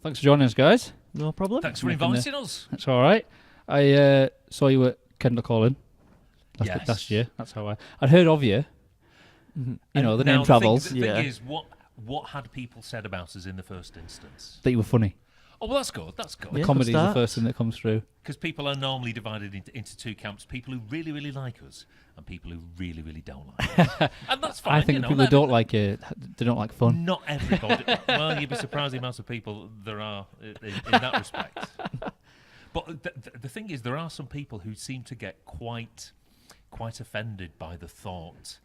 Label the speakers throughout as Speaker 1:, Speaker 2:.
Speaker 1: Well, thanks for joining us, guys.
Speaker 2: No problem.
Speaker 3: Thanks for inviting us.
Speaker 1: That's all right. I saw you at Kendall Calling
Speaker 3: Yes.
Speaker 1: last year. That's how I'd heard of you.
Speaker 2: Mhm.
Speaker 1: You know, the
Speaker 3: Now,
Speaker 1: name travels.
Speaker 3: The thing is, what had people said about us in the first instance?
Speaker 1: That you were funny.
Speaker 3: Oh, well, that's good. That's good.
Speaker 1: The
Speaker 2: Yeah,
Speaker 1: comedy
Speaker 2: good
Speaker 1: is the
Speaker 2: start.
Speaker 1: first thing that comes through.
Speaker 3: Because people are normally divided into two camps: people who really, really like us, and people who really, really don't like us. And that's fine.
Speaker 1: I think people who don't like you, they don't like fun.
Speaker 3: Not everybody. Well, you'd be surprised the amount of people there are in that respect. But the thing is, there are some people who seem to get quite offended by the thought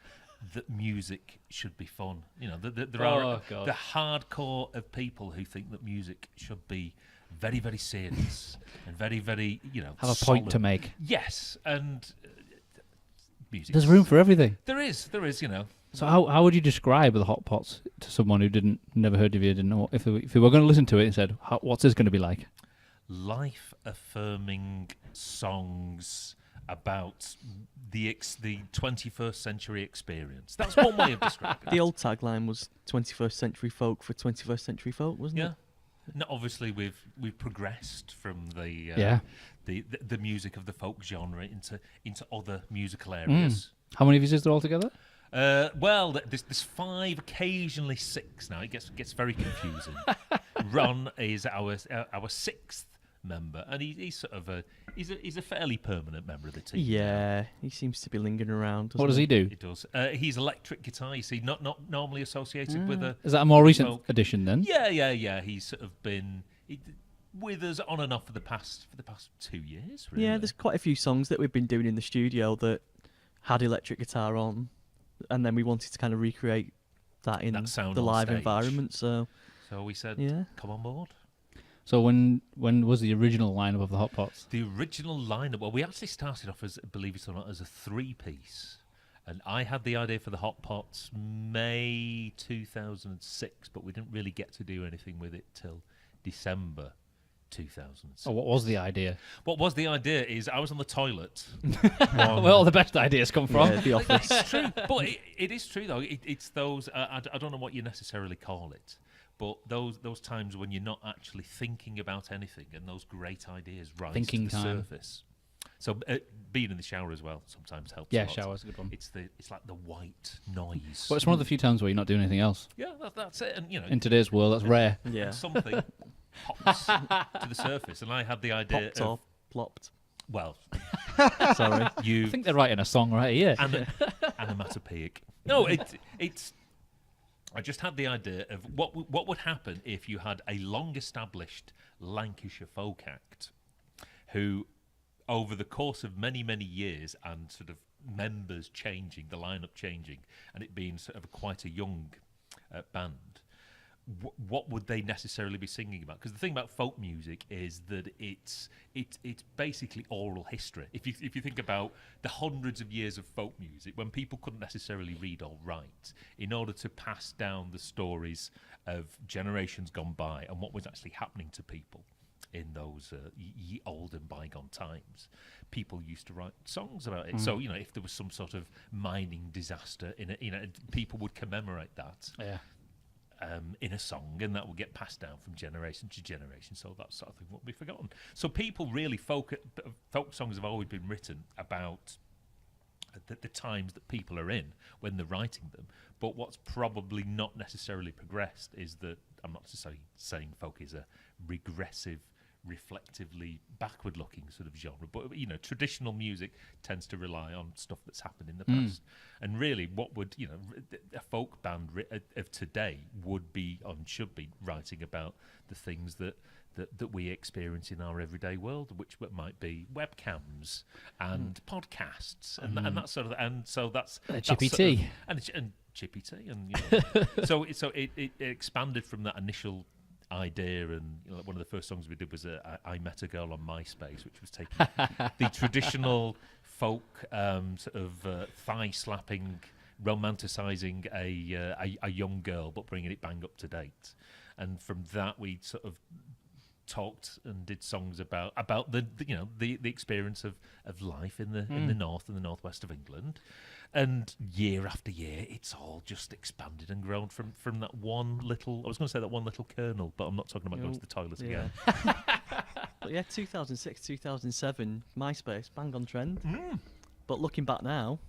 Speaker 3: that music should be fun. You know, there are
Speaker 1: God.
Speaker 3: the hardcore of people who think that music should be very, very serious and very, very,
Speaker 1: Have a point to
Speaker 3: solemn.
Speaker 1: make.
Speaker 3: Yes, and music.
Speaker 1: There's room for everything.
Speaker 3: There is.
Speaker 1: So how would you describe the Hotpots to someone who never heard of you, didn't know if we were going to listen to it and said, what's this going to be like?
Speaker 3: Life-affirming songs about the 21st century experience. That's one way of describing it.
Speaker 2: The old tagline was 21st century folk for 21st century folk, wasn't
Speaker 3: Yeah.
Speaker 2: it?
Speaker 3: No, obviously, we've progressed from the music of the folk genre into other musical areas.
Speaker 1: How many of you is there altogether?
Speaker 3: Well, there's 5, occasionally 6 now. It gets very confusing. Ron is our 6th member, and he's sort of he's a fairly permanent member of the team.
Speaker 2: Yeah, he seems to be lingering around.
Speaker 1: What does he do?
Speaker 3: He does. He's electric guitar. You see, not normally associated with a.
Speaker 1: Is that a more recent
Speaker 3: folk.
Speaker 1: addition then?
Speaker 3: Yeah. He's sort of been with us on and off for the past 2 years. Really.
Speaker 2: Yeah, there's quite a few songs that we've been doing in the studio that had electric guitar on, and then we wanted to kind of recreate that in
Speaker 3: That sound
Speaker 2: the
Speaker 3: on
Speaker 2: live
Speaker 3: stage.
Speaker 2: environment. So
Speaker 3: we said,
Speaker 2: yeah,
Speaker 3: come on board.
Speaker 1: So when was the original lineup of the Hotpots?
Speaker 3: The original lineup. Well, we actually started off as, believe it or not, as a 3-piece, and I had the idea for the Hotpots May 2006, but we didn't really get to do anything with it till December 2006.
Speaker 1: Oh, what was the idea?
Speaker 3: What was the idea is I was on the toilet.
Speaker 1: Where all the best ideas come from.
Speaker 2: yeah, the office.
Speaker 3: It's true, but it is true though. It's those I don't know what you necessarily call it, but those times when you're not actually thinking about anything and those great ideas rise
Speaker 1: Thinking
Speaker 3: to the
Speaker 1: time.
Speaker 3: surface. So being in the shower as well sometimes helps.
Speaker 1: Yeah,
Speaker 3: a lot.
Speaker 1: shower's a good one.
Speaker 3: It's like the white noise.
Speaker 1: But it's one of the few times where you're not doing anything else.
Speaker 3: Yeah, that's it. And
Speaker 1: In today's world, that's rare.
Speaker 2: Yeah,
Speaker 3: something pops to the surface, and I had the idea
Speaker 2: popped
Speaker 3: of
Speaker 2: off, plopped.
Speaker 3: well,
Speaker 2: Sorry.
Speaker 1: I
Speaker 3: you
Speaker 1: think they're writing a song right here.
Speaker 3: onomatopoeic. No, it's. I just had the idea of what would happen if you had a long-established Lancashire folk act, who, over the course of many years and sort of members changing, the lineup changing, and it being sort of quite a young band. What would they necessarily be singing about? Because the thing about folk music is that it's basically oral history. If you think about the hundreds of years of folk music, when people couldn't necessarily read or write, in order to pass down the stories of generations gone by and what was actually happening to people in those ye old and bygone times, people used to write songs about it. So if there was some sort of mining disaster people would commemorate that.
Speaker 1: Yeah.
Speaker 3: In a song, and that will get passed down from generation to generation, so that sort of thing won't be forgotten. So people really folk songs have always been written about the times that people are in when they're writing them, but what's probably not necessarily progressed is that, I'm not necessarily saying folk is a regressive, reflectively backward-looking sort of genre, but traditional music tends to rely on stuff that's happened in the past. And really, what would a folk band of today should be writing about the things that we experience in our everyday world, which might be webcams and podcasts and that sort of, and so that's
Speaker 1: Chippy
Speaker 3: sort
Speaker 1: Tea.
Speaker 3: of, and Chippy Tea, and so it expanded from that initial idea, and one of the first songs we did was I Met a Girl on MySpace, which was taking the traditional folk sort of thigh slapping, romanticising a young girl, but bringing it bang up to date. And from that we sort of talked and did songs about the experience of life in the north and the northwest of England. And year after year, it's all just expanded and grown from that one little... I was going to say that one little kernel, but I'm not talking about going to the toilet again.
Speaker 2: But yeah, 2006, 2007, MySpace, bang on trend. But looking back now,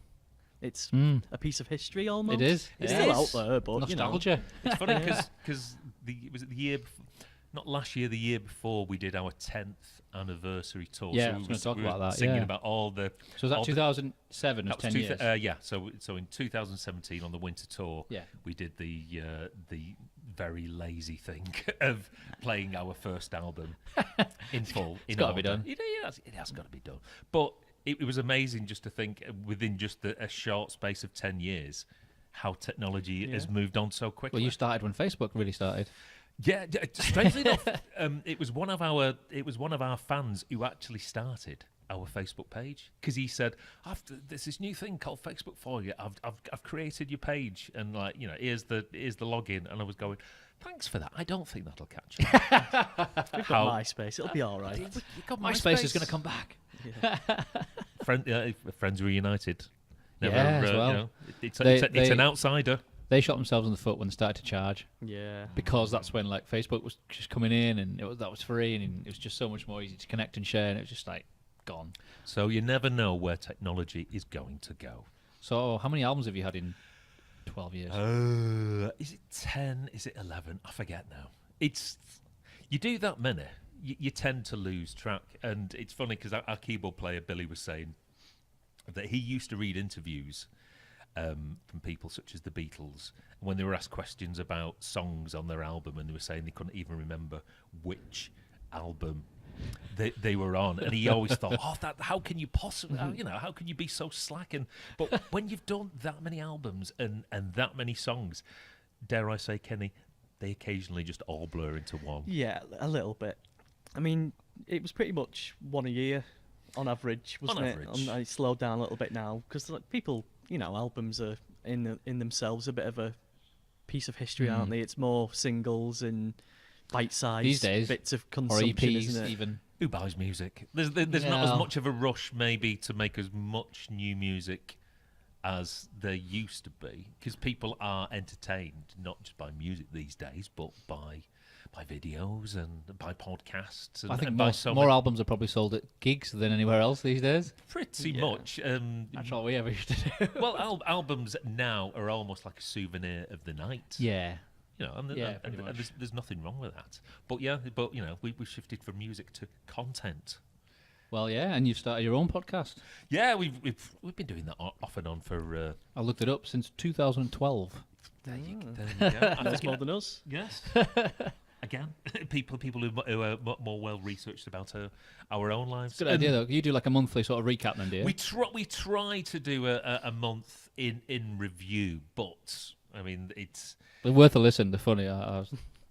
Speaker 2: it's a piece of history almost.
Speaker 1: It is.
Speaker 2: It's
Speaker 1: It
Speaker 2: still
Speaker 1: is.
Speaker 2: out there, but
Speaker 1: Nostalgia.
Speaker 3: It's funny because was it the year... Not last year, the year before, we did our 10th anniversary tour.
Speaker 1: Yeah,
Speaker 3: so
Speaker 1: I was going to talk about that.
Speaker 3: Singing
Speaker 1: yeah.
Speaker 3: about all the...
Speaker 1: So was that 2007? That's 10 years.
Speaker 3: Yeah, so in 2017 on the winter tour, we did the very lazy thing of playing our first album in full.
Speaker 1: It's got to be done.
Speaker 3: It has got to be done. But it was amazing just to think within just a short space of 10 years how technology has moved on so quickly.
Speaker 1: Well, you started when Facebook really started.
Speaker 3: Yeah, strangely enough, it was one of our fans who actually started our Facebook page because he said, "There's this new thing called Facebook for you. I've created your page and here's the login." And I was going, "Thanks for that. I don't think that'll catch on."
Speaker 2: We've got MySpace. It'll be all right.
Speaker 1: MySpace is going to come back.
Speaker 3: Friends reunited. Never,
Speaker 1: Yeah, as well.
Speaker 3: It's an outsider.
Speaker 1: They shot themselves in the foot when they started to charge.
Speaker 2: Yeah.
Speaker 1: Because that's when Facebook was just coming in and that was free and it was just so much more easy to connect and share and it was just gone.
Speaker 3: So you never know where technology is going to go.
Speaker 1: So how many albums have you had in 12 years?
Speaker 3: Is it 10? Is it 11? I forget now. You do that many, you tend to lose track. And it's funny because our keyboard player, Billy, was saying that he used to read interviews from people such as the Beatles, when they were asked questions about songs on their album, and they were saying they couldn't even remember which album they were on, and he always thought, how can you possibly, how can you be so slack? But when you've done that many albums and that many songs, dare I say, Kenny, they occasionally just all blur into one.
Speaker 2: Yeah, a little bit. I mean, it was pretty much one a year on average, wasn't it? And it slowed down a little bit now because people. Albums are in themselves a bit of a piece of history, aren't they? It's more singles and bite-sized
Speaker 1: these days,
Speaker 2: bits of consumption,
Speaker 1: or EPs,
Speaker 2: isn't it?
Speaker 1: even.
Speaker 3: Who buys music? There's not as much of a rush, maybe, to make as much new music as there used to be, because people are entertained not just by music these days, but by videos and by podcasts. And,
Speaker 1: I think
Speaker 3: and
Speaker 1: more albums are probably sold at gigs than anywhere else these days.
Speaker 3: Pretty much.
Speaker 1: That's what we ever used to do.
Speaker 3: Well, albums now are almost like a souvenir of the night.
Speaker 1: Yeah.
Speaker 3: And there's nothing wrong with that. But we've shifted from music to content.
Speaker 1: Well, yeah, and you've started your own podcast.
Speaker 3: Yeah, we've been doing that off and on for.
Speaker 1: I looked it up since 2012.
Speaker 3: There you go.
Speaker 2: That's more than us.
Speaker 3: Yes. Again, people who are more well researched about our own lives.
Speaker 1: Good idea, though. You do like a monthly sort of recap, then, do you?
Speaker 3: We try to do a month in review, but I mean it's
Speaker 1: worth a listen. They're funny. I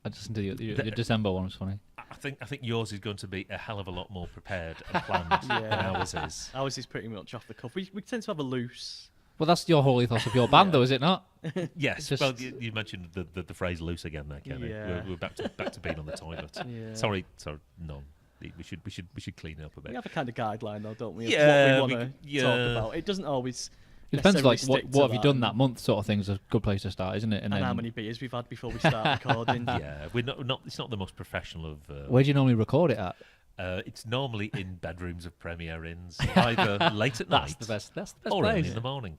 Speaker 1: listened to the December one. Was funny.
Speaker 3: I think yours is going to be a hell of a lot more prepared and planned than ours is.
Speaker 2: Ours is pretty much off the cuff. We tend to have a loose.
Speaker 1: Well, that's your whole ethos of your band, though, is it not?
Speaker 3: Yes. Well, you mentioned the phrase "loose" again there, Kenny.
Speaker 2: Yeah.
Speaker 3: We're back to being on the toilet.
Speaker 2: Yeah.
Speaker 3: Sorry, no. We should clean it up a bit.
Speaker 2: We have a kind of guideline, though, don't we?
Speaker 3: Yeah,
Speaker 2: what we want to talk about. It doesn't always.
Speaker 1: It depends, like
Speaker 2: stick
Speaker 1: what have
Speaker 2: to
Speaker 1: you done
Speaker 2: that
Speaker 1: that month, sort of thing. Is a good place to start, isn't it?
Speaker 2: And how many beers we've had before we start recording.
Speaker 3: Yeah, we're not. It's not the most professional of.
Speaker 1: Where do you normally record it at?
Speaker 3: It's normally in bedrooms of Premier Inns, either late at night.
Speaker 1: That's the best
Speaker 3: or
Speaker 1: place.
Speaker 3: early in the morning.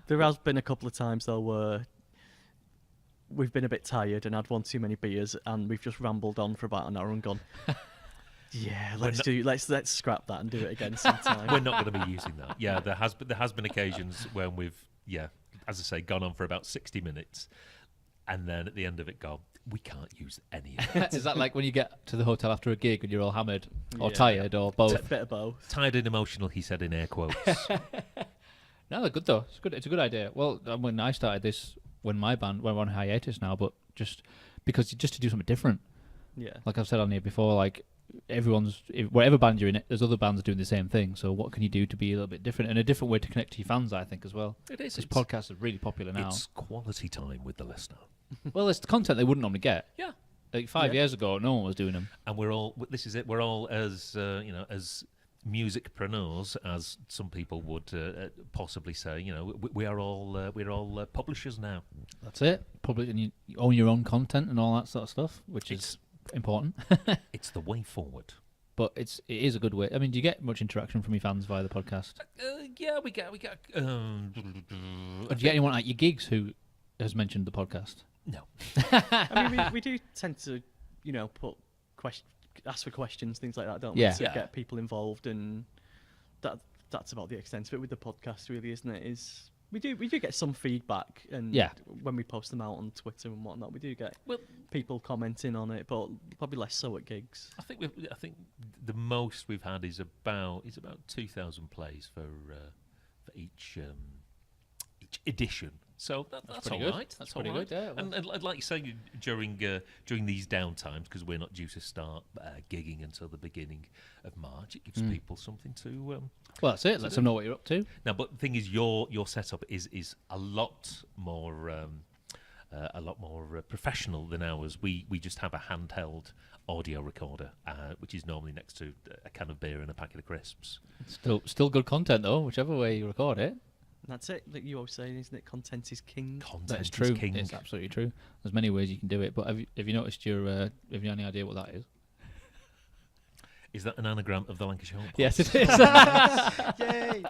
Speaker 2: There has been a couple of times though where we've been a bit tired and had one too many beers, and we've just rambled on for about an hour and gone. Yeah, let's scrap that and do it again sometime.
Speaker 3: We're not going to be using that. Yeah, there has been occasions when we've as I say, gone on for about 60 minutes, and then at the end of it, gone. We can't use any of it.
Speaker 1: Is that like when you get to the hotel after a gig and you're all hammered or tired or both?
Speaker 2: A bit of both.
Speaker 3: Tired and emotional, he said in air quotes.
Speaker 1: No, they're good though. It's a good idea. Well, when I started this, when my band went on hiatus now, but just to do something different.
Speaker 2: Yeah.
Speaker 1: Like I've said on here before, like whatever band you're in, there's other bands doing the same thing. So what can you do to be a little bit different and a different way to connect to your fans? I think as well.
Speaker 3: It is.
Speaker 1: This podcast is really popular now.
Speaker 3: It's quality time with the listener.
Speaker 1: Well, it's the content they wouldn't normally get.
Speaker 3: Yeah.
Speaker 1: Like 5 years ago, no one was doing them.
Speaker 3: And we're all. This is it. We're all as as musicpreneurs, as some people would possibly say. We're all publishers now.
Speaker 1: That's it. Public, and you own your own content and all that sort of stuff, which is important.
Speaker 3: It's the way forward.
Speaker 1: But it is a good way. I mean, do you get much interaction from your fans via the podcast?
Speaker 3: Yeah, we get.
Speaker 1: Or do you get anyone at your gigs who has mentioned the podcast?
Speaker 3: No.
Speaker 2: I mean, we do tend to, ask for questions, things like that, don't we?
Speaker 1: Yeah.
Speaker 2: To get people involved, and that's about the extent of it with the podcast, really, isn't it? We do get some feedback, and when we post them out on Twitter and whatnot, we do get people commenting on it, but probably less so at gigs.
Speaker 3: I think the most we've had is about 2,000 plays for each edition. So that's all
Speaker 1: good.
Speaker 3: right.
Speaker 1: That's pretty good. Yeah,
Speaker 3: and like you say, during these downtimes, because we're not due to start gigging until the beginning of March, it gives people something to.
Speaker 1: Well, that's it. Let them know what you're up to.
Speaker 3: Now, but the thing is, your setup is a lot more professional than ours. We just have a handheld audio recorder, which is normally next to a can of beer and a packet of crisps.
Speaker 1: Still good content though, whichever way you record it.
Speaker 2: That's it. Like you always say, isn't it? Content is king.
Speaker 3: Content
Speaker 1: is true.
Speaker 3: Is king.
Speaker 1: It's absolutely true. There's many ways you can do it, but have you noticed have you any idea what that is?
Speaker 3: Is that an anagram of the Lancashire Hotpots?
Speaker 1: Yes, it is.
Speaker 2: Yay!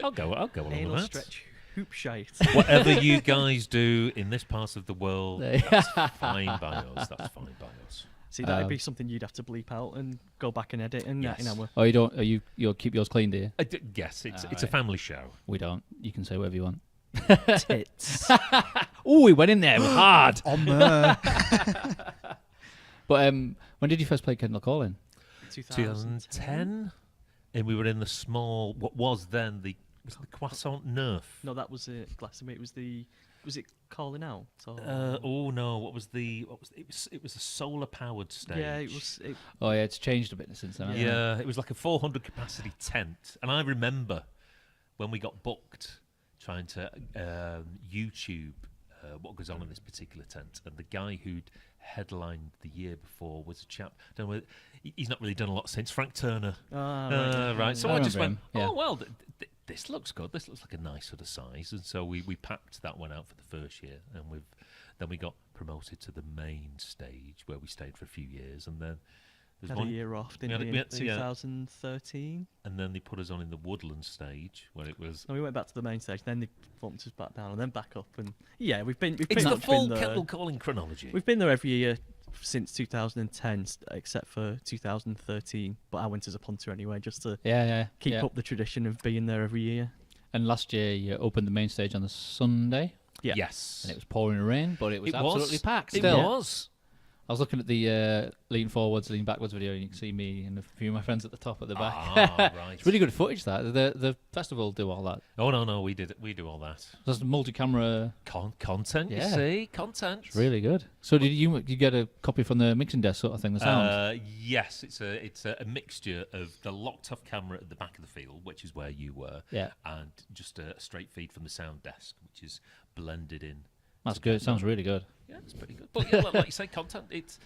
Speaker 3: I'll go along
Speaker 2: Anal
Speaker 3: with that.
Speaker 2: stretch hoop shite.
Speaker 3: Whatever you guys do in this part of the world, that's fine by us. That's fine by us.
Speaker 2: See, that'd be something you'd have to bleep out and go back and edit. And
Speaker 1: Oh, you don't? You'll keep yours clean, do you?
Speaker 3: Yes, it's a family show.
Speaker 1: We don't. You can say whatever you want.
Speaker 2: Tits.
Speaker 1: Oh, we went in there hard.
Speaker 2: On there.
Speaker 1: But when did you first play Kendall Calling?
Speaker 3: 2010, and we were in the small. What was then the Croissant Neuf?
Speaker 2: No, that was it. Glastonbury. Was it Calling Out?
Speaker 3: No. What was the? It was a solar powered stage.
Speaker 2: Yeah, it was.
Speaker 1: Oh yeah, it's changed a bit since then. hasn't it?
Speaker 3: Yeah, it was like a 400 capacity tent, and I remember when we got booked trying to YouTube what goes on in this particular tent, and the guy who'd headlined the year before was a chap. Don't know. He's not really done a lot since. Frank Turner. Right. So I just went, oh well, this looks good. This looks like a nice sort of size, and so we packed that one out for the first year, and then we got promoted to the main stage where we stayed for a few years, and then
Speaker 2: had a year off, didn't we? In 2013.
Speaker 3: And then they put us on in the Woodland stage where it was.
Speaker 2: No, we went back to the main stage. Then they bumped us back down, and then back up. And we've been.
Speaker 3: It's the full Kendall Calling chronology.
Speaker 2: We've been there every year since 2010, except for 2013. But I went as a punter anyway, just to keep up the tradition of being there every year.
Speaker 1: And last year you opened the main stage on the Sunday.
Speaker 2: Yeah.
Speaker 3: Yes.
Speaker 1: And it was pouring rain, but it was absolutely packed. Still.
Speaker 3: It was.
Speaker 1: I was looking at the lean forwards, lean backwards video, and you can see me and a few of my friends at the top, at the back.
Speaker 3: Right.
Speaker 1: It's really good footage. That the festival do all that.
Speaker 3: Oh no, we did it. We do all that.
Speaker 1: There's multi-camera
Speaker 3: content. You see, content.
Speaker 1: It's really good. So did you get a copy from the mixing desk sort of thing? The sound.
Speaker 3: Yes, it's a mixture of the locked-off camera at the back of the field, which is where you were, and just a straight feed from the sound desk, which is blended in.
Speaker 1: That's good. It sounds really good.
Speaker 3: Yeah, it's pretty good. But yeah, like you say, content. It's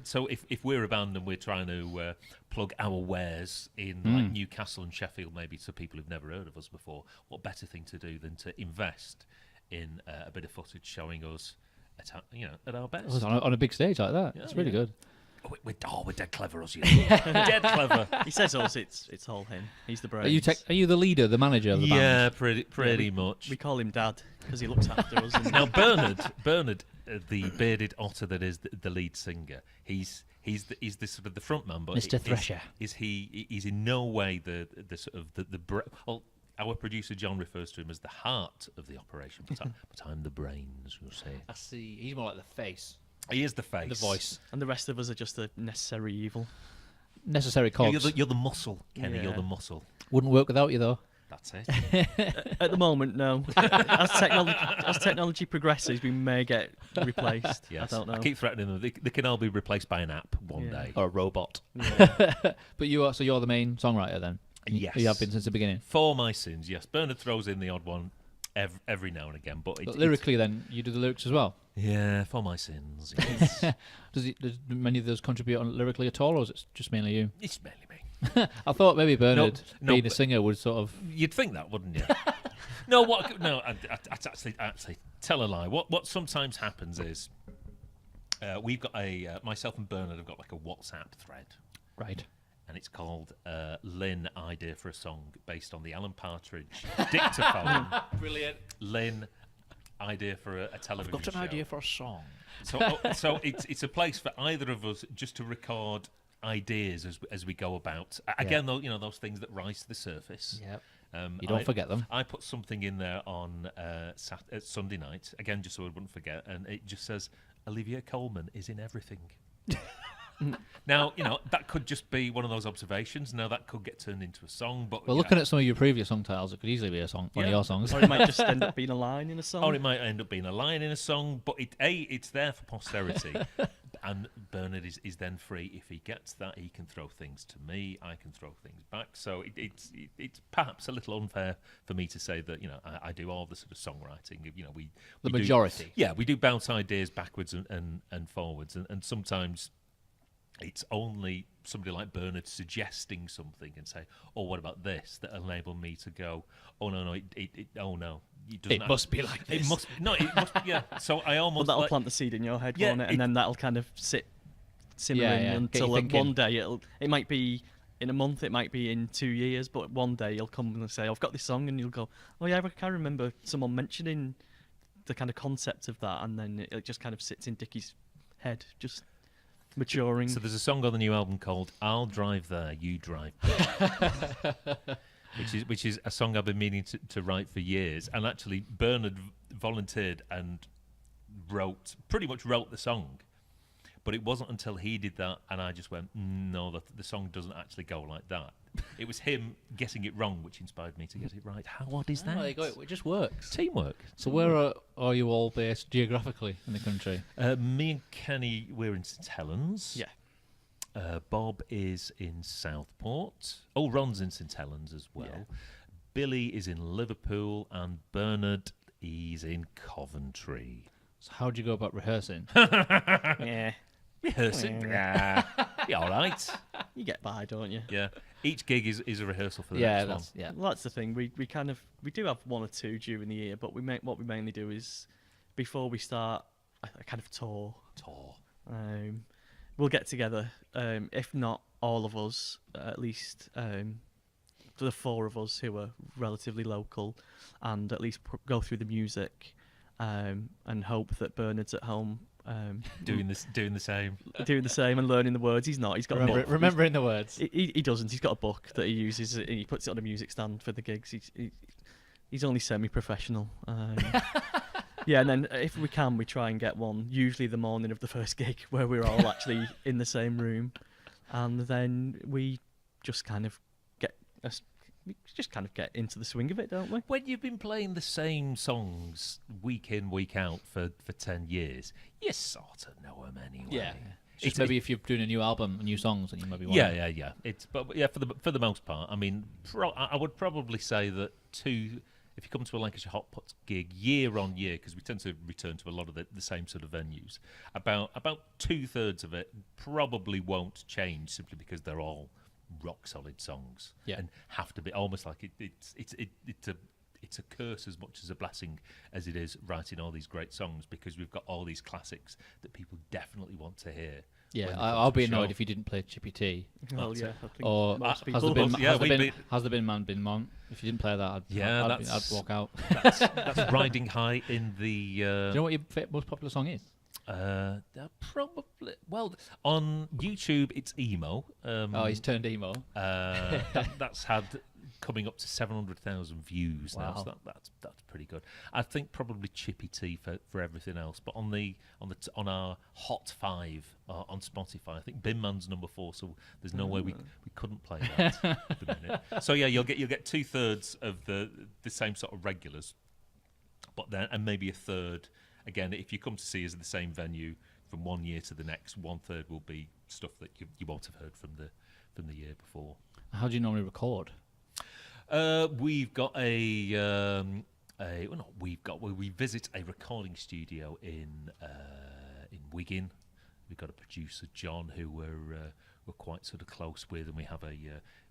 Speaker 3: so if we're a band and we're trying to plug our wares in like Newcastle and Sheffield, maybe to people who've never heard of us before, what better thing to do than to invest in a bit of footage showing us at our best
Speaker 1: on a big stage like that? Yeah, it's really good.
Speaker 3: We're dead clever, us. Dead clever.
Speaker 2: He says us. It's all him. He's the brains.
Speaker 1: Are you the leader, the manager of the band?
Speaker 3: Yeah, pretty much.
Speaker 2: We call him Dad because he looks after us.
Speaker 3: Now Bernard, the bearded otter that is the lead singer, he's the sort of the front man, but
Speaker 1: Mr. Thresher.
Speaker 3: He's in no way the sort of well, our producer John refers to him as the heart of the operation, but I'm the brains, you'll say.
Speaker 1: I see. He's more like the face.
Speaker 3: He is the face.
Speaker 1: The voice.
Speaker 2: And the rest of us are just the necessary evil.
Speaker 1: Necessary cogs.
Speaker 3: You're the muscle, Kenny. Yeah. You're the muscle.
Speaker 1: Wouldn't work without you, though.
Speaker 3: That's it.
Speaker 2: At the moment, no. As technology progresses, we may get replaced.
Speaker 3: Yes.
Speaker 2: I don't know.
Speaker 3: I keep threatening them. They can all be replaced by an app one day.
Speaker 1: Or a robot. Yeah. But you're the main songwriter then?
Speaker 3: Yes.
Speaker 1: You have been since the beginning?
Speaker 3: For my sins, yes. Bernard throws in the odd one every now and again. But
Speaker 1: lyrically, then you do the lyrics as well.
Speaker 3: Yeah, for my sins. Yes.
Speaker 1: Do many of those contribute on lyrically at all, or is it just mainly you?
Speaker 3: It's mainly me.
Speaker 1: I thought maybe Bernard,
Speaker 3: No,
Speaker 1: being a singer, would sort of.
Speaker 3: You'd think that, wouldn't you? No, what? No, I actually tell a lie. What sometimes happens is we've got myself and Bernard have got like a WhatsApp thread,
Speaker 1: Right.
Speaker 3: and it's called Lynn Idea for a Song, based on the Alan Partridge dictaphone.
Speaker 1: Brilliant.
Speaker 3: Lynn Idea for a television
Speaker 1: Got an
Speaker 3: show.
Speaker 1: idea for a song.
Speaker 3: So it's a place for either of us just to record ideas as we go about. Again, though, those things that rise to the surface.
Speaker 1: Yep. You don't forget them.
Speaker 3: I put something in there on Sunday night, again, just so I wouldn't forget, and it just says, Olivia Colman is in everything. Now, that could just be one of those observations. Now, that could get turned into a song. But
Speaker 1: Well, looking at some of your previous song titles, it could easily be a song, one of your songs.
Speaker 2: Or it might just end up being a line in a song.
Speaker 3: Or it might end up being a line in a song, but it's there for posterity. And Bernard is then free. If he gets that, he can throw things to me. I can throw things back. So it's perhaps a little unfair for me to say that I do all the sort of songwriting. We
Speaker 1: majority.
Speaker 3: We do bounce ideas backwards and forwards, and sometimes it's only somebody like Bernard suggesting something and say, "Oh, what about this?" that enable me to go, "Oh no, it
Speaker 1: must be like this.
Speaker 3: It must yeah." So I almost
Speaker 2: Well, that'll plant the seed in your head,
Speaker 3: Yeah,
Speaker 2: won't it? And then that'll kind of sit simmering
Speaker 1: Yeah.
Speaker 2: until
Speaker 1: Get you thinking.
Speaker 2: one day it might be in a month, it might be in 2 years, but one day you'll come and say, "I've got this song," and you'll go, "Oh yeah, I can remember someone mentioning the kind of concept of that," and then it just kind of sits in Dickie's head, just maturing.
Speaker 3: So there's a song on the new album called "I'll Drive There, You Drive Back," which is a song I've been meaning to write for years. And actually, Bernard volunteered and pretty much wrote the song. But it wasn't until he did that, and I just went, no, the song doesn't actually go like that. It was him getting it wrong, which inspired me to get it right. How odd is that?
Speaker 1: There you go. It just works.
Speaker 3: Teamwork.
Speaker 1: So where are you all based geographically in the country?
Speaker 3: Me and Kenny, we're in St Helens.
Speaker 2: Yeah.
Speaker 3: Bob is in Southport. Oh, Ron's in St Helens as well.
Speaker 2: Yeah.
Speaker 3: Billy is in Liverpool, and Bernard is in Coventry.
Speaker 1: So how do you go about rehearsing?
Speaker 2: Yeah.
Speaker 3: Rehearsing? Yeah. All right.
Speaker 2: You get by, don't you?
Speaker 3: Yeah. Each gig is a rehearsal for the next one.
Speaker 1: Yeah.
Speaker 2: Well, that's the thing. We do have one or two during the year, but what we mainly do is before we start a kind of tour. We'll get together. If not all of us, at least the four of us who are relatively local, and at least go through the music, and hope that Bernard's at home.
Speaker 3: Doing the same.
Speaker 2: Doing the same and learning the words. He's not. He's got a book.
Speaker 1: Remembering the words.
Speaker 2: He doesn't. He's got a book that he uses. He puts it on a music stand for the gigs. He's only semi-professional. Yeah, and then if we can, we try and get one. Usually the morning of the first gig, where we're all actually in the same room, and then we just kind of get into the swing of it, don't we?
Speaker 3: When you've been playing the same songs week in, week out for 10 years, you sort of know them anyway.
Speaker 1: Yeah. Just maybe if you're doing a new album, new songs, and you maybe want
Speaker 3: Yeah. For the most part, I mean, I would probably say that if you come to a Lancashire Hotpots gig year on year, because we tend to return to a lot of the same sort of venues, about 2/3 of it probably won't change simply because they're all rock solid songs and have to be almost like it's a curse as much as a blessing as it is writing all these great songs, because we've got all these classics that people definitely want to hear.
Speaker 1: Yeah, I'll be annoyed if you didn't play Chippy Tea.
Speaker 2: Well, yeah, I think
Speaker 1: Or
Speaker 2: most
Speaker 1: has
Speaker 2: people
Speaker 1: there been Man Been Man? If you didn't play that, I'd walk out.
Speaker 3: That's riding high in the.
Speaker 1: Do you know what your most popular song is?
Speaker 3: Probably. Well, on YouTube, it's emo.
Speaker 1: He's turned emo.
Speaker 3: That's had coming up to 700,000 views now.
Speaker 1: Wow.
Speaker 3: So that's pretty good. I think probably Chippy Tea for everything else. But on our Hot 5 on Spotify, I think Bin Man's number 4. So there's no way we couldn't play that at the minute. So yeah, you'll get 2/3 of the same sort of regulars, but then and maybe a third. Again, if you come to see us at the same venue from one year to the next, 1/3 will be stuff that you won't have heard from the year before.
Speaker 1: How do you normally record?
Speaker 3: We've got a we visit a recording studio in Wigan. We've got a producer, John, who we're quite sort of close with, and we have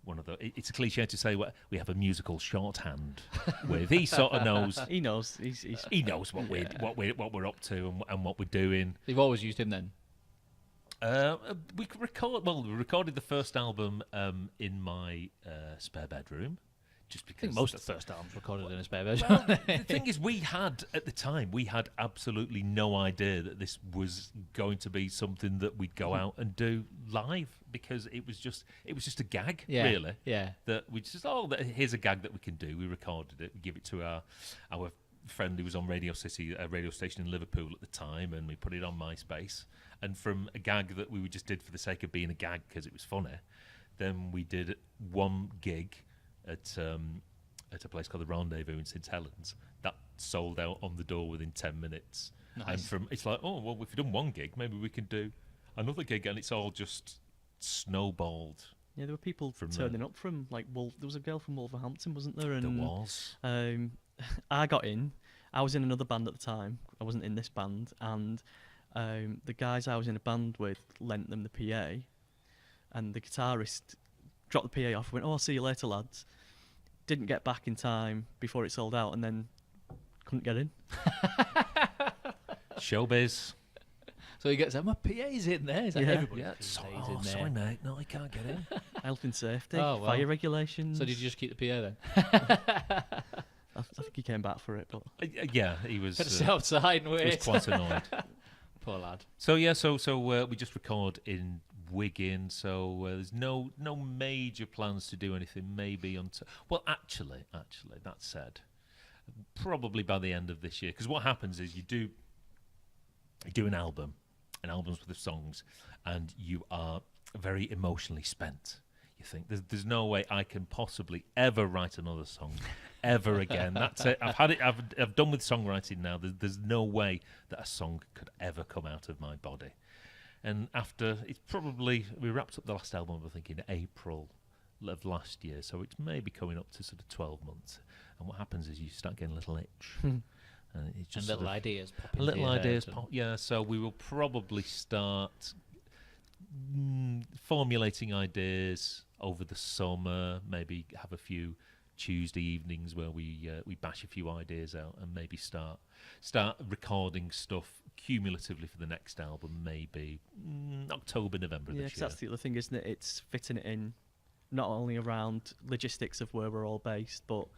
Speaker 3: one of the. It's a cliche to say we have a musical shorthand with. He sort of knows.
Speaker 2: He knows.
Speaker 3: He knows what we're up to and what we're doing.
Speaker 1: You've always used him then.
Speaker 3: We recorded the first album in my spare bedroom. Just because
Speaker 1: I think most of the first albums recorded in a spare version.
Speaker 3: Well, the thing is, at the time, we had absolutely no idea that this was going to be something that we'd go out and do live, because it was just a gag, really.
Speaker 1: Yeah.
Speaker 3: That we just, here's a gag that we can do. We recorded it, we give it to our friend who was on Radio City, a radio station in Liverpool at the time, and we put it on MySpace. And from a gag that we just did for the sake of being a gag because it was funny, then we did one gig at a place called the Rendezvous in St Helens that sold out on the door within 10 minutes.
Speaker 1: Nice.
Speaker 3: And it's like, oh, well, if we've done one gig, maybe we can do another gig, and it's all just snowballed.
Speaker 2: Yeah, there were people turning up from, like, there was a girl from Wolverhampton, wasn't there? And
Speaker 3: there was.
Speaker 2: I got in. I was in another band at the time. I wasn't in this band. And the guys I was in a band with lent them the PA, and the guitarist dropped the PA off, went, I'll see you later, lads. Didn't get back in time before it sold out, and then couldn't get in.
Speaker 3: Showbiz.
Speaker 1: So he gets, my PA's in there. He's like, everybody.
Speaker 3: Yeah,
Speaker 1: PA's in there.
Speaker 3: Sorry, mate. No, I can't get in.
Speaker 2: Health and safety,
Speaker 1: fire
Speaker 2: regulations.
Speaker 1: So did you just keep the PA then?
Speaker 2: I think he came back for it, but
Speaker 3: yeah, he was.
Speaker 1: Had to sit outside and wait.
Speaker 3: He was quite annoyed.
Speaker 1: Poor lad.
Speaker 3: So yeah, we just record in Wigan. So there's no major plans to do anything. Maybe until actually, that said, probably by the end of this year. Because what happens is you do an albums with the songs, and you are very emotionally spent. You think there's no way I can possibly ever write another song ever again. That's it. I've had it. I've done with songwriting now. There's no way that a song could ever come out of my body. And after we wrapped up the last album, I think in April of last year. So it's maybe coming up to sort of 12 months. And what happens is you start getting a little itch. And it's just
Speaker 1: little ideas pop into
Speaker 3: little
Speaker 1: your
Speaker 3: ideas
Speaker 1: head
Speaker 3: pop. Yeah. So we will probably start formulating ideas over the summer, maybe have a few Tuesday evenings where we bash a few ideas out, and maybe start recording stuff cumulatively for the next album, maybe October, November this year.
Speaker 2: That's the other thing, isn't it? It's fitting it in not only around logistics of where we're all based, but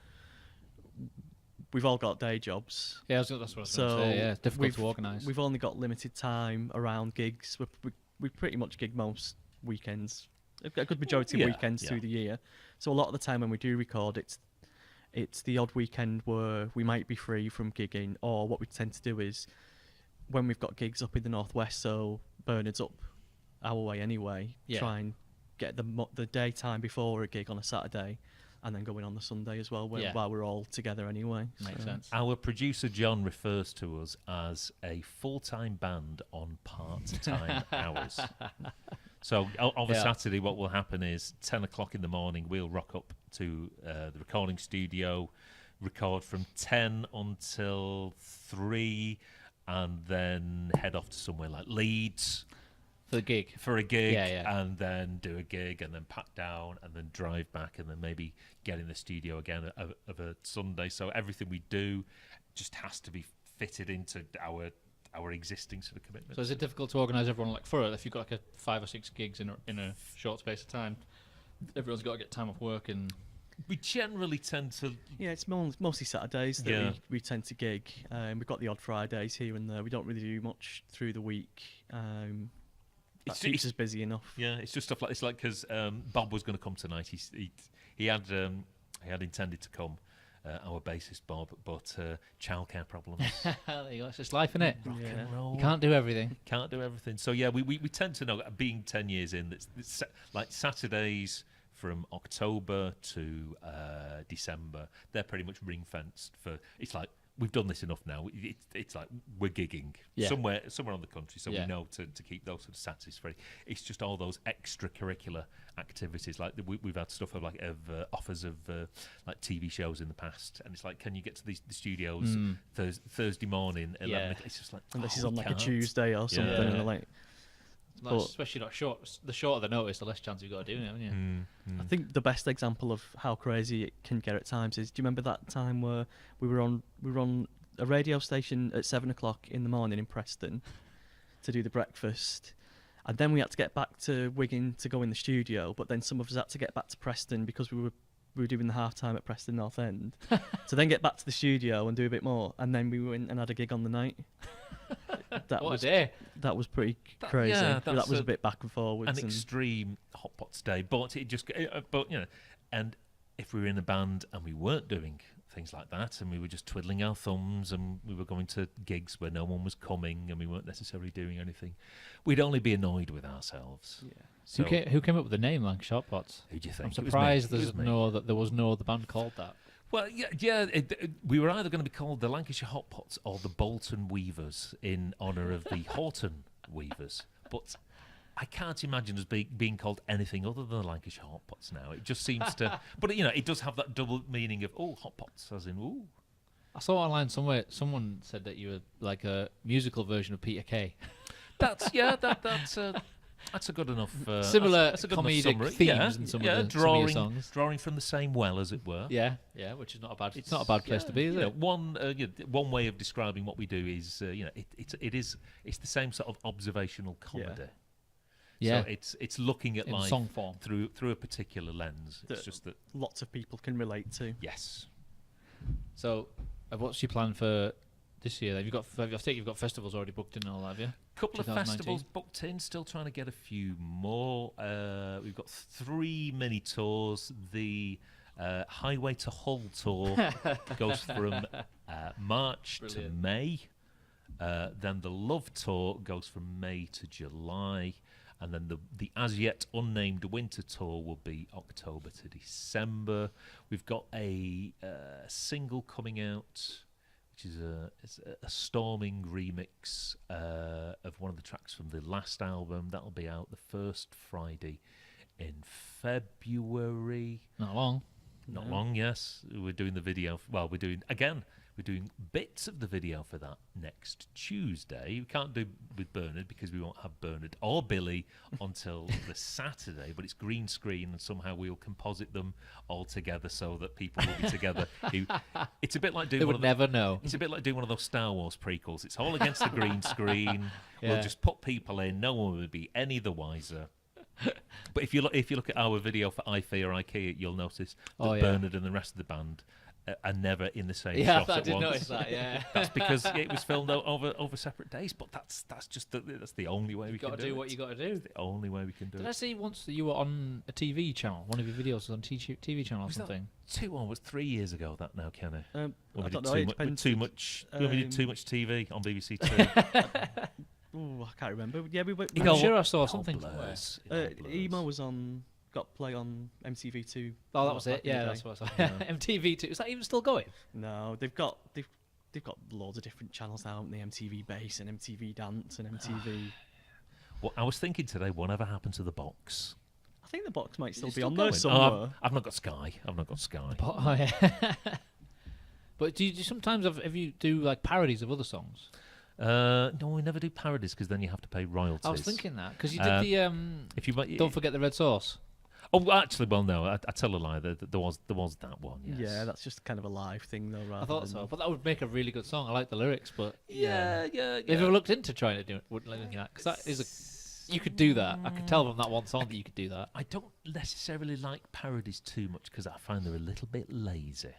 Speaker 2: we've all got day jobs.
Speaker 1: Yeah, that's what I was going to say. Yeah, it's difficult to organise.
Speaker 2: We've only got limited time around gigs. We pretty much gig most weekends, a good majority of weekends through the year. So a lot of the time when we do record, it's the odd weekend where we might be free from gigging, or what we tend to do is when we've got gigs up in the northwest, so Bernard's up our way anyway, try and get the daytime before a gig on a Saturday, and then going on the Sunday as well, while we're all together anyway.
Speaker 1: Makes sense.
Speaker 3: Our producer John refers to us as a full-time band on part-time hours. So on a Saturday, what will happen is 10 o'clock in the morning, we'll rock up to the recording studio, record from 10 until 3, and then head off to somewhere like Leeds.
Speaker 1: For a gig,
Speaker 3: and then do a gig, and then pack down, and then drive back, and then maybe get in the studio again of a Sunday. So everything we do just has to be fitted into our existing sort of commitments.
Speaker 1: So is it difficult to organise everyone, like if you've got like 5 or 6 gigs in a short space of time, everyone's got to get time off work, and
Speaker 3: we generally tend to...
Speaker 2: Yeah, it's mostly Saturdays that we tend to gig. We've got the odd Fridays here and there. We don't really do much through the week. That keeps us busy enough.
Speaker 3: Yeah, it's just stuff like this. Like, because Bob was going to come tonight. He had intended to come, our bassist Bob, but childcare problems.
Speaker 1: There you go. It's just life, innit?
Speaker 3: Rock and roll.
Speaker 1: You can't do everything.
Speaker 3: Can't do everything. So yeah, we tend to know, being 10 years in, that's like Saturdays from October to December, they're pretty much ring fenced for. It's like we've done this enough now. It's like we're gigging somewhere on the country, so we know to keep those sort of Saturdays free. It's just all those extracurricular activities. Like we've had stuff of offers of like TV shows in the past, and it's like, can you get to the studios Thursday morning? 11 o'clock? It's just like,
Speaker 2: and this is on like a Tuesday or something, and like.
Speaker 1: Especially not short. The shorter the notice, the less chance you've got of doing it, haven't you?
Speaker 2: I think the best example of how crazy it can get at times is, do you remember that time where we were on a radio station at 7 o'clock in the morning in Preston to do the breakfast, and then we had to get back to Wigan to go in the studio, but then some of us had to get back to Preston because we were doing the half time at Preston North End to then get back to the studio and do a bit more, and then we went and had a gig on the night.
Speaker 1: What a day!
Speaker 2: That was pretty crazy. That was a bit back and forwards.
Speaker 3: An extreme Hotpots day, but it just, and if we were in a band and we weren't doing things like that, and we were just twiddling our thumbs, and we were going to gigs where no one was coming, and we weren't necessarily doing anything, we'd only be annoyed with ourselves.
Speaker 2: Yeah.
Speaker 1: So, who came up with the name Lancashire Hotpots?
Speaker 3: Who do you think?
Speaker 1: I'm surprised that there was no other band called that.
Speaker 3: Well, we were either going to be called the Lancashire Hotpots or the Bolton Weavers in honour of the Horton Weavers, but I can't imagine us being called anything other than the Lancashire Hotpots now. It just seems to, but it does have that double meaning of Hotpots, as in ooh.
Speaker 1: I saw online somewhere someone said that you were like a musical version of Peter Kay.
Speaker 3: That's a good enough
Speaker 1: similar
Speaker 3: that's a good
Speaker 1: comedic themes in some of your songs.
Speaker 3: Drawing from the same well, as it were.
Speaker 1: Yeah, which is not a bad. It's not a bad place to be, is it?
Speaker 3: One way of describing what we do is it's the same sort of observational comedy.
Speaker 1: Yeah.
Speaker 3: So it's looking at
Speaker 1: in
Speaker 3: life
Speaker 1: song form
Speaker 3: through a particular lens. It's just that
Speaker 2: lots of people can relate to.
Speaker 3: Yes.
Speaker 1: So, what's your plan for this year? I think you've got festivals already booked in and all that, have you?
Speaker 3: Couple of festivals booked in, still trying to get a few more. We've got 3 mini tours. The Highway to Hull tour goes from March to May. Then the Love tour goes from May to July. And then the as yet unnamed winter tour will be October to December. We've got a single coming out, which is a storming remix of one of the tracks from the last album. That'll be out the first Friday in February.
Speaker 1: Not long.
Speaker 3: Not long, yes. We're doing the video. Well, we're doing bits of the video for that next Tuesday. We can't do with Bernard because we won't have Bernard or Billy until the Saturday, but it's green screen and somehow we'll composite them all together so that people will be together. It's a bit like doing It's a bit like doing one of those Star Wars prequels. It's all against the green screen. Yeah. We'll just put people in. No one will be any the wiser. But if you look at our video for I Fear IKEA, you'll notice that Bernard and the rest of the band are never in the same shot at once.
Speaker 1: I did notice that. Yeah,
Speaker 3: that's because it was filmed over separate days. But that's just that's the only way we can do it.
Speaker 1: Got to do what you got to do.
Speaker 3: It's the only way we can do it.
Speaker 1: Did I see once that you were on a TV channel? One of your videos was on TV channel or something.
Speaker 3: 3 years ago. That now, Kenny.
Speaker 2: I don't know.
Speaker 3: We did too much TV on BBC Two.
Speaker 2: Oh, I can't remember. Yeah,
Speaker 1: I'm sure I saw something.
Speaker 2: Emo was got play on MTV2.
Speaker 1: Oh, that was it. Yeah, that's what I saw. MTV2. Is that even still going?
Speaker 2: No, they've got loads of different channels now, haven't they? MTV Bass and MTV Dance and MTV.
Speaker 3: Well, I was thinking today, whatever happened to the box?
Speaker 2: I think the box might still be on there somewhere.
Speaker 3: I've not got Sky.
Speaker 1: Oh, yeah. But do you sometimes have you do like parodies of other songs?
Speaker 3: No, we never do parodies because then you have to pay royalties.
Speaker 1: I was thinking that because you did the Don't Forget the Red Sauce.
Speaker 3: Oh, actually, well, no, I tell a lie. There was that one. Yes.
Speaker 2: Yeah, that's just kind of a live thing, though.
Speaker 1: I thought so, but that would make a really good song. I like the lyrics, but
Speaker 3: yeah.
Speaker 1: Have you ever looked into trying to do it? Because that is you could do that. I could tell from that one song that you could do that.
Speaker 3: I don't necessarily like parodies too much because I find they're a little bit lazy.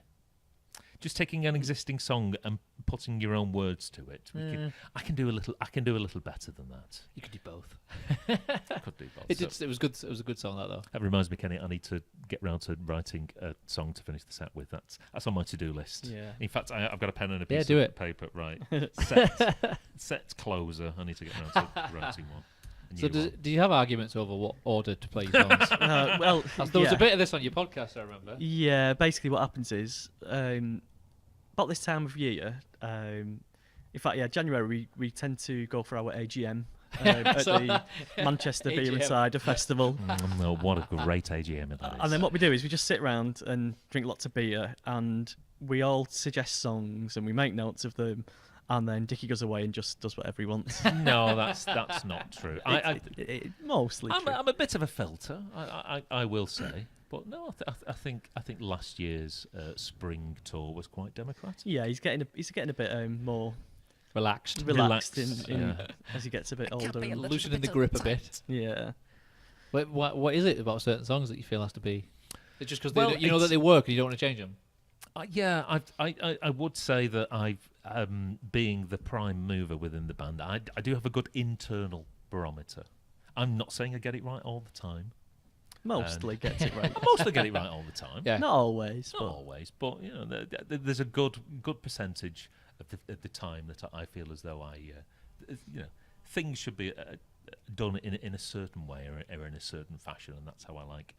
Speaker 3: Just taking an existing song and putting your own words to it. I can do a little better than that.
Speaker 1: You could do both.
Speaker 3: I could do both.
Speaker 1: It was good. It was a good song, that though.
Speaker 3: That reminds me, Kenny. I need to get round to writing a song to finish the set with. That's on my to-do list.
Speaker 2: Yeah.
Speaker 3: In fact, I've got a pen and a piece
Speaker 1: of
Speaker 3: paper. Right. Set closer. I need to get round to writing one.
Speaker 1: So do you have arguments over what order to play your songs?
Speaker 2: There
Speaker 1: was a bit of this on your podcast, I remember.
Speaker 2: Yeah, basically what happens is, about this time of year. In fact, yeah, January we tend to go for our AGM at the Manchester Beer and
Speaker 1: AGM.
Speaker 2: Cider Festival.
Speaker 3: No, what a great AGM that is.
Speaker 2: And then what we do is we just sit around and drink lots of beer, and we all suggest songs and we make notes of them, and then Dickie goes away and just does whatever he wants.
Speaker 3: No, that's not true.
Speaker 2: Mostly true.
Speaker 3: I'm a bit of a filter, I will say. But no, I think last year's spring tour was quite democratic.
Speaker 2: Yeah, he's getting a bit more
Speaker 1: Relaxed.
Speaker 2: relaxed
Speaker 3: Yeah.
Speaker 2: as he gets a bit older.
Speaker 3: be a
Speaker 2: and-
Speaker 3: little
Speaker 1: Loosening the
Speaker 3: bit
Speaker 1: grip a
Speaker 3: uptight.
Speaker 1: bit.
Speaker 2: Yeah.
Speaker 1: What is it about certain songs that you feel has to be? It's just because
Speaker 3: Well,
Speaker 1: you know that they work and you don't want to change them.
Speaker 3: Yeah, I would say that I've being the prime mover within the band, I do have a good internal barometer. I'm not saying I get it right all the time.
Speaker 2: Mostly gets it right.
Speaker 3: I mostly get it right all the time.
Speaker 1: Yeah.
Speaker 2: Not always,
Speaker 3: Not
Speaker 2: but
Speaker 3: always, but you know, there's a good percentage of the time that I feel as though things should be done in a certain way or in a certain fashion, and that's how I like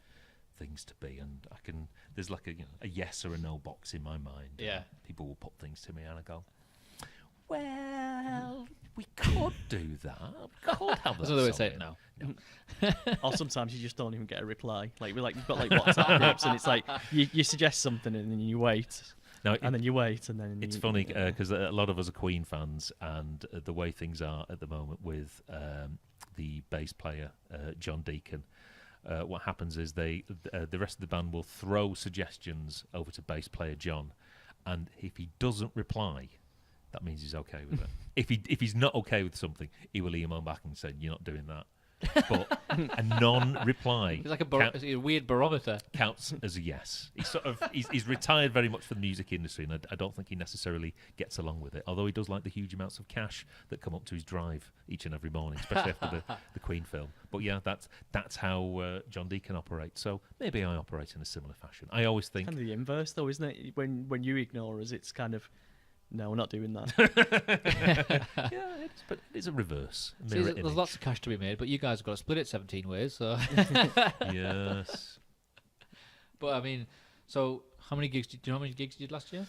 Speaker 3: things to be. And there's like a yes or a no box in my mind.
Speaker 1: Yeah.
Speaker 3: People will put things to me, and I go, well, we could do that. We could have that.
Speaker 1: That's another way to say
Speaker 3: song
Speaker 1: it now.
Speaker 3: in."
Speaker 2: or sometimes you just don't even get a reply. Like you've got like WhatsApp groups, and it's like you suggest something and then you wait,
Speaker 3: Now,
Speaker 2: and then you wait, and then
Speaker 3: it's funny because a lot of us are Queen fans, and the way things are at the moment with the bass player John Deacon, what happens is the rest of the band will throw suggestions over to bass player John, and if he doesn't reply, that means he's okay with it. If he's not okay with something, he will email back and say, "You're not doing that." But a non-reply
Speaker 1: It's like a weird barometer.
Speaker 3: counts as a yes. He's retired very much from the music industry, and I don't think he necessarily gets along with it. Although he does like the huge amounts of cash that come up to his drive each and every morning, especially after the Queen film. But yeah, that's how John Deacon operates. So maybe I operate in a similar fashion. I always think
Speaker 2: kind of the inverse, though, isn't it? When you ignore us, it's kind of no, we're not doing that.
Speaker 3: yeah, but it's a reverse.
Speaker 1: See,
Speaker 3: Mirror
Speaker 1: there's
Speaker 3: image.
Speaker 1: lots of cash to be made, but you guys have got to split it 17 ways. So,
Speaker 3: Yes.
Speaker 1: but I mean, so how many gigs? Do you know how many gigs you did last year?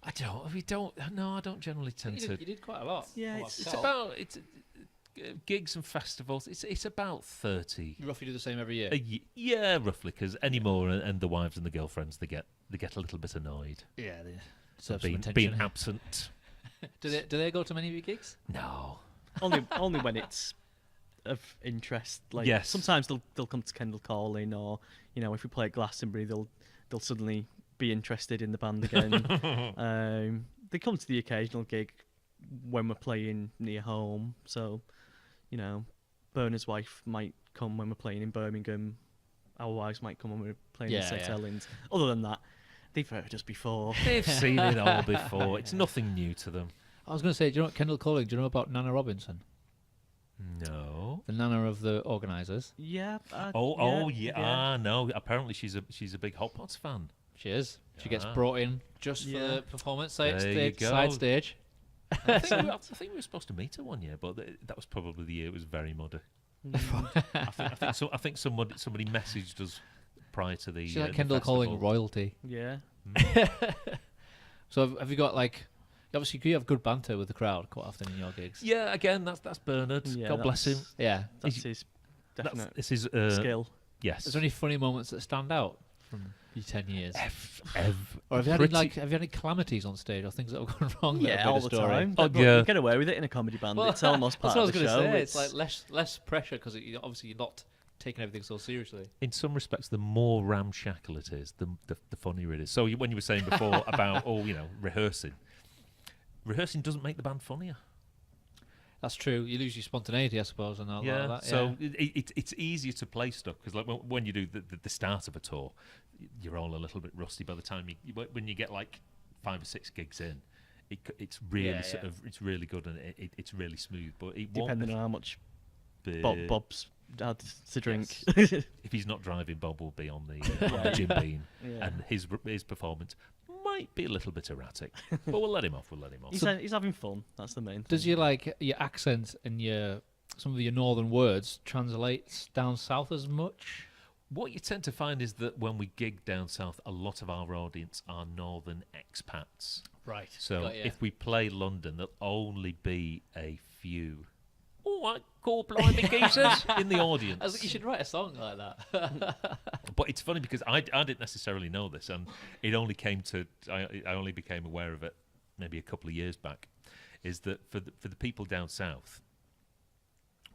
Speaker 3: I don't generally tend to.
Speaker 1: You did quite a lot.
Speaker 2: Yeah,
Speaker 1: from what I
Speaker 2: it's
Speaker 1: can
Speaker 3: It's
Speaker 1: tell.
Speaker 3: about gigs and festivals. It's about 30.
Speaker 1: You roughly do the same every year.
Speaker 3: Yeah, roughly, because anymore, and the wives and the girlfriends, they get a little bit annoyed
Speaker 1: Yeah, they
Speaker 3: of
Speaker 1: deserve some attention.
Speaker 3: being absent.
Speaker 1: Do they go to many of your gigs?
Speaker 3: No.
Speaker 2: only when it's of interest. Like
Speaker 3: Yes.
Speaker 2: sometimes they'll come to Kendal Calling, or if we play at Glastonbury, they'll suddenly be interested in the band again. They come to the occasional gig when we're playing near home. So, Bernard's wife might come when we're playing in Birmingham. Our wives might come when we're playing in St Helens. Other than that, they've heard us before.
Speaker 3: They've seen it all before. It's nothing new to them.
Speaker 1: I was going to say, do you know what Kendall Calling? Do you know about Nana Robinson,
Speaker 3: No.
Speaker 1: the Nana of the organisers?
Speaker 2: Yeah.
Speaker 3: Yeah. No. Apparently, she's a big Hotpots fan.
Speaker 1: She is. She gets
Speaker 3: Ah.
Speaker 1: brought in just for
Speaker 2: Yeah.
Speaker 1: the performance
Speaker 3: There you go.
Speaker 1: side stage.
Speaker 3: I think we were supposed to meet her one year, but that was probably the year it was very muddy. I think somebody messaged us prior to the.
Speaker 1: She's like
Speaker 3: the
Speaker 1: Kendall
Speaker 3: festival.
Speaker 1: Calling royalty.
Speaker 2: Yeah.
Speaker 1: So have you got obviously you have good banter with the crowd quite often in your gigs.
Speaker 3: Yeah, again, that's Bernard.
Speaker 2: Yeah,
Speaker 3: God bless him.
Speaker 1: Yeah.
Speaker 2: That's his definite
Speaker 3: This is
Speaker 2: skill.
Speaker 3: Yes.
Speaker 1: Is there any funny moments that stand out from your 10 years? Or have you
Speaker 3: pretty-
Speaker 1: had any calamities on stage or things that have gone wrong? that
Speaker 2: Yeah,
Speaker 1: have made
Speaker 2: all
Speaker 1: a
Speaker 2: the
Speaker 1: story?
Speaker 2: time.
Speaker 3: Oh,
Speaker 2: But
Speaker 3: yeah.
Speaker 2: you get away with it in a comedy band.
Speaker 1: Well,
Speaker 2: It's almost part
Speaker 1: That's what I
Speaker 2: of
Speaker 1: was
Speaker 2: the
Speaker 1: going to
Speaker 2: show.
Speaker 1: say. It's like less pressure because obviously you're not taking everything so seriously.
Speaker 3: In some respects, the more ramshackle it is, the funnier it is. So when you were saying before about rehearsing doesn't make the band funnier.
Speaker 1: That's true. You lose your spontaneity, I suppose, and all
Speaker 3: Yeah.
Speaker 1: that.
Speaker 3: So it's easier to play stuff because like when you do the start of a tour, you're all a little bit rusty by the time when you get like 5 or 6 gigs in. It's really it's really good and it's really smooth. But it won't
Speaker 2: Depending on how much
Speaker 3: be-
Speaker 2: Bob's had to drink.
Speaker 3: If he's not driving, Bob will be on the Jim Beam,
Speaker 2: Yeah.
Speaker 3: and his performance might be a little bit erratic, but we'll let him off.
Speaker 2: He's having fun. That's the main thing.
Speaker 1: Does your accent and some of your northern words translate down south as much?
Speaker 3: What you tend to find is that when we gig down south, a lot of our audience are northern expats.
Speaker 1: Right.
Speaker 3: So
Speaker 1: Got ya.
Speaker 3: if we play London, there'll only be a few. All right, cool, blimey geezers in the audience.
Speaker 1: You should write a song like that.
Speaker 3: But it's funny because I didn't necessarily know this, and it only came to I only became aware of it maybe a couple of years back. Is that for the people down south,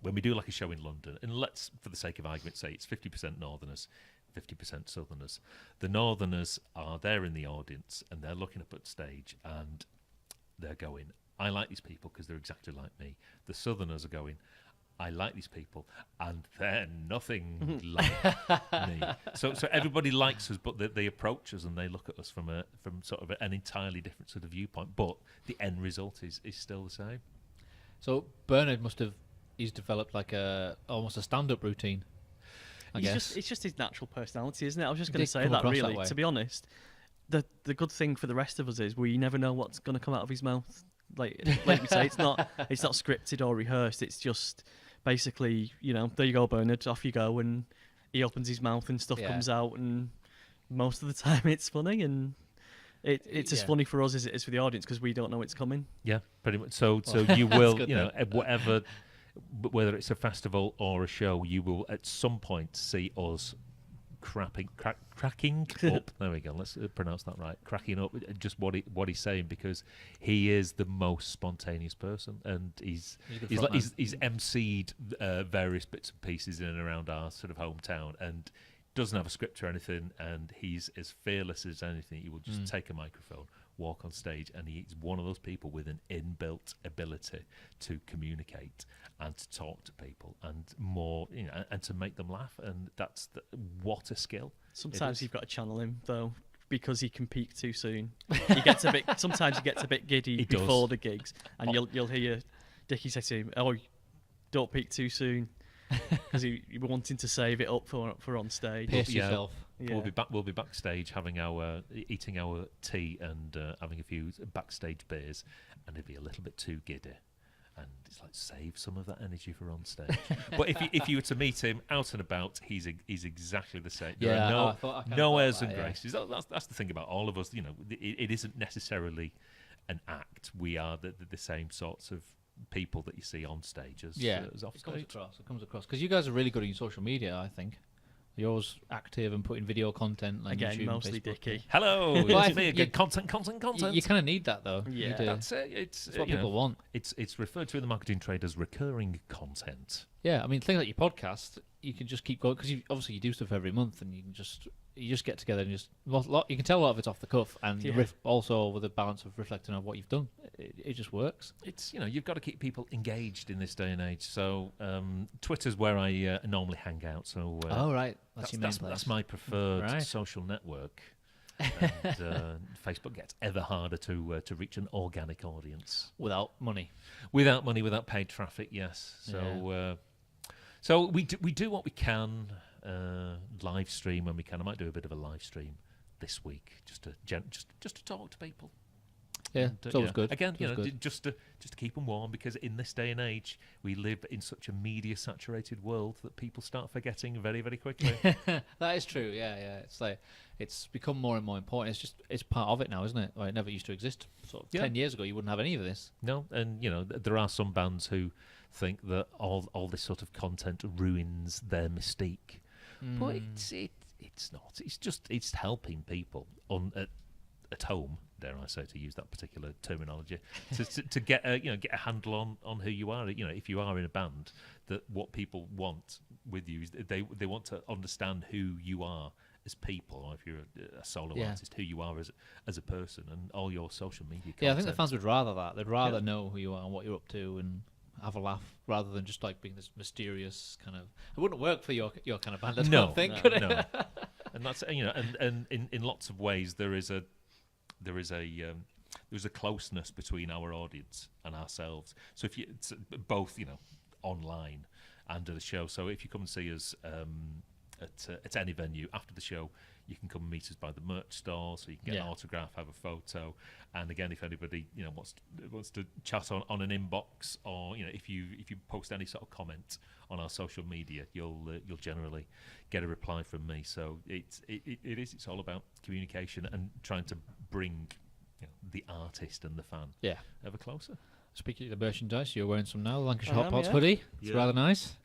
Speaker 3: when we do like a show in London, and let's, for the sake of argument, say it's 50% Northerners, 50% Southerners. The Northerners are there in the audience, and they're looking up at stage, and they're going, I like these people because they're exactly like me. The Southerners are going, I like these people, and they're nothing like me. So everybody likes us, but they approach us and they look at us from sort of an entirely different sort of viewpoint. But the end result is still the same.
Speaker 1: So Bernard he's developed like almost a stand-up routine. I guess
Speaker 2: It's just his natural personality, isn't it? I was just going to
Speaker 1: Did
Speaker 2: say
Speaker 1: come
Speaker 2: that,
Speaker 1: across
Speaker 2: really.
Speaker 1: that way.
Speaker 2: To be honest, the good thing for the rest of us is we never know what's going to come out of his mouth. Like we say, it's not scripted or rehearsed. It's just basically, there you go, Bernard, off you go, and he opens his mouth and stuff comes out, and most of the time it's funny, and it's as funny for us as it is for the audience because we don't know it's coming.
Speaker 3: Yeah, pretty much. So you will,
Speaker 1: good
Speaker 3: whatever, whether it's a festival or a show, you will at some point see us cracking up. There we go. Let's pronounce that right. Cracking up just what he's saying, because he is the most spontaneous person, and he's emceed various bits and pieces in and around our sort of hometown, and doesn't have a script or anything, and he's as fearless as anything. He will just take a microphone, walk on stage, and he's one of those people with an inbuilt ability to communicate and to talk to people, and more, and to make them laugh, and what a skill.
Speaker 2: Sometimes you've got to channel him though, because he can peak too soon. Sometimes he gets a bit giddy before the gigs, and you'll hear Dickie say to him, "Oh, don't peak too soon," because he wanting to save it up for on stage.
Speaker 1: Pace yourself.
Speaker 2: Yeah.
Speaker 3: We'll be backstage eating our tea and having a few backstage beers, and he'll be a little bit too giddy. And it's like, save some of that energy for on stage. But if you were to meet him out and about, he's exactly the same. There are no airs and graces. That's the thing about all of us. It isn't necessarily an act. We are the same sorts of people that you see on stage as off stage.
Speaker 1: It comes across because you guys are really good on your social media. I think you're always active and putting video content. Like
Speaker 2: again,
Speaker 1: YouTube,
Speaker 2: mostly
Speaker 1: Facebook.
Speaker 2: Dickie.
Speaker 3: Hello, it's me again. Content.
Speaker 1: You kind of need that though.
Speaker 2: Yeah,
Speaker 3: that's it. It's
Speaker 1: what people want.
Speaker 3: It's referred to in the marketing trade as recurring content.
Speaker 1: Yeah, I mean, things like your podcast, you can just keep going because obviously you do stuff every month, and you just get together and you can tell a lot of it's off the cuff, and you riff also with a balance of reflecting on what you've done. It just works.
Speaker 3: It's you've got to keep people engaged in this day and age. So Twitter's where I normally hang out. So
Speaker 1: right, that's your main place.
Speaker 3: That's my preferred social network. And Facebook gets ever harder to reach an organic audience
Speaker 1: without money,
Speaker 3: without paid traffic. Yes, so we do what we can, live stream when we can. I might do a bit of a live stream this week just to talk to people.
Speaker 1: Yeah,
Speaker 3: and,
Speaker 1: it's always good.
Speaker 3: Again,
Speaker 1: good.
Speaker 3: just to keep them warm, because in this day and age we live in such a media-saturated world that people start forgetting very, very quickly.
Speaker 1: That is true. Yeah. It's like it's become more and more important. It's part of it now, isn't it? Well, it never used to exist. So 10 years ago, you wouldn't have any of this.
Speaker 3: No, and there are some bands who think that all this sort of content ruins their mystique, but it's not. It's helping people at home, dare I say, to use that particular terminology, to get a handle on who you are. If you are in a band, that what people want with you is they want to understand who you are as people, or if you're a solo artist, who you are as a person, and all your social media content.
Speaker 1: Yeah, I think the fans would rather that. They'd rather know who you are and what you're up to, and have a laugh, rather than just like being this mysterious kind of. It wouldn't work for your kind of band. I don't think. No.
Speaker 3: And that's and in lots of ways there is a closeness between our audience and ourselves. So if it's both online and at the show. So if you come and see us at any venue after the show, you can come and meet us by the merch store, so you can get an autograph, have a photo. And again, if anybody wants to chat on an inbox, or if you post any sort of comment on our social media, you'll generally get a reply from me. So it's all about communication and trying to bring the artist and the fan ever closer.
Speaker 1: Speaking of the merchandise, you're wearing some now. Lancashire
Speaker 2: I am,
Speaker 1: Hotpots
Speaker 2: yeah.
Speaker 1: hoodie. It's rather nice.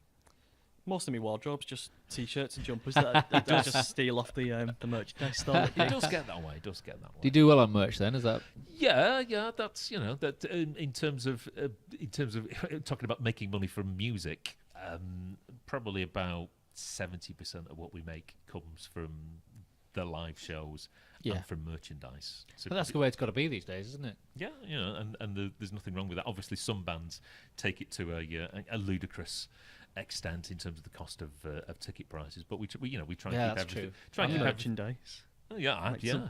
Speaker 2: Most of my wardrobe's just t-shirts and jumpers that I just steal off the merchandise store.
Speaker 3: It does get that way.
Speaker 1: Do you do well on merch then? Is that?
Speaker 3: Yeah. That's that in terms of talking about making money from music. Probably about 70% of what we make comes from the live shows and from merchandise. So
Speaker 1: but that's the way it's got to be these days, isn't it?
Speaker 3: Yeah, and there's nothing wrong with that. Obviously, some bands take it to a ludicrous extent in terms of the cost of ticket prices, but we try and keep everything.
Speaker 2: True.
Speaker 3: Try and keep
Speaker 2: merchandise.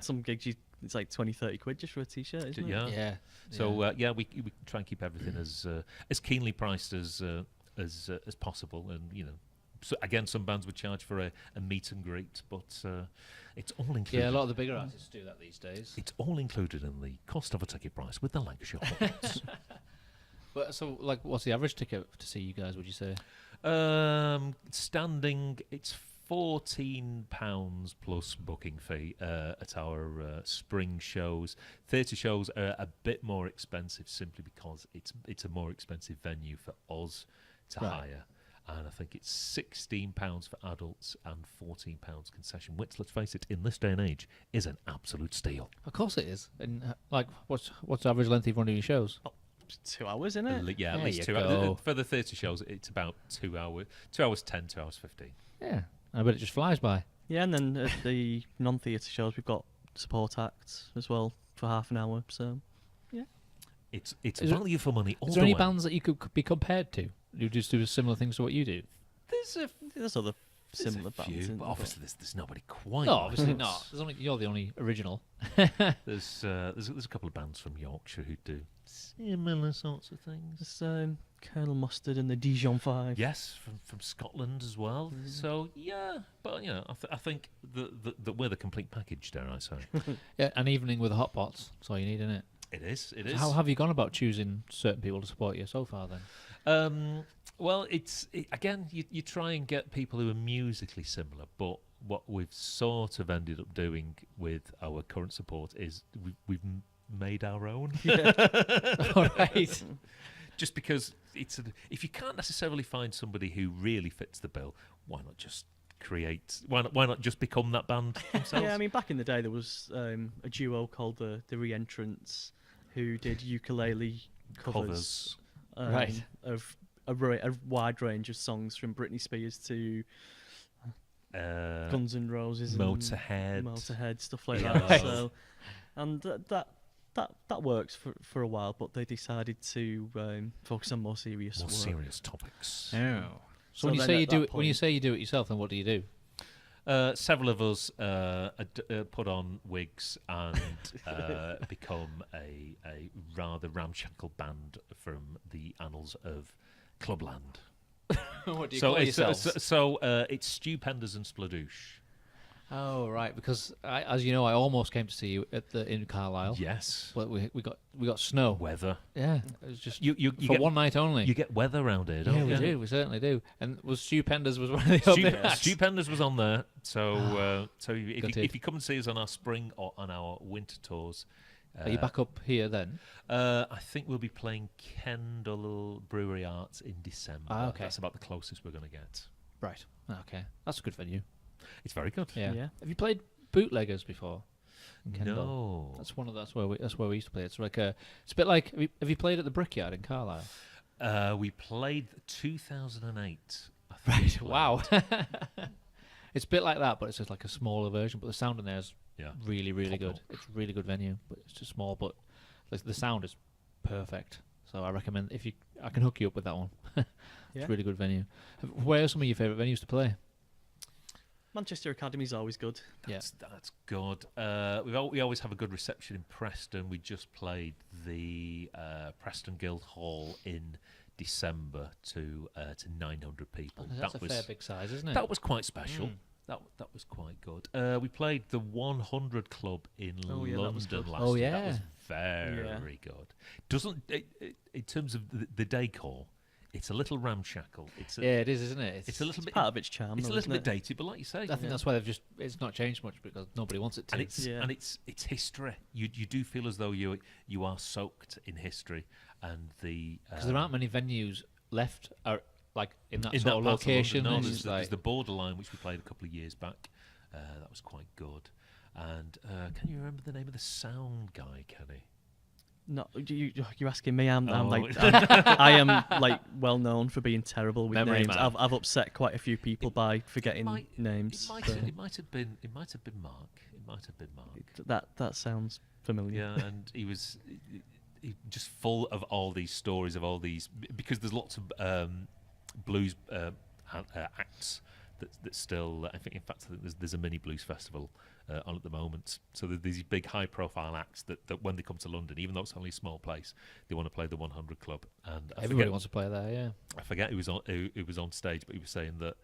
Speaker 2: Some gigs it's like 20-30 quid just for a t-shirt, isn't it?
Speaker 1: Yeah.
Speaker 3: So we try and keep everything as keenly priced as possible, and so again, some bands would charge for a meet and greet, but it's all included.
Speaker 1: Yeah, a lot of the bigger artists do that these days.
Speaker 3: It's all included in the cost of a ticket price with the Lancashire Hotpots.
Speaker 1: But so, what's the average ticket to see you guys? Would you say?
Speaker 3: Standing, it's £14 plus booking fee at our spring shows. Theatre shows are a bit more expensive simply because it's a more expensive venue for us to hire. And I think it's £16 for adults and £14 concession, which, let's face it, in this day and age, is an absolute steal.
Speaker 1: Of course it is. And what's the average length of one of your shows?
Speaker 2: 2 hours, isn't it?
Speaker 3: At least 2 hours. For the theatre shows, it's about 2 hours. 2 hours 10, 2 hours 15.
Speaker 1: Yeah, I bet it just flies by.
Speaker 2: Yeah, and then at the non-theatre shows, we've got support acts as well for half an hour. So, yeah,
Speaker 3: it's value for money.
Speaker 1: Is there any bands that you could be compared to? You just do similar things to what you do?
Speaker 2: There's other similar bands,
Speaker 3: but obviously there's nobody quite.
Speaker 1: No, obviously not. You're the only original.
Speaker 3: There's a couple of bands from Yorkshire who do similar sorts of things.
Speaker 2: There's Colonel Mustard and the Dijon Five.
Speaker 3: Yes, from Scotland as well. So yeah, but I think that we're the complete package, dare I say?
Speaker 1: Yeah, an evening with the Hotpots. That's all you need, isn't it?
Speaker 3: It is.
Speaker 1: So how have you gone about choosing certain people to support you so far then?
Speaker 3: Well, again, you try and get people who are musically similar, but what we've sort of ended up doing with our current support is we've made our own.
Speaker 1: All right.
Speaker 3: Just because if you can't necessarily find somebody who really fits the bill, why not just why not just become that band themselves?
Speaker 2: Yeah, I mean, back in the day there was a duo called the Re-Entrants who did ukulele covers.
Speaker 1: Right.
Speaker 2: Of a wide range of songs from Britney Spears to Guns N' Roses, Motorhead, stuff like that.
Speaker 1: Right.
Speaker 2: So, and that works for a while, but they decided to focus on more serious
Speaker 3: topics.
Speaker 1: Oh. So when you say you do it yourself, then what do you do?
Speaker 3: Several of us put on wigs and become a rather ramshackle band from the annals of Clubland.
Speaker 1: What do you call yourselves?
Speaker 3: It's Stupendous and Spladoosh.
Speaker 1: Oh right, because as you know, I almost came to see you in Carlisle.
Speaker 3: Yes,
Speaker 1: but we got snow.
Speaker 3: Weather.
Speaker 1: Yeah, it was just
Speaker 3: you
Speaker 1: for one night only.
Speaker 3: You get weather around here, don't you?
Speaker 1: We do. We certainly do. And Stupendous was one of the opening acts.
Speaker 3: Stupendous was on there. So if you come and see us on our spring or on our winter tours.
Speaker 1: Are you back up here then?
Speaker 3: I think we'll be playing Kendal Brewery Arts in December.
Speaker 1: Okay.
Speaker 3: That's about the closest we're going to get.
Speaker 1: Right. Okay. That's a good venue.
Speaker 3: It's very good.
Speaker 2: Yeah.
Speaker 1: Have you played Bootleggers before?
Speaker 3: No.
Speaker 1: That's where we used to play. It's it's a bit like. Have you played at the Brickyard in Carlisle?
Speaker 3: We played 2008.
Speaker 1: Right. Wow. It's a bit like that, but it's just like a smaller version. But the sound in there is really, really good. It's a really good venue, but it's just small. But the sound is perfect. So I recommend I can hook you up with that one. It's a really good venue. Where are some of your favourite venues to play?
Speaker 2: Manchester Academy's always good.
Speaker 3: That's good. We always have a good reception in Preston. We just played the Preston Guildhall in December to 900 people.
Speaker 1: That's a fair big size, isn't it?
Speaker 3: That was quite special. That was quite good. We played the 100 Club in London last year. That was very good. In terms of the decor, it's a little ramshackle.
Speaker 1: It is, isn't it?
Speaker 3: It's a little bit
Speaker 2: part of its charm.
Speaker 3: It's
Speaker 2: though,
Speaker 3: a little
Speaker 2: isn't
Speaker 3: bit
Speaker 2: it?
Speaker 3: dated, but like you say,
Speaker 1: I think that's why it's not changed much because nobody wants it to.
Speaker 3: and it's history. You do feel as though you are soaked in history, and because
Speaker 1: there aren't many venues left like in that
Speaker 3: in
Speaker 1: sort of location.
Speaker 3: No, there's the Borderline, which we played a couple of years back. That was quite good. And can you remember the name of the sound guy, Kenny?
Speaker 2: No, you're asking me. I am like well known for being terrible with
Speaker 1: Memory
Speaker 2: names.
Speaker 1: man.
Speaker 2: I've upset quite a few people by forgetting names.
Speaker 3: It might have been Mark. It might have been Mark.
Speaker 2: That sounds familiar.
Speaker 3: Yeah, and he was just full of all these stories of all these, because there's lots of blues acts that still. I think there's a mini blues festival on at the moment. So there's these big high-profile acts that when they come to London, even though it's only a small place, they want to play the 100 Club. And
Speaker 1: everybody wants to play there. Yeah,
Speaker 3: I forget who was on stage, but he was saying that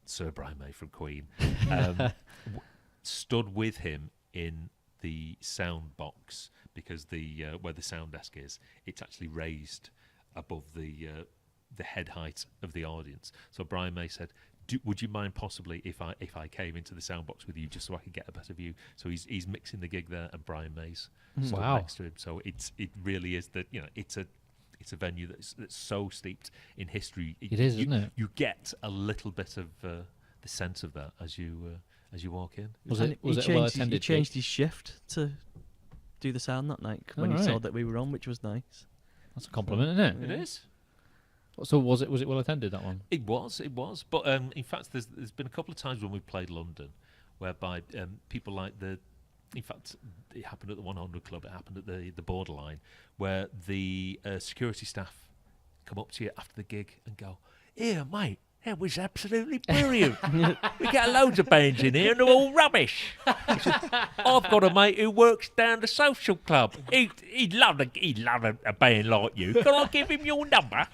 Speaker 3: Sir Brian May from Queen, stood with him in the sound box because where the sound desk is, it's actually raised above the head height of the audience. So Brian May said, would you mind possibly if I came into the sound box with you just so I could get a better view? So he's mixing the gig there, and Brian May's stood next to him. So it really is that it's a venue that's so steeped in history.
Speaker 1: It is, isn't it?
Speaker 3: You get a little bit of the sense of that as you walk in.
Speaker 1: Was it well attended?
Speaker 2: He changed his shift to do the sound that night when he saw that we were on, which was nice.
Speaker 1: That's a compliment, isn't it?
Speaker 3: Yeah. It is.
Speaker 1: So was it well attended, that one?
Speaker 3: It was. But in fact, there's been a couple of times when we've played London, whereby people like in fact, it happened at the 100 Club. It happened at the Borderline, where the security staff come up to you after the gig and go, "Here, mate, that was absolutely brilliant. We get loads of bands in here and they're all rubbish." He said, "I've got a mate who works down the social club. He'd love a band like you. Can I give him your number?"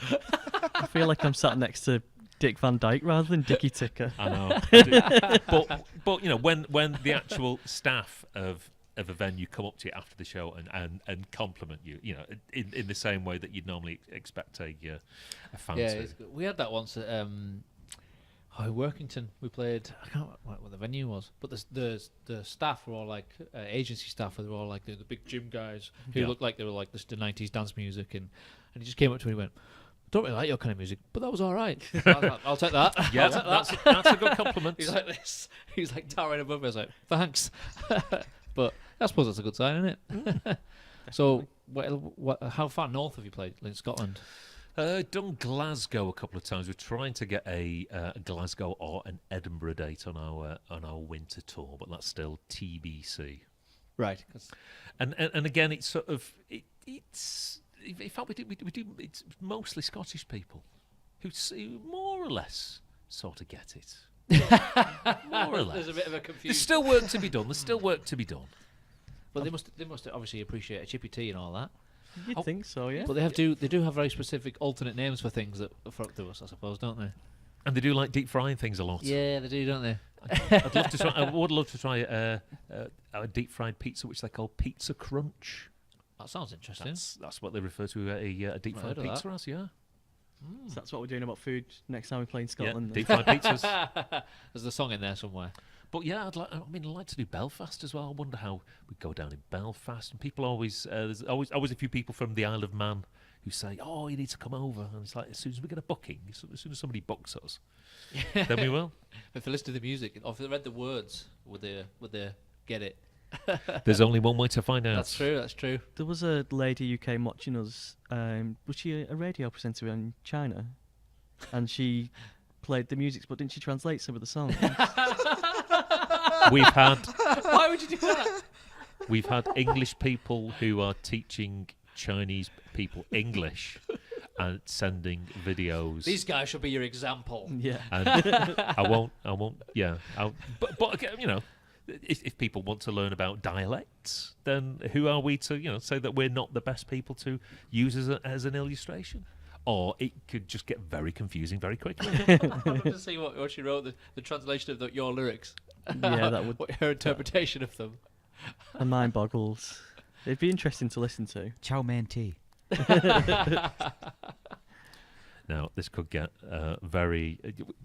Speaker 2: I feel like I'm sat next to Dick Van Dyke rather than Dickie Ticker.
Speaker 3: I know. But when the actual staff of a venue come up to you after the show and compliment you, in the same way that you'd normally expect a fan to.
Speaker 1: We had that once at Workington. We played. I can't remember what the venue was, but the staff were all like agency staff. They were all like the big gym guys who looked like they were like the 90s dance music, and he just came up to me and went, "Don't really like your kind of music, but that was all right." I'll take that.
Speaker 3: Yeah, that's a good compliment.
Speaker 1: He's like this. He's like towering above me. I was like, "Thanks," but I suppose that's a good sign, isn't it? So, how far north have you played in Scotland?
Speaker 3: Done Glasgow a couple of times. We're trying to get a Glasgow or an Edinburgh date on our winter tour, but that's still TBC.
Speaker 1: Right.
Speaker 3: And again, it's sort of it's. In fact, we do. It's mostly Scottish people who more or less sort of get it. More or less.
Speaker 1: There's a bit of a confusion.
Speaker 3: There's still work to be done.
Speaker 1: But they must obviously appreciate a chippy tea and all that.
Speaker 2: You'd think so, yeah.
Speaker 1: But they do have very specific alternate names for things that are up to us, I suppose, don't they?
Speaker 3: And they do like deep frying things a lot.
Speaker 1: Yeah, they do, don't they?
Speaker 3: I'd love to try. I would love to try a deep fried pizza, which they call Pizza Crunch.
Speaker 1: That sounds interesting.
Speaker 3: That's what they refer to a deep fried pizza as. Yeah.
Speaker 2: So that's what we're doing about food next time we play in Scotland.
Speaker 3: Yeah, deep fried pizzas.
Speaker 1: There's a song in there somewhere.
Speaker 3: But yeah, I'd like to do Belfast as well. I wonder how we'd go down in Belfast. And people always, there's always a few people from the Isle of Man who say, "Oh, you need to come over." And it's like, as soon as we get a booking, as soon as somebody books us, then we will.
Speaker 1: If they listen to the music, or if they read the words, would they get it?
Speaker 3: There's only one way to find out.
Speaker 1: That's true.
Speaker 2: There was a lady who came watching us. Was she a radio presenter in China? And she played the music, but didn't she translate some of the songs?
Speaker 3: We've had.
Speaker 1: Why would you do that?
Speaker 3: We've had English people who are teaching Chinese people English and sending videos.
Speaker 1: These guys should be your example.
Speaker 2: Yeah.
Speaker 3: And I won't. Yeah. But if people want to learn about dialects, then who are we to say that we're not the best people to use as an illustration? Or it could just get very confusing very quickly.
Speaker 1: I'd love to see what she wrote, the translation of your lyrics.
Speaker 2: Yeah, that would.
Speaker 1: Her interpretation of them.
Speaker 2: And mine boggles. It'd be interesting to listen to.
Speaker 4: Chow mein tea.
Speaker 3: Now, this could get very...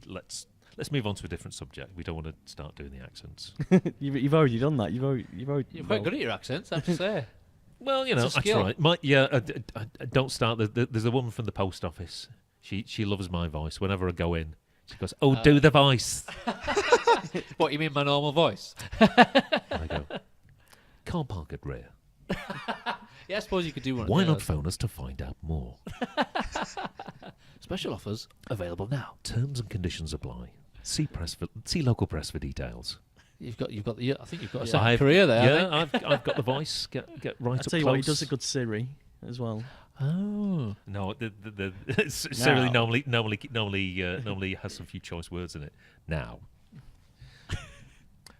Speaker 3: let's move on to a different subject. We don't want to start doing the accents.
Speaker 2: You've already done that. You've already.
Speaker 1: You're quite good at your accents, I have to say.
Speaker 3: Well, you know, I try. I don't start. There's a woman from the post office. She loves my voice. Whenever I go in, she goes, "Oh, do the voice."
Speaker 1: What, you mean my normal voice?
Speaker 3: I go, "Car park at rear.
Speaker 1: Yeah, I suppose you could do one.
Speaker 3: Why not phone us to find out more?
Speaker 1: Special offers available now.
Speaker 3: Terms and conditions apply. See local press for details."
Speaker 1: I think you've got a second career there.
Speaker 3: Yeah, I've got the voice. Get right
Speaker 2: I'll
Speaker 3: up
Speaker 2: tell you
Speaker 3: close.
Speaker 2: what, he does a good Siri as well.
Speaker 1: Oh
Speaker 3: No, Siri normally has some few choice words in it. Now,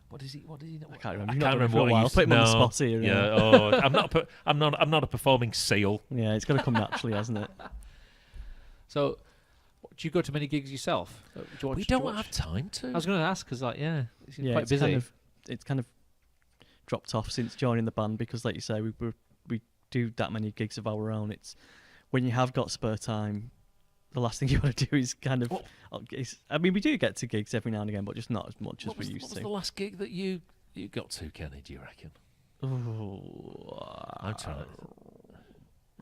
Speaker 3: what is he?
Speaker 2: I can't remember.
Speaker 3: I
Speaker 2: You've
Speaker 3: can't
Speaker 2: not done it
Speaker 3: remember
Speaker 2: for a
Speaker 3: what
Speaker 2: while.
Speaker 3: he
Speaker 2: Put him on the spot here.
Speaker 3: Yeah. Oh, I'm not a performing seal.
Speaker 2: Yeah, it's got to come naturally, hasn't it?
Speaker 1: So, do you go to many gigs yourself?
Speaker 3: We don't have time to.
Speaker 1: I was going to ask because, like, yeah, it's quite
Speaker 2: it's
Speaker 1: busy.
Speaker 2: It's kind of dropped off since joining the band because, like you say, we do that many gigs of our own. It's when you have got spare time, the last thing you want to do is kind of. I mean, we do get to gigs every now and again, but just not as much as we used to.
Speaker 3: What was the last gig that you got to, Kenny? Do you reckon? I'm trying.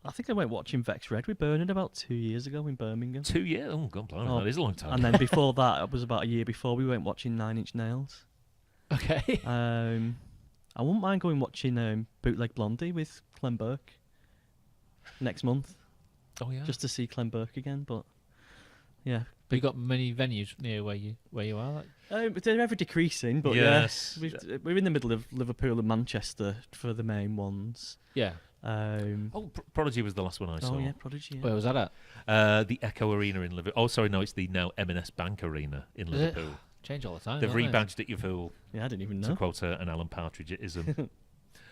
Speaker 2: I think I went watching Vex Red with Bernard about 2 years ago in Birmingham.
Speaker 3: 2 years? Oh, God, blimey, that is a long time.
Speaker 2: And then before that, it was about a year before, we went watching Nine Inch Nails.
Speaker 1: Okay.
Speaker 2: I wouldn't mind going watching Bootleg Blondie with Clem Burke next month.
Speaker 3: Oh, yeah.
Speaker 2: Just to see Clem Burke again, but yeah.
Speaker 1: But you got many venues near where you are? Like?
Speaker 2: They're ever decreasing, but
Speaker 3: yes.
Speaker 2: yeah. We're in the middle of Liverpool and Manchester for the main ones.
Speaker 1: Yeah.
Speaker 3: Prodigy was the last one I saw.
Speaker 2: Oh, yeah, Prodigy. Yeah.
Speaker 1: Where was that at?
Speaker 3: The Echo Arena in Liverpool. Oh, sorry, no, it's the now M&S Bank Arena in Liverpool.
Speaker 1: Change all the time.
Speaker 3: They've rebadged it, you fool.
Speaker 2: Yeah, I didn't even know.
Speaker 3: To quote an Alan Partridge-ism.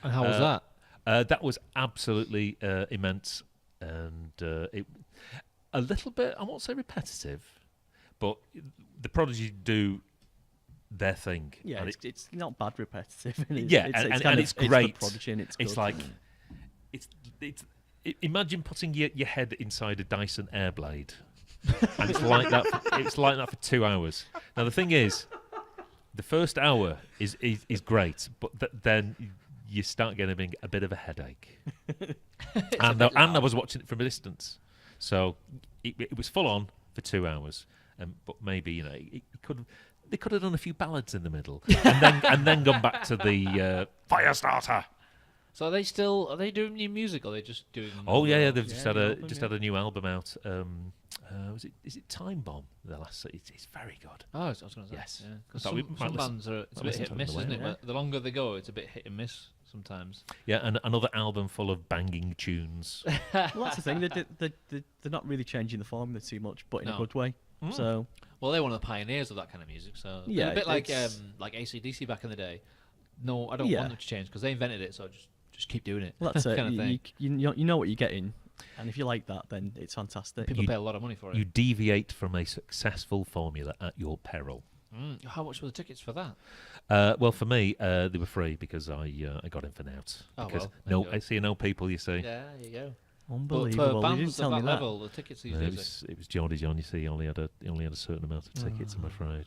Speaker 1: And how was that?
Speaker 3: That was absolutely immense, and it a little bit, I won't say repetitive, but the Prodigy do their thing.
Speaker 2: Yeah,
Speaker 3: and
Speaker 2: it's not bad repetitive.
Speaker 3: Yeah, and it's great.
Speaker 2: It's Prodigy and it's good.
Speaker 3: It's like imagine putting your head inside a Dyson Airblade, and it's like that. It's like that for 2 hours. Now the thing is, the first hour is great, but then you start getting a bit of a headache. and I was watching it from a distance, so it was full on for 2 hours. But maybe they could have done a few ballads in the middle, and then gone back to the Firestarter.
Speaker 1: So are they doing new music, or are they just doing?
Speaker 3: Oh yeah, they've just had a new album out. Is it Time Bomb? The last, it's very good.
Speaker 1: Oh, I was going to say.
Speaker 3: Yes,
Speaker 1: because some bands are it's a bit hit and miss, isn't it? Yeah. The longer they go, it's a bit hit and miss sometimes.
Speaker 3: Yeah, and another album full of banging tunes.
Speaker 2: Well, that's the thing. They're not really changing the formula too much, but in a good way. So.
Speaker 1: Well, they're one of the pioneers of that kind of music. So
Speaker 2: yeah,
Speaker 1: a bit like AC/DC back in the day. No, I don't want them to change because they invented it. So just keep doing it.
Speaker 2: Well, that's it.
Speaker 1: Kind of thing.
Speaker 2: You know what you're getting, and if you like that, then it's fantastic.
Speaker 1: People pay a lot of money for it.
Speaker 3: You deviate from a successful formula at your peril.
Speaker 1: How much were the tickets for that?
Speaker 3: Well, for me, they were free because I got in for out. Because I see no people. You see.
Speaker 1: Yeah, there you go.
Speaker 2: Unbelievable!
Speaker 1: But for
Speaker 2: you
Speaker 1: bands
Speaker 2: didn't tell
Speaker 1: of
Speaker 2: me
Speaker 1: that
Speaker 2: that.
Speaker 1: level, the tickets these days.
Speaker 3: It was Geordie John. You see, he only had a certain amount of tickets. I'm afraid.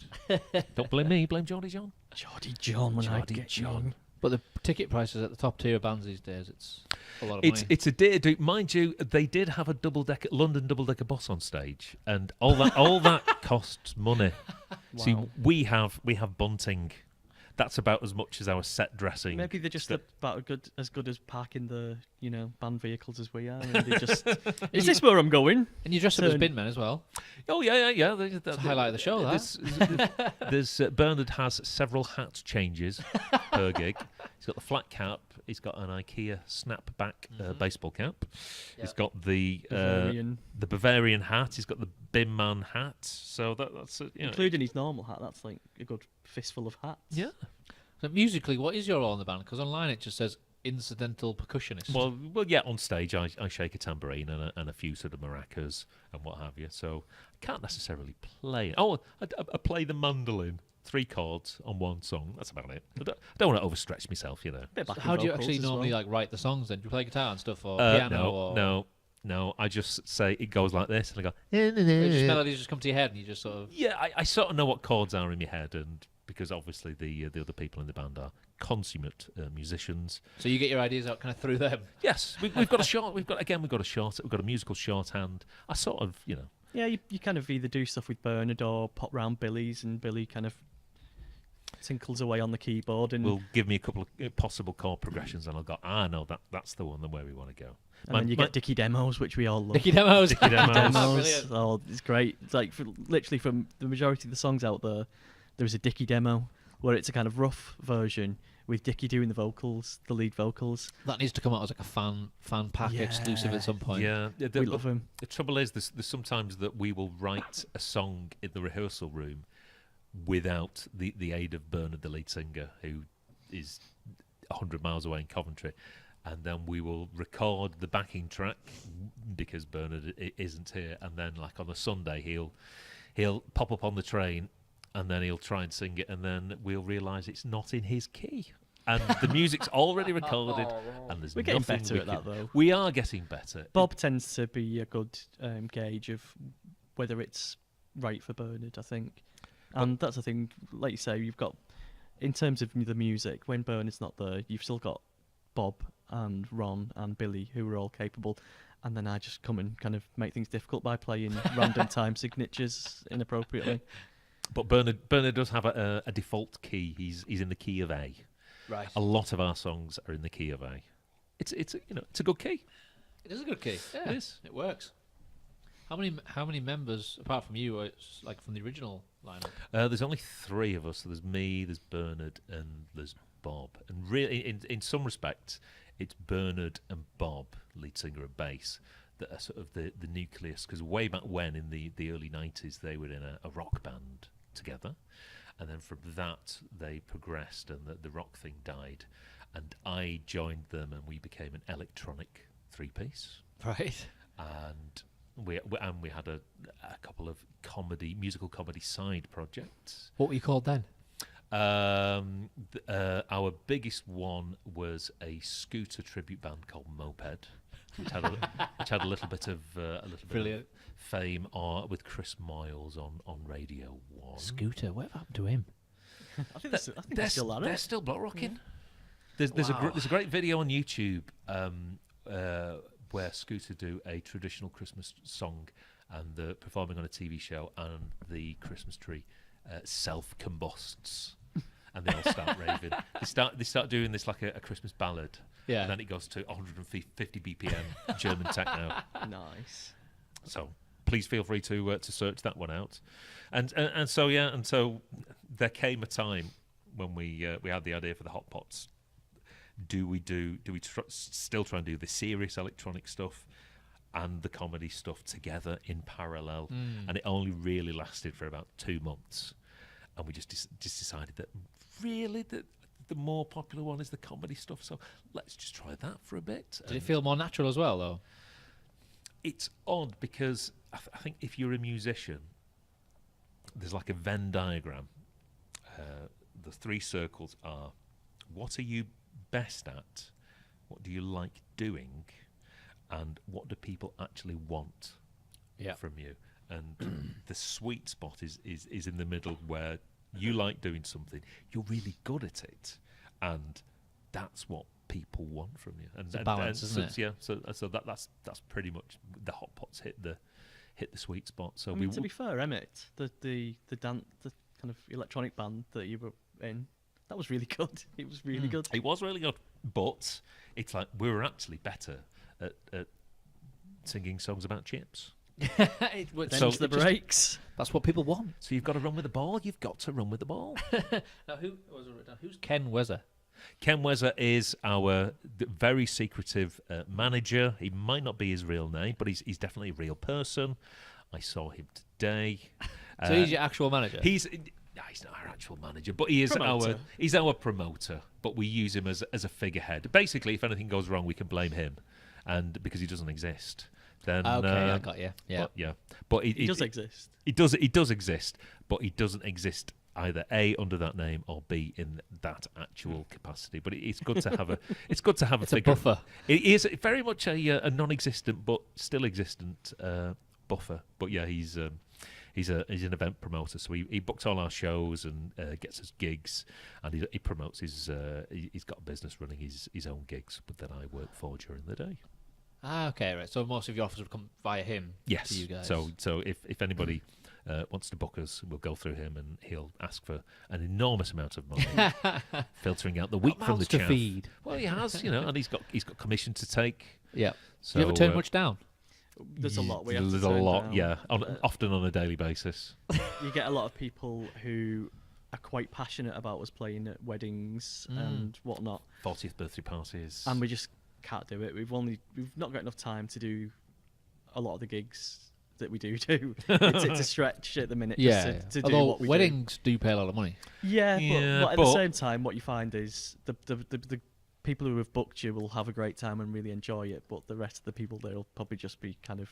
Speaker 3: Don't blame me. Blame Geordie John.
Speaker 2: Geordie John. When I get John.
Speaker 1: But the ticket prices at the top tier bands these days, it's a lot of money.
Speaker 3: It's a dear do. Mind you, they did have a London double-decker bus on stage, and all that costs money.
Speaker 2: Wow.
Speaker 3: See, we have bunting. That's about as much as our set dressing.
Speaker 2: Maybe they're just about as good as parking the band vehicles as we are. And they just is this where I'm going?
Speaker 1: And you dress up as bin men as well.
Speaker 3: Oh yeah.
Speaker 1: It's the highlight of the show.
Speaker 3: There's Bernard has several hat changes per gig. He's got the flat cap. He's got an IKEA snapback baseball cap. Yep. He's got the Bavarian hat. He's got the bin man hat. So that's
Speaker 2: including his normal hat. That's like a good fistful of hats.
Speaker 3: Yeah.
Speaker 1: So musically, what is your role in the band? Because online it just says incidental percussionist.
Speaker 3: Well, yeah. On stage, I shake a tambourine and a few sort of maracas and what have you. So I can't necessarily play. Oh, I play the mandolin. 3 chords on one song. That's about it. I don't want to overstretch myself,
Speaker 1: So how do you actually normally write the songs then? Do you play guitar and stuff or piano?
Speaker 3: No. No, I just say it goes like this, and I go.
Speaker 1: Melodies just come to your head, and you just sort of.
Speaker 3: Yeah, I sort of know what chords are in my head, and because obviously the other people in the band are consummate musicians.
Speaker 1: So you get your ideas out kind of through them.
Speaker 3: Yes, we've got a short. We've got a musical shorthand. I sort of,
Speaker 2: Yeah, you kind of either do stuff with Bernard or pop round Billy's, and Billy kind of tinkles away on the keyboard and
Speaker 3: will give me a couple of possible chord progressions, and I'll go, no, that's the one, where we want to go.
Speaker 2: And then you get Dickie demos, which we all love.
Speaker 1: Dickie demos.
Speaker 3: Dickie demos.
Speaker 2: Oh, it's great. It's like literally from the majority of the songs out there's a Dickie demo where it's a kind of rough version with Dickie doing the lead vocals.
Speaker 1: That needs to come out as like a fan pack exclusive at some point.
Speaker 3: Yeah,
Speaker 2: we love him.
Speaker 3: The trouble is, there's sometimes that we will write a song in the rehearsal room without the aid of Bernard, the lead singer, who is 100 miles away in Coventry. And then we will record the backing track because Bernard isn't here. And then, like on a Sunday, he'll pop up on the train, and then he'll try and sing it, and then we'll realise it's not in his key, and the music's already recorded. And there's
Speaker 2: We're getting
Speaker 3: nothing
Speaker 2: better at that, though.
Speaker 3: We are getting better.
Speaker 2: Bob tends to be a good gauge of whether it's right for Bernard, I think. And that's the thing. Like you say, you've got, in terms of the music, when Bernard's not there, you've still got Bob and Ron and Billy, who are all capable, and then I just come and kind of make things difficult by playing random time signatures inappropriately.
Speaker 3: But Bernard does have a default key. He's in the key of A.
Speaker 1: Right.
Speaker 3: A lot of our songs are in the key of A. It's a good key.
Speaker 1: It is a good key. Yeah,
Speaker 3: it is.
Speaker 1: It works. How many members apart from you are like from the original lineup?
Speaker 3: There's only 3 of us. So there's me, there's Bernard, and there's Bob. And really, in some respects, it's Bernard and Bob, lead singer and bass, that are sort of the nucleus. Because way back when, in the early 90s, they were in a rock band together. And then from that, they progressed, and the rock thing died. And I joined them, and we became an electronic 3-piece.
Speaker 1: Right.
Speaker 3: And we had a couple of musical comedy side projects.
Speaker 1: What were you called then?
Speaker 3: Our biggest one was a scooter tribute band called Moped, which had a little bit of fame with Chris Moyles on Radio 1.
Speaker 1: Scooter, what happened to him?
Speaker 2: I think they're still at it.
Speaker 3: They're still block rocking. Yeah. There's a great video on YouTube where Scooter do a traditional Christmas song, and they're performing on a TV show, and the Christmas tree self-combusts, and they all start raving. They start doing this like a Christmas ballad, and then it goes to 150 BPM German techno.
Speaker 2: Nice.
Speaker 3: So please feel free to search that one out, and so there came a time when we had the idea for the Hotpots. Do we still try and do the serious electronic stuff and the comedy stuff together in parallel? And it only really lasted for about 2 months, and we just decided that really the more popular one is the comedy stuff, so let's just try that for a bit.
Speaker 1: Did it feel more natural as well, though?
Speaker 3: It's odd because I think if you're a musician, there's like a Venn diagram. The 3 circles are: what are you best at, what do you like doing, and what do people actually want from you? And the sweet spot is in the middle, where you like doing something, you're really good at it, and that's what people want from you. And
Speaker 1: it's a balance, isn't it?
Speaker 3: Yeah, so that's pretty much the Hotpots hit the sweet spot. So
Speaker 2: to be fair, Emmett, the kind of electronic band that you were in, that was really good. It was really good.
Speaker 3: It was really good, but it's like we were actually better at singing songs about chips.
Speaker 2: The breaks.
Speaker 1: That's what people want.
Speaker 3: So you've got to run with the ball. You've got to run with the ball.
Speaker 1: Who's Ken Wezzer?
Speaker 3: Ken Wezzer is our very secretive manager. He might not be his real name, but he's definitely a real person. I saw him today.
Speaker 1: So he's your actual manager?
Speaker 3: He's not our actual manager, but he is our promoter. But we use him as a figurehead. Basically, if anything goes wrong, we can blame him, and because he doesn't exist. Then
Speaker 1: okay, I got you. Yeah,
Speaker 3: but he
Speaker 2: does exist.
Speaker 3: He does exist, but he doesn't exist either A, under that name, or B, in that actual capacity. But it's good to have a it's good to have
Speaker 1: It's
Speaker 3: a
Speaker 1: a
Speaker 3: figure.
Speaker 1: buffer.
Speaker 3: It is very much a non-existent but still existent buffer. But yeah, he's an event promoter, so he books all our shows and gets us gigs, and he promotes he's got a business running his own gigs, but then I work for during the day.
Speaker 1: Ah, okay, right. So most of your offers would come via him.
Speaker 3: Yes.
Speaker 1: To you guys.
Speaker 3: So if anybody wants to book us, we'll go through him, and he'll ask for an enormous amount of money, filtering out the wheat from the
Speaker 1: to
Speaker 3: chaff.
Speaker 1: feed.
Speaker 3: Well, he has, and he's got commission to take.
Speaker 1: Yeah.
Speaker 3: So
Speaker 1: you ever turn much down?
Speaker 2: There's a lot we have to
Speaker 3: There's a
Speaker 2: turn
Speaker 3: lot,
Speaker 2: down.
Speaker 3: yeah, often on a daily basis.
Speaker 2: You get a lot of people who are quite passionate about us playing at weddings and whatnot,
Speaker 3: 40th birthday parties,
Speaker 2: and we just can't do it. We've not got enough time to do a lot of the gigs that we do. It's a stretch at the minute.
Speaker 1: Yeah.
Speaker 2: Just to do
Speaker 1: Although
Speaker 2: what we
Speaker 1: weddings do pay a lot of money.
Speaker 2: do. Yeah,
Speaker 3: Yeah,
Speaker 2: but at the same time, what you find is the people who have booked you will have a great time and really enjoy it, but the rest of the people there will probably just be kind of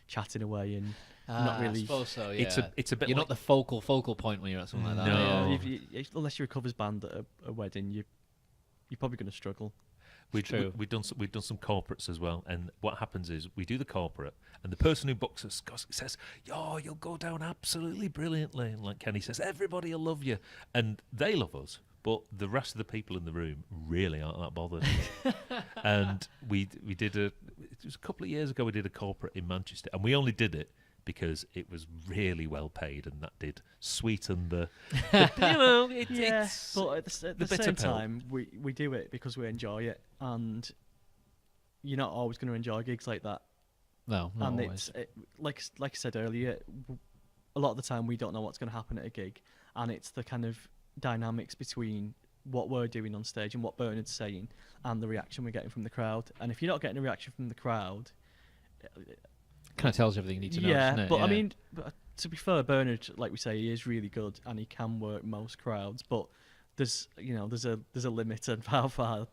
Speaker 2: chatting away and not really.
Speaker 1: I suppose so. Yeah.
Speaker 3: it's a bit.
Speaker 1: You're
Speaker 3: like,
Speaker 1: not the focal point when you're at something like that.
Speaker 3: No.
Speaker 1: Yeah.
Speaker 2: Unless you're a covers band at a wedding, you're probably going to struggle.
Speaker 3: We've done some corporates as well, and what happens is we do the corporate, and the person who books us says, "Yo, you'll go down absolutely brilliantly," and like Kenny says, "Everybody will love you," and they love us, but the rest of the people in the room really aren't that bothered. And we did it was a couple of years ago. We did a corporate in Manchester, and we only did it because it was really well paid, and that did sweeten the it's
Speaker 2: but at the
Speaker 3: bitter
Speaker 2: same
Speaker 3: pill.
Speaker 2: time, we do it because we enjoy it, and you're not always going to enjoy gigs like that.
Speaker 1: No, not
Speaker 2: And
Speaker 1: always.
Speaker 2: like I said earlier, a lot of the time we don't know what's going to happen at a gig, and it's the kind of dynamics between what we're doing on stage and what Bernard's saying and the reaction we're getting from the crowd. And if you're not getting a reaction from the crowd,
Speaker 1: Kind of tells you everything you need to know.
Speaker 2: yeah,
Speaker 1: doesn't it?
Speaker 2: but I
Speaker 1: Yeah.
Speaker 2: mean, to be fair, Bernard, like we say, he is really good and he can work most crowds. But there's a limit of how far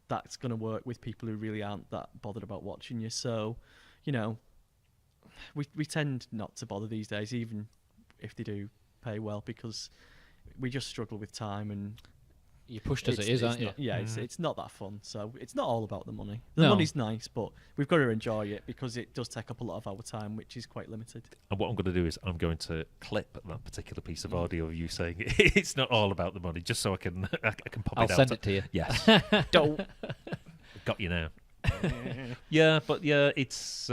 Speaker 2: that's going to work with people who really aren't that bothered about watching you. So, we tend not to bother these days, even if they do pay well, because we just struggle with time and.
Speaker 1: You're pushed as it is, aren't you?
Speaker 2: Not, yeah, it's not that fun. So it's not all about the money. The
Speaker 1: No.
Speaker 2: money's nice, but we've got to enjoy it because it does take up a lot of our time, which is quite limited.
Speaker 3: And what I'm going to do is I'm going to clip that particular piece of audio of you saying it's not all about the money, just so I can pop
Speaker 1: I'll
Speaker 3: it out.
Speaker 1: send it to you.
Speaker 3: Yes,
Speaker 2: Don't.
Speaker 3: got you now. Yeah, but yeah, it's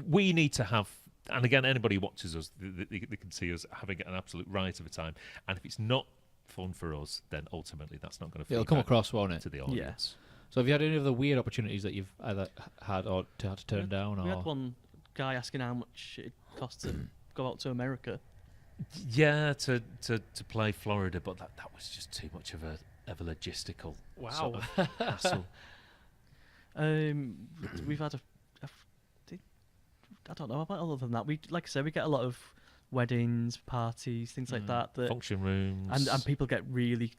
Speaker 3: we need to have. And again, anybody who watches us, they can see us having an absolute riot of a time. And if it's not fun for us, then ultimately that's not going to.
Speaker 1: It'll come across, won't it?
Speaker 3: to the audience.
Speaker 1: So have you had any other weird opportunities that you've either had or had to turn down?
Speaker 2: We
Speaker 1: or
Speaker 2: had one guy asking how much it costs to go out to America.
Speaker 3: Yeah, to play Florida, but that was just too much of a logistical sort of hassle.
Speaker 2: We've had I don't know about other than that. We, like I said, we get a lot of weddings, parties, things like that.
Speaker 3: Function rooms,
Speaker 2: and some people get really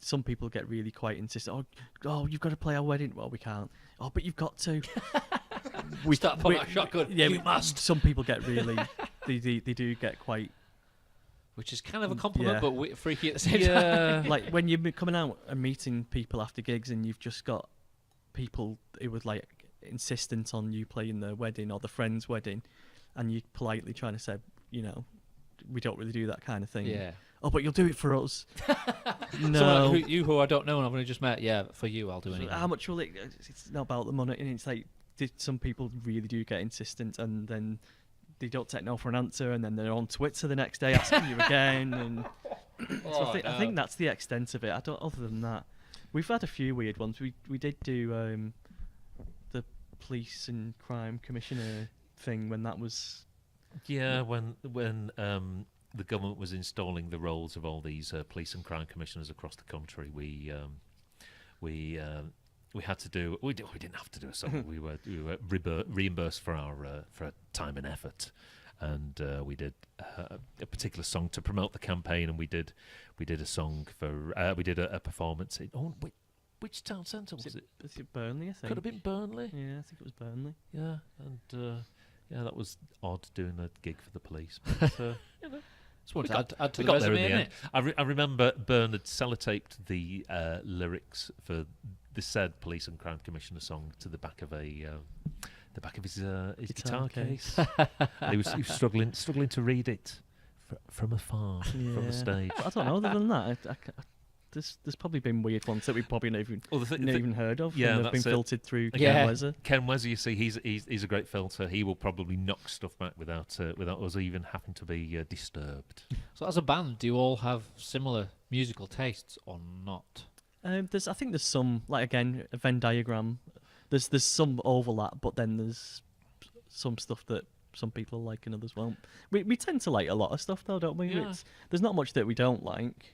Speaker 2: quite insistent. Oh, you've got to play our wedding. Well, we can't. Oh, but you've got to.
Speaker 1: we start pulling out a shotgun.
Speaker 2: Yeah,
Speaker 1: you must.
Speaker 2: Some people get really. they do get quite.
Speaker 1: Which is kind of a compliment,
Speaker 2: Yeah.
Speaker 1: but freaky at the same time.
Speaker 2: Like when you're coming out and meeting people after gigs, and you've just got people who would like insistent on you playing their wedding or the friend's wedding, and you politely trying to say, we don't really do that kind of thing.
Speaker 1: Yeah.
Speaker 2: Oh, but you'll do it for us. No.
Speaker 1: Someone who I don't know and I've only just met. Yeah, for you, I'll do anything.
Speaker 2: How much will it? It's not about the money, and it's like some people really do get insistent, and then they don't take no for an answer, and then they're on Twitter the next day asking you again. And so I think that's the extent of it. I don't. Other than that, we've had a few weird ones. We did do the police and crime commissioner thing when that was.
Speaker 3: Yeah, when the government was installing the roles of all these police and crime commissioners across the country, we had to do. We didn't have to do a song. we were reimbursed for our time and effort, and we did a particular song to promote the campaign, and we did a song for we did a performance in which town centre was it?
Speaker 2: Was it Burnley? I think
Speaker 3: Could have been Burnley.
Speaker 2: Yeah, I think it was Burnley.
Speaker 3: Yeah, and yeah, that was odd doing a gig for the police, but
Speaker 1: Just wanted to add to
Speaker 3: we
Speaker 1: the
Speaker 3: got there in
Speaker 1: resume,
Speaker 3: the end.
Speaker 1: innit?
Speaker 3: I remember Bernard sellotaped the lyrics for the said Police and Crime Commissioner song to the back of his guitar case. And he was struggling to read it from afar, from the stage.
Speaker 2: I don't know. Other than that, there's probably been weird ones that we probably never even heard of.
Speaker 3: Yeah,
Speaker 2: and they've been filtered through
Speaker 1: Yeah.
Speaker 2: Ken Wezzer.
Speaker 3: Ken Wezzer, you see, he's a great filter. He will probably knock stuff back without us even having to be disturbed.
Speaker 1: So as a band, do you all have similar musical tastes or not?
Speaker 2: I think there's some, like, again, a Venn diagram. There's some overlap, but then there's some stuff that some people like and others won't. We tend to like a lot of stuff, though, don't we?
Speaker 1: Yeah.
Speaker 2: There's not much that we don't like.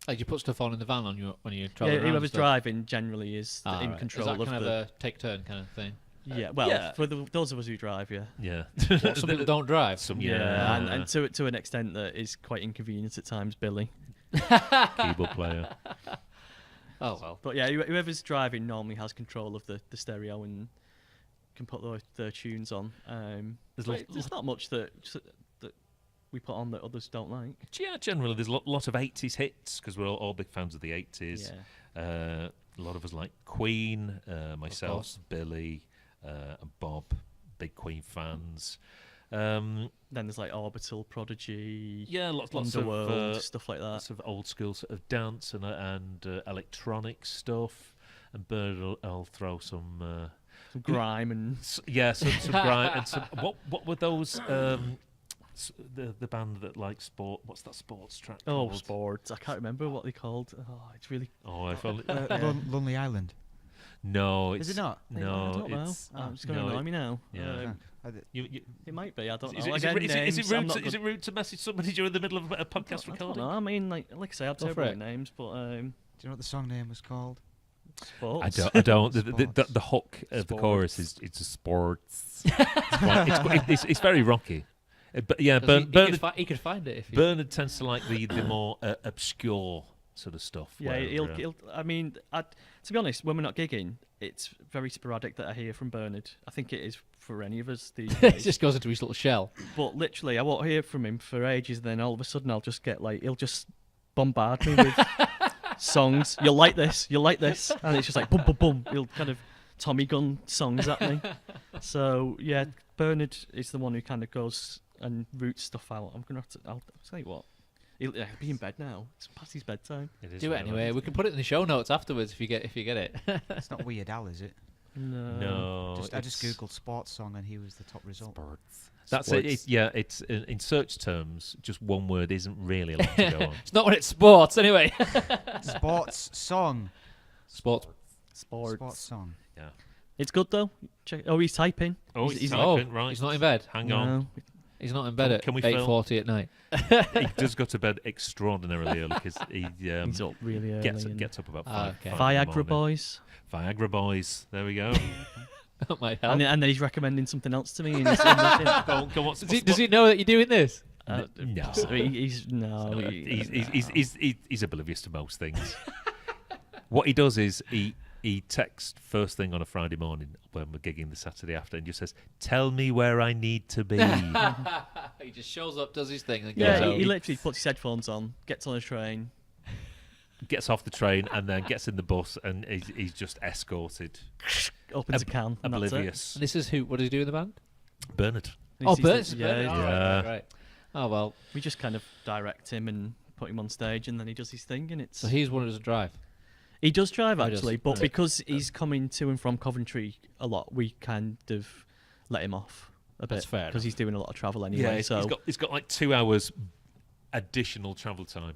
Speaker 1: Like you put stuff on in the van when you're
Speaker 2: Yeah,
Speaker 1: traveling around.
Speaker 2: whoever's driving generally is in
Speaker 1: right.
Speaker 2: control
Speaker 1: Is that
Speaker 2: of
Speaker 1: kind
Speaker 2: the.
Speaker 1: of a take turn kind of thing?
Speaker 2: Yeah, well,
Speaker 3: Yeah.
Speaker 2: for those of us who drive, yeah.
Speaker 3: Yeah.
Speaker 1: What, some people don't drive.
Speaker 2: And to an extent that is quite inconvenient at times, Billy.
Speaker 3: Keyboard player.
Speaker 1: Oh well.
Speaker 2: But yeah, whoever's driving normally has control of the stereo and can put their tunes on. There's not much that we put on that others don't like.
Speaker 3: Yeah, generally there's a lot of 80s hits because we're all big fans of the 80s.
Speaker 2: Yeah.
Speaker 3: A lot of us like Queen, myself, Billy, and Bob, big Queen fans.
Speaker 2: Then there's like Orbital, Prodigy,
Speaker 3: Yeah, lots
Speaker 2: Underworld,
Speaker 3: of
Speaker 2: stuff like that.
Speaker 3: lots of old school sort of dance and electronic stuff. And Bird will throw some
Speaker 2: grime and
Speaker 3: some grime and some. What were those? The band that like sport. What's that sports track? Called?
Speaker 2: Sports. I can't remember what they called. Oh, it's really.
Speaker 3: Oh, I felt.
Speaker 4: Lonely Island.
Speaker 3: No,
Speaker 4: Is it not?
Speaker 3: No,
Speaker 2: I don't know.
Speaker 3: it's
Speaker 2: It's going to annoy me now.
Speaker 3: Yeah.
Speaker 2: It might be. I don't
Speaker 3: Is
Speaker 2: know.
Speaker 3: it rude to message somebody during the middle of a podcast
Speaker 2: I
Speaker 3: recording?
Speaker 2: don't know. I mean, like I say, I've terrible at names, but
Speaker 4: Do you know what the song name was called?
Speaker 2: sports.
Speaker 3: I don't. The hook of the chorus is it's a sports. It's very rocky. But yeah,
Speaker 1: he could find it if he...
Speaker 3: Bernard tends to like the more obscure sort of stuff.
Speaker 2: Yeah, he'll. I mean, to be honest, when we're not gigging, it's very sporadic that I hear from Bernard. I think it is for any of us these
Speaker 1: It
Speaker 2: days.
Speaker 1: just goes into his little shell.
Speaker 2: But literally, I won't hear from him for ages. Then all of a sudden, I'll just get he'll just bombard me with songs. You'll like this. You'll like this, and it's just like boom, boom, boom. He'll kind of Tommy gun songs at me. So yeah, Bernard is the one who kind of goes and roots stuff out. I'm gonna have to. I'll tell you what. He'll be in bed now. It's past his bedtime.
Speaker 1: Do it anyway. We can put it in the show notes afterwards if you get it.
Speaker 4: It's not Weird Al, is it?
Speaker 3: No.
Speaker 4: I just googled sports song and he was the top result.
Speaker 3: That's it. Yeah, it's in search terms. Just one word isn't really allowed to go on.
Speaker 1: It's not when it's sports anyway.
Speaker 4: Sports song.
Speaker 1: Sports
Speaker 4: Song.
Speaker 3: Yeah.
Speaker 2: It's good though. Check. Oh, he's typing.
Speaker 3: He's typing, right.
Speaker 1: He's not in bed.
Speaker 3: Hang on.
Speaker 1: He's not in bed at
Speaker 3: Can we
Speaker 1: 8:40 at night.
Speaker 3: He does go to bed extraordinarily early because
Speaker 2: He's up really early.
Speaker 3: gets up about 5.
Speaker 1: Okay.
Speaker 3: 5 in the
Speaker 2: Viagra
Speaker 3: morning.
Speaker 2: Boys.
Speaker 3: Viagra Boys. There we go.
Speaker 1: That might help.
Speaker 2: And then he's recommending something else to me. And it's
Speaker 3: Go on, what's,
Speaker 1: Does he know that you're doing this?
Speaker 3: No.
Speaker 2: He's
Speaker 3: oblivious to most things. What he does is he texts first thing on a Friday morning when we're gigging the Saturday after and just says, "Tell me where I need to be."
Speaker 1: He just shows up, does his thing, and
Speaker 2: yeah.
Speaker 1: goes
Speaker 2: He
Speaker 1: out.
Speaker 2: literally puts his headphones on, gets on a train,
Speaker 3: Gets off the train and then gets in the bus and he's just escorted.
Speaker 2: opens a can, and that's it.
Speaker 3: Oblivious.
Speaker 1: And this is who? What does he do in the band?
Speaker 3: Bernard.
Speaker 1: Oh,
Speaker 2: He's
Speaker 1: Bert.
Speaker 2: yeah.
Speaker 1: Right. Oh well.
Speaker 2: We just kind of direct him and put him on stage, and then he does his thing, and it's.
Speaker 1: So he's one who doesn't drive.
Speaker 2: He does drive
Speaker 1: Oh, he does.
Speaker 2: actually, but
Speaker 1: Right.
Speaker 2: because he's coming to and from Coventry a lot, we kind of let him off a bit
Speaker 1: That's fair
Speaker 2: because
Speaker 1: enough.
Speaker 2: he's doing a lot of travel anyway.
Speaker 3: He's got like 2 hours additional travel time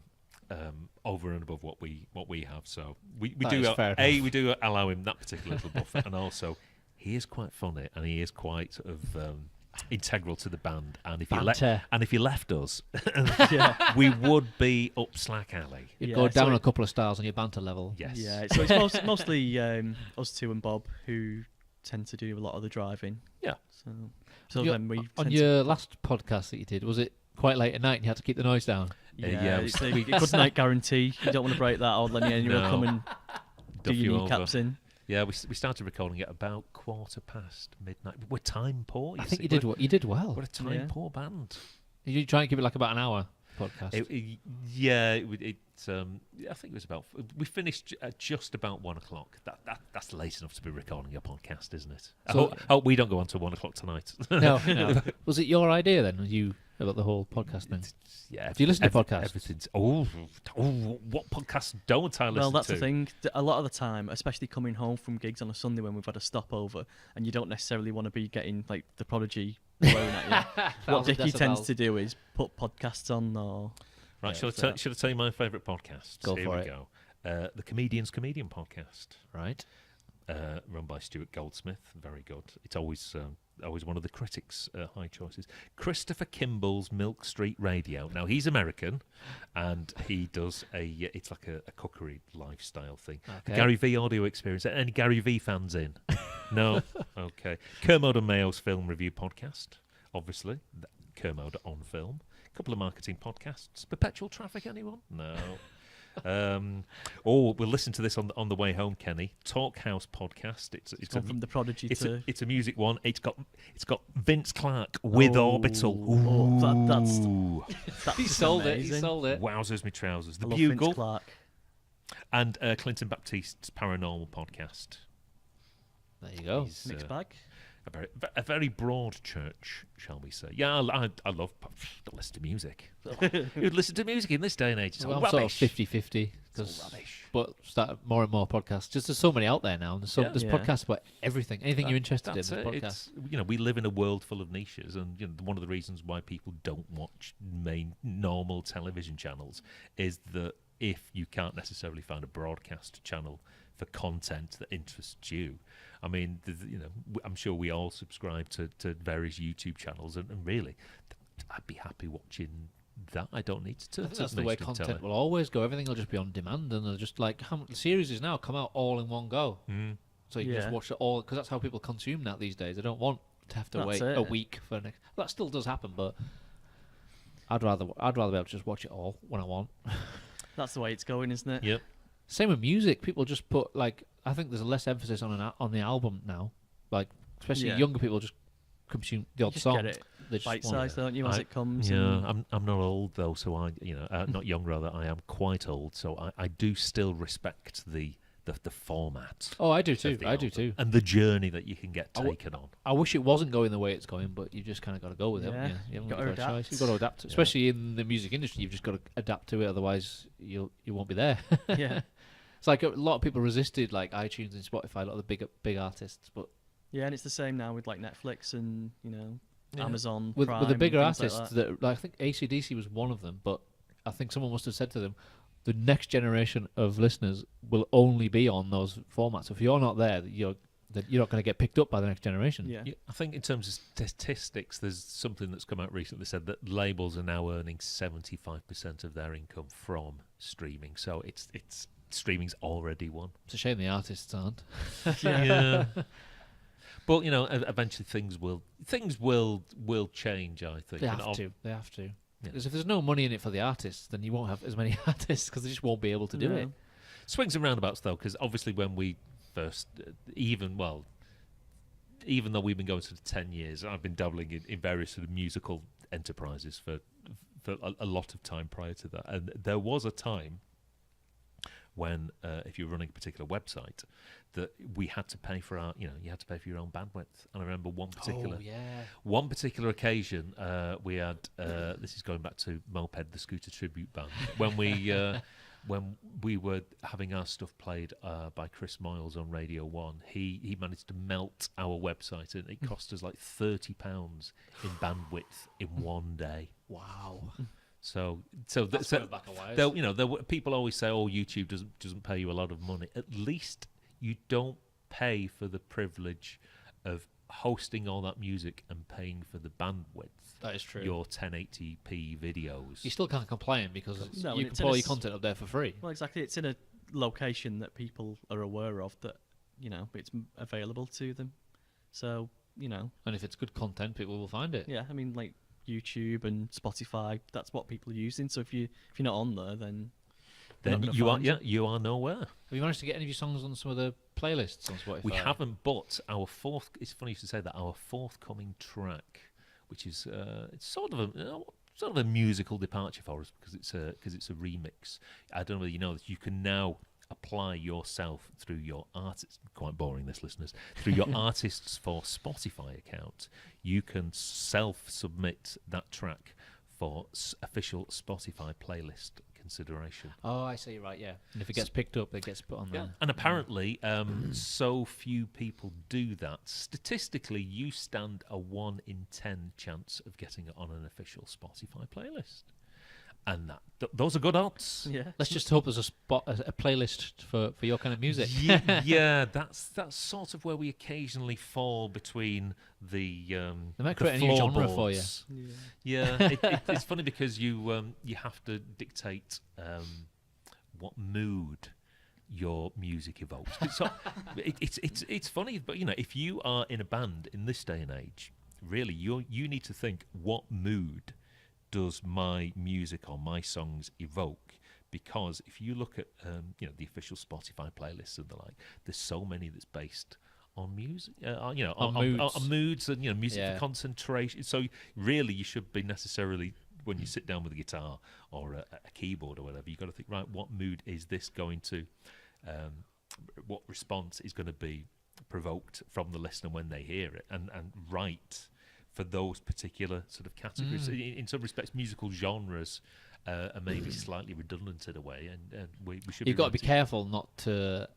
Speaker 3: over and above what we have. So we
Speaker 1: That
Speaker 3: do
Speaker 1: is fair enough.
Speaker 3: we do allow him that particular little buffer, and also he is quite funny and he is quite sort of integral to the band. And if he left us,
Speaker 2: yeah.
Speaker 3: we would be up slack alley.
Speaker 1: You'd
Speaker 2: Yeah,
Speaker 1: go down
Speaker 2: so
Speaker 1: a couple of stars on your banter level.
Speaker 3: Yes.
Speaker 2: Yeah, so it's mostly us two and Bob who tend to do a lot of the driving.
Speaker 3: Yeah.
Speaker 2: So then we
Speaker 1: on
Speaker 2: tend
Speaker 1: your last podcast that you did, was it quite late at night and you had to keep the noise down?
Speaker 3: yeah,
Speaker 2: it's a good night guarantee. You don't want to break that, or then you will
Speaker 3: No.
Speaker 2: come and do
Speaker 3: Duff you
Speaker 2: your
Speaker 3: over.
Speaker 2: kneecaps in.
Speaker 3: Yeah, we started recording at about 1:15 midnight. We're time poor.
Speaker 1: I think
Speaker 3: see.
Speaker 1: you did. You did well.
Speaker 3: We're a time
Speaker 2: Yeah.
Speaker 3: poor band.
Speaker 1: You try and keep it like about an hour. podcast.
Speaker 3: I think it was about. We finished at just about 1 o'clock. That's late enough to be recording a podcast, isn't it?
Speaker 1: So-
Speaker 3: I hope we don't go on to 1 o'clock tonight.
Speaker 1: No. Was it your idea then? You about the whole podcast thing?
Speaker 3: Yeah.
Speaker 1: Do you listen to podcasts?
Speaker 3: Everything's. What podcasts don't I listen to?
Speaker 2: Well, that's the thing. A lot of the time, especially coming home from gigs on a Sunday when we've had a stopover, and you don't necessarily want to be getting like the Prodigy blown at you. What Dickie tends to do is put podcasts on or.
Speaker 3: Right, should I tell you my favourite podcast?
Speaker 1: Go
Speaker 3: Here
Speaker 1: for
Speaker 3: we
Speaker 1: it.
Speaker 3: go. The Comedian's Comedian podcast,
Speaker 1: Right.
Speaker 3: run by Stuart Goldsmith. Very good. It's always one of the critics' high choices. Christopher Kimball's Milk Street Radio. Now he's American, and he does it's like a cookery lifestyle thing.
Speaker 1: Okay.
Speaker 3: Gary V audio experience. Any Gary V fans in? No. Okay. Kermode and Mayo's film review podcast. Obviously, Kermode on film. Couple of marketing podcasts. Perpetual Traffic, anyone? No. We'll listen to this on the way home, Kenny. Talk House podcast. It's
Speaker 2: Gone from the Prodigy to.
Speaker 3: it's a music one. It's got Vince Clarke with Orbital.
Speaker 2: That's
Speaker 1: He sold it. He
Speaker 2: amazing.
Speaker 1: sold it.
Speaker 3: Wowzers me trousers. The
Speaker 2: I love Vince
Speaker 3: Bugle
Speaker 2: Clarke.
Speaker 3: and Clinton Baptiste's Paranormal podcast.
Speaker 1: There you go.
Speaker 3: He's,
Speaker 2: Mixed bag.
Speaker 3: a very broad church, shall we say? Yeah, I love. Don't listen to music. Who'd listen to music in this day and age? It's all
Speaker 1: I'm sort of
Speaker 3: rubbish.
Speaker 1: 50-50.
Speaker 3: It's all rubbish.
Speaker 1: But start more and more podcasts. Just there's so many out there now. And there's
Speaker 2: Yeah.
Speaker 1: podcasts about everything. Anything you're interested in,
Speaker 3: That's
Speaker 1: there's
Speaker 3: it.
Speaker 1: podcasts.
Speaker 3: We live in a world full of niches, and one of the reasons why people don't watch main normal television channels is that if you can't necessarily find a broadcast channel for content that interests you, I mean, I'm sure we all subscribe to various YouTube channels, and really, I'd be happy watching that. I don't need to.
Speaker 1: I think that's the way content will always go. Everything will just be on demand, and they'll just like how the series is now come out all in one go. So you can just watch it all because that's how people consume that these days. They don't want to have to
Speaker 2: That's
Speaker 1: wait
Speaker 2: it.
Speaker 1: a week for next. That still does happen, but I'd rather be able to just watch it all when I want.
Speaker 2: That's the way it's going, isn't it?
Speaker 3: Yep.
Speaker 1: Same with music. People just put like I think there's less emphasis on the album now. Like especially younger people just consume the odd
Speaker 2: Just
Speaker 1: song.
Speaker 2: get it
Speaker 1: They just
Speaker 2: bite
Speaker 1: want
Speaker 2: size, don't you, as it comes?
Speaker 3: Yeah, I'm not old though, so not young rather. I am quite old, so I do still respect the format.
Speaker 1: Oh, I do
Speaker 3: of
Speaker 1: too.
Speaker 3: the
Speaker 1: I do
Speaker 3: album
Speaker 1: too.
Speaker 3: and the journey that you can get taken on.
Speaker 1: I wish it wasn't going the way it's going, but you just kind of got to go with it.
Speaker 2: Yeah.
Speaker 1: Haven't you? You haven't
Speaker 2: Gotta
Speaker 1: really got a
Speaker 2: adapt.
Speaker 1: choice. You've got to adapt, especially in the music industry. You've just got to adapt to it, otherwise you won't be there.
Speaker 2: Yeah.
Speaker 1: It's like a lot of people resisted like iTunes and Spotify, a lot of the big artists, but
Speaker 2: Yeah, and it's the same now with like Netflix and Amazon
Speaker 1: with
Speaker 2: Prime
Speaker 1: the bigger
Speaker 2: and things
Speaker 1: artists,
Speaker 2: like that.
Speaker 1: I think AC/DC was one of them, but I think someone must have said to them, the next generation of listeners will only be on those formats. If you're not there, you're not going to get picked up by the next generation.
Speaker 2: Yeah.
Speaker 3: I think in terms of statistics, there's something that's come out recently that said that labels are now earning 75% of their income from streaming. So it's streaming's already won.
Speaker 1: It's a shame the artists aren't.
Speaker 3: Yeah. But eventually things will change. I think
Speaker 1: They
Speaker 3: And
Speaker 1: have to. They have to.
Speaker 3: Yeah.
Speaker 1: Because if there's no money in it for the artists, then you won't have as many artists because they just won't be able to do it.
Speaker 3: Swings and roundabouts though, because obviously when we first, even though we've been going sort of 10 years, I've been dabbling in various sort of musical enterprises for a lot of time prior to that, and there was a time when if you were running a particular website that we had to pay for you had to pay for your own bandwidth. And I remember one particular occasion we had this is going back to Moped, the Scooter tribute band, when we were having our stuff played by Chris Moyles on Radio 1. He managed to melt our website, and it cost us like £30 in bandwidth in one day.
Speaker 1: Wow.
Speaker 3: So
Speaker 1: going back a while.
Speaker 3: people always say, "Oh, YouTube doesn't pay you a lot of money." At least you don't pay for the privilege of hosting all that music and paying for the bandwidth.
Speaker 1: That is true.
Speaker 3: Your 1080p videos.
Speaker 1: You still can't complain because
Speaker 2: No,
Speaker 1: you
Speaker 2: and
Speaker 1: can
Speaker 2: it's
Speaker 1: put
Speaker 2: in
Speaker 1: all
Speaker 2: a
Speaker 1: your content up there for free.
Speaker 2: Well, exactly. It's in a location that people are aware of, that it's available to them. So
Speaker 1: And if it's good content, people will find it.
Speaker 2: yeah, I mean, like YouTube and Spotify, that's what people are using. So if you're not on there, then
Speaker 3: then
Speaker 2: not gonna
Speaker 3: you are
Speaker 2: find
Speaker 3: you are nowhere.
Speaker 1: Have you managed to get any of your songs on some of the playlists on Spotify?
Speaker 3: We haven't, but it's funny you should say that, our forthcoming track, which is it's sort of sort of a musical departure for us because it's a remix. I don't know whether you know that you can now apply yourself through your artists. Quite boring, this, listeners. Through your Artists for Spotify account, you can self-submit that track for official Spotify playlist consideration.
Speaker 1: Oh, I see. Right, yeah. And if it gets picked up, it gets put on there.
Speaker 3: And apparently, so few people do that. Statistically, you stand a 1 in 10 chance of getting it on an official Spotify playlist. And those are good odds.
Speaker 2: Yeah.
Speaker 1: Let's just hope there's a playlist for your kind of music.
Speaker 3: Yeah, that's sort of where we occasionally fall between the
Speaker 1: they might create a new genre for you.
Speaker 3: Yeah, it's funny because you have to dictate what mood your music evokes. So it's funny, but if you are in a band in this day and age, really you need to think, what mood does my music or my songs evoke? Because if you look at the official Spotify playlists and the like, there's so many that's based on music, on moods and music for concentration. So really, you should be necessarily, when you sit down with a guitar or a keyboard or whatever, you've got to think, right, what mood is this going to, what response is going to be provoked from the listener when they hear it, and write for those particular sort of categories. In some respects, musical genres are maybe slightly redundant in a way, and we should.
Speaker 1: You've got to be careful not to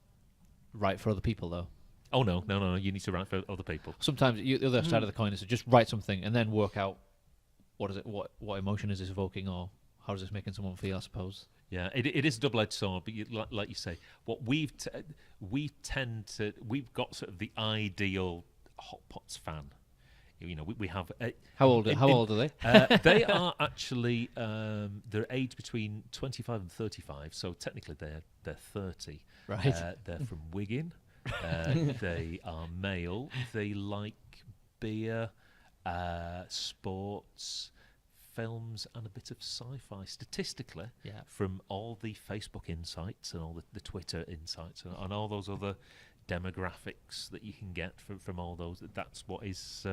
Speaker 1: write for other people, though.
Speaker 3: Oh no! You need to write for other people.
Speaker 1: Sometimes the other side of the coin is to just write something and then work out what is it, what emotion is this evoking, or how is this making someone feel, I suppose. Yeah,
Speaker 3: it is a double-edged sword, but like you say, what we've got sort of the ideal Hotpots fan. We have.
Speaker 1: How old are they?
Speaker 3: They are actually they're aged between 25 and 35, so technically they're 30.
Speaker 1: Right.
Speaker 3: They're from Wigan. They are male. They like beer, sports, films, and a bit of sci-fi. Statistically, from all the Facebook insights and all the Twitter insights and all those other demographics that you can get from all those, that's what is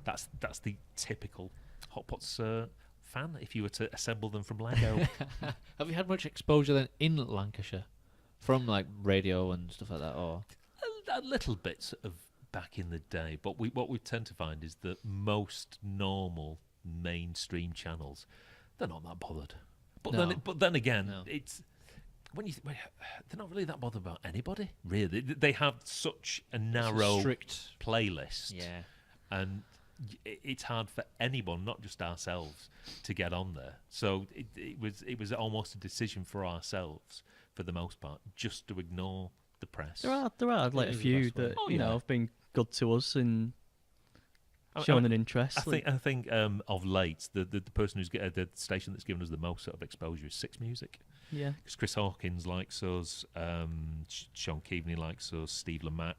Speaker 3: that's the typical Hotpots fan if you were to assemble them from Lego.
Speaker 1: Have you had much exposure then in Lancashire from like radio and stuff like that, or
Speaker 3: a little bit of back in the day? But what we tend to find is that most normal mainstream channels, they're not that bothered. But then again, it's they're not really that bothered about anybody, really. They have such a narrow,
Speaker 1: strict
Speaker 3: playlist,
Speaker 1: and
Speaker 3: it's hard for anyone, not just ourselves, to get on there. So it was almost a decision for ourselves, for the most part, just to ignore the press.
Speaker 2: There are like a few that have been good to us and showing an interest.
Speaker 3: I think of late the person who's the station that's given us the most sort of exposure is Six Music.
Speaker 2: Yeah,
Speaker 3: because Chris Hawkins likes us, Sean Keaveney likes us, Steve Lamack,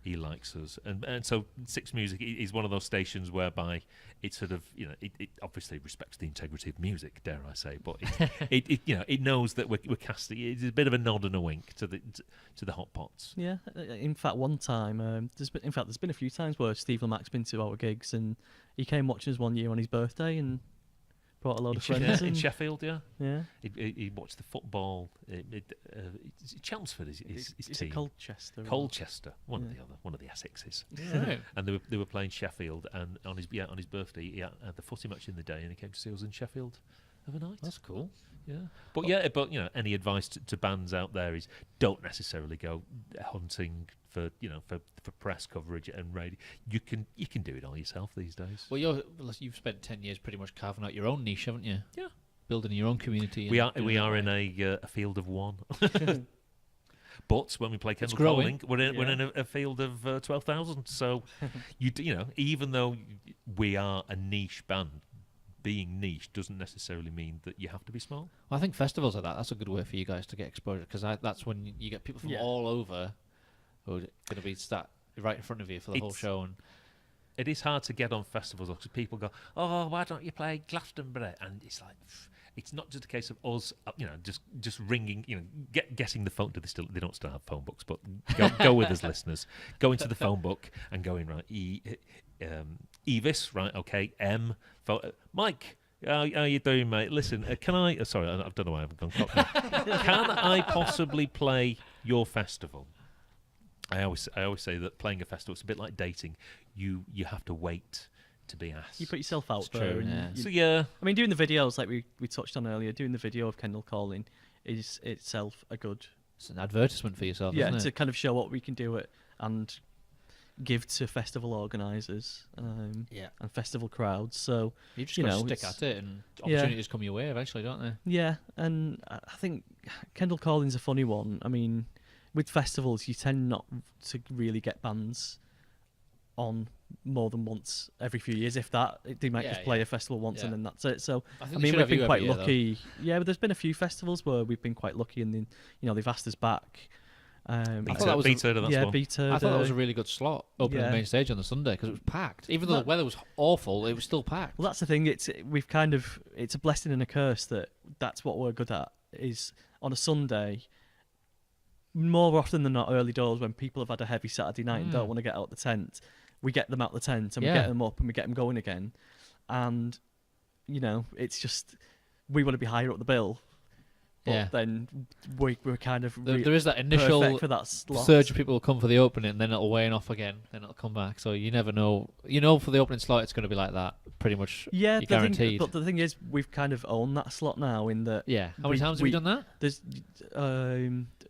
Speaker 3: he likes us, and so Six Music is one of those stations whereby it sort of it obviously respects the integrity of music, dare I say, but it knows that we're casting. It's a bit of a nod and a wink to the Hotpots.
Speaker 2: Yeah, in fact, one time there's been a few times where Steve Lamack's been to our gigs, and he came watching us one year on his birthday and brought a load of friends
Speaker 3: in Sheffield.
Speaker 2: Yeah.
Speaker 3: He watched the football. Chelmsford is his team.
Speaker 2: Colchester,
Speaker 3: one of the Essexes.
Speaker 2: Yeah.
Speaker 3: And they were playing Sheffield, and on his birthday he had the footy match in the day, and he came to see us in Sheffield overnight.
Speaker 1: That's cool.
Speaker 3: Yeah, but any advice to bands out there is don't necessarily go hunting for press coverage and radio. You can do it all yourself these days.
Speaker 1: Well, you've spent 10 years pretty much carving out your own niche, haven't you?
Speaker 3: Yeah,
Speaker 1: building your own community.
Speaker 3: We are in a field of one. But when we play Kendal Calling, we're in a field of 12,000. So even though we are a niche band, being niche doesn't necessarily mean that you have to be small.
Speaker 1: Well, I think festivals like that's a good way for you guys to get exposure, because that's when you get people from all over who are going to be sat right in front of you for the whole show. And
Speaker 3: it is hard to get on festivals because people go, "Oh, why don't you play Glastonbury?" And it's like, it's not just a case of us, just ringing, getting the phone. They don't still have phone books, but go with us, listeners. Go into the phone book and going, right, Evis, right, okay, Mike, How you doing, mate? Listen, can I... sorry, I don't know why I haven't gone cockney. Can I possibly play your festival? I always say that playing a festival, it's a bit like dating. You have to wait to be asked.
Speaker 2: You put yourself out
Speaker 1: It's
Speaker 2: there.
Speaker 1: true,
Speaker 2: And
Speaker 1: yeah.
Speaker 3: So, yeah.
Speaker 2: I mean, doing the videos, like we touched on earlier, doing the video of Kendall calling is itself a good...
Speaker 1: It's an advertisement for yourself,
Speaker 2: Yeah,
Speaker 1: isn't
Speaker 2: to
Speaker 1: it?
Speaker 2: kind of show what we can do it and give to festival organisers
Speaker 1: Yeah.
Speaker 2: and festival crowds. So,
Speaker 1: You just
Speaker 2: you
Speaker 1: got to
Speaker 2: know,
Speaker 1: stick
Speaker 2: it's-
Speaker 1: at it, and
Speaker 2: Yeah.
Speaker 1: opportunities come your way eventually, don't they?
Speaker 2: yeah, and I think Kendall Calling's a funny one. I mean, with festivals, you tend not to really get bands on more than once every few years, if that. They might
Speaker 1: Yeah,
Speaker 2: just play
Speaker 1: yeah.
Speaker 2: a festival once and
Speaker 1: Yeah.
Speaker 2: then that's it. So,
Speaker 1: I
Speaker 2: I
Speaker 1: think
Speaker 2: mean,
Speaker 1: they
Speaker 2: we've
Speaker 1: should have
Speaker 2: been
Speaker 1: you
Speaker 2: quite
Speaker 1: every year,
Speaker 2: lucky. Yeah, but there's been a few festivals where we've been quite lucky, and then, they've asked us back.
Speaker 1: I thought
Speaker 3: Beta,
Speaker 1: that was a-
Speaker 3: Beta, that's
Speaker 2: Yeah,
Speaker 3: one.
Speaker 2: Beta.
Speaker 1: though. I thought that was a really good slot, opening
Speaker 2: Yeah.
Speaker 1: the main stage on the Sunday, because it was packed. Even though
Speaker 2: That-
Speaker 1: the weather was awful, it was still packed.
Speaker 2: Well, that's the thing. It's a blessing and a curse that's what we're good at. Is on a Sunday, more often than not, early doors when people have had a heavy Saturday night and don't want to get out the tent, we get them out the tent and we
Speaker 1: Yeah.
Speaker 2: get them up and we get them going again, and it's just we want to be higher up the bill, but
Speaker 1: Yeah.
Speaker 2: then we're kind of
Speaker 1: There is that
Speaker 2: perfect
Speaker 1: initial
Speaker 2: for that slot.
Speaker 1: surge of people will come for the opening, and then it'll wane off again, then it'll come back. So you never know. For the opening slot, it's going to be like that, pretty much.
Speaker 2: Yeah,
Speaker 1: you're guaranteed.
Speaker 2: but the thing is, we've kind of owned that slot now. In that,
Speaker 1: Yeah. How many times have you done that?
Speaker 2: there's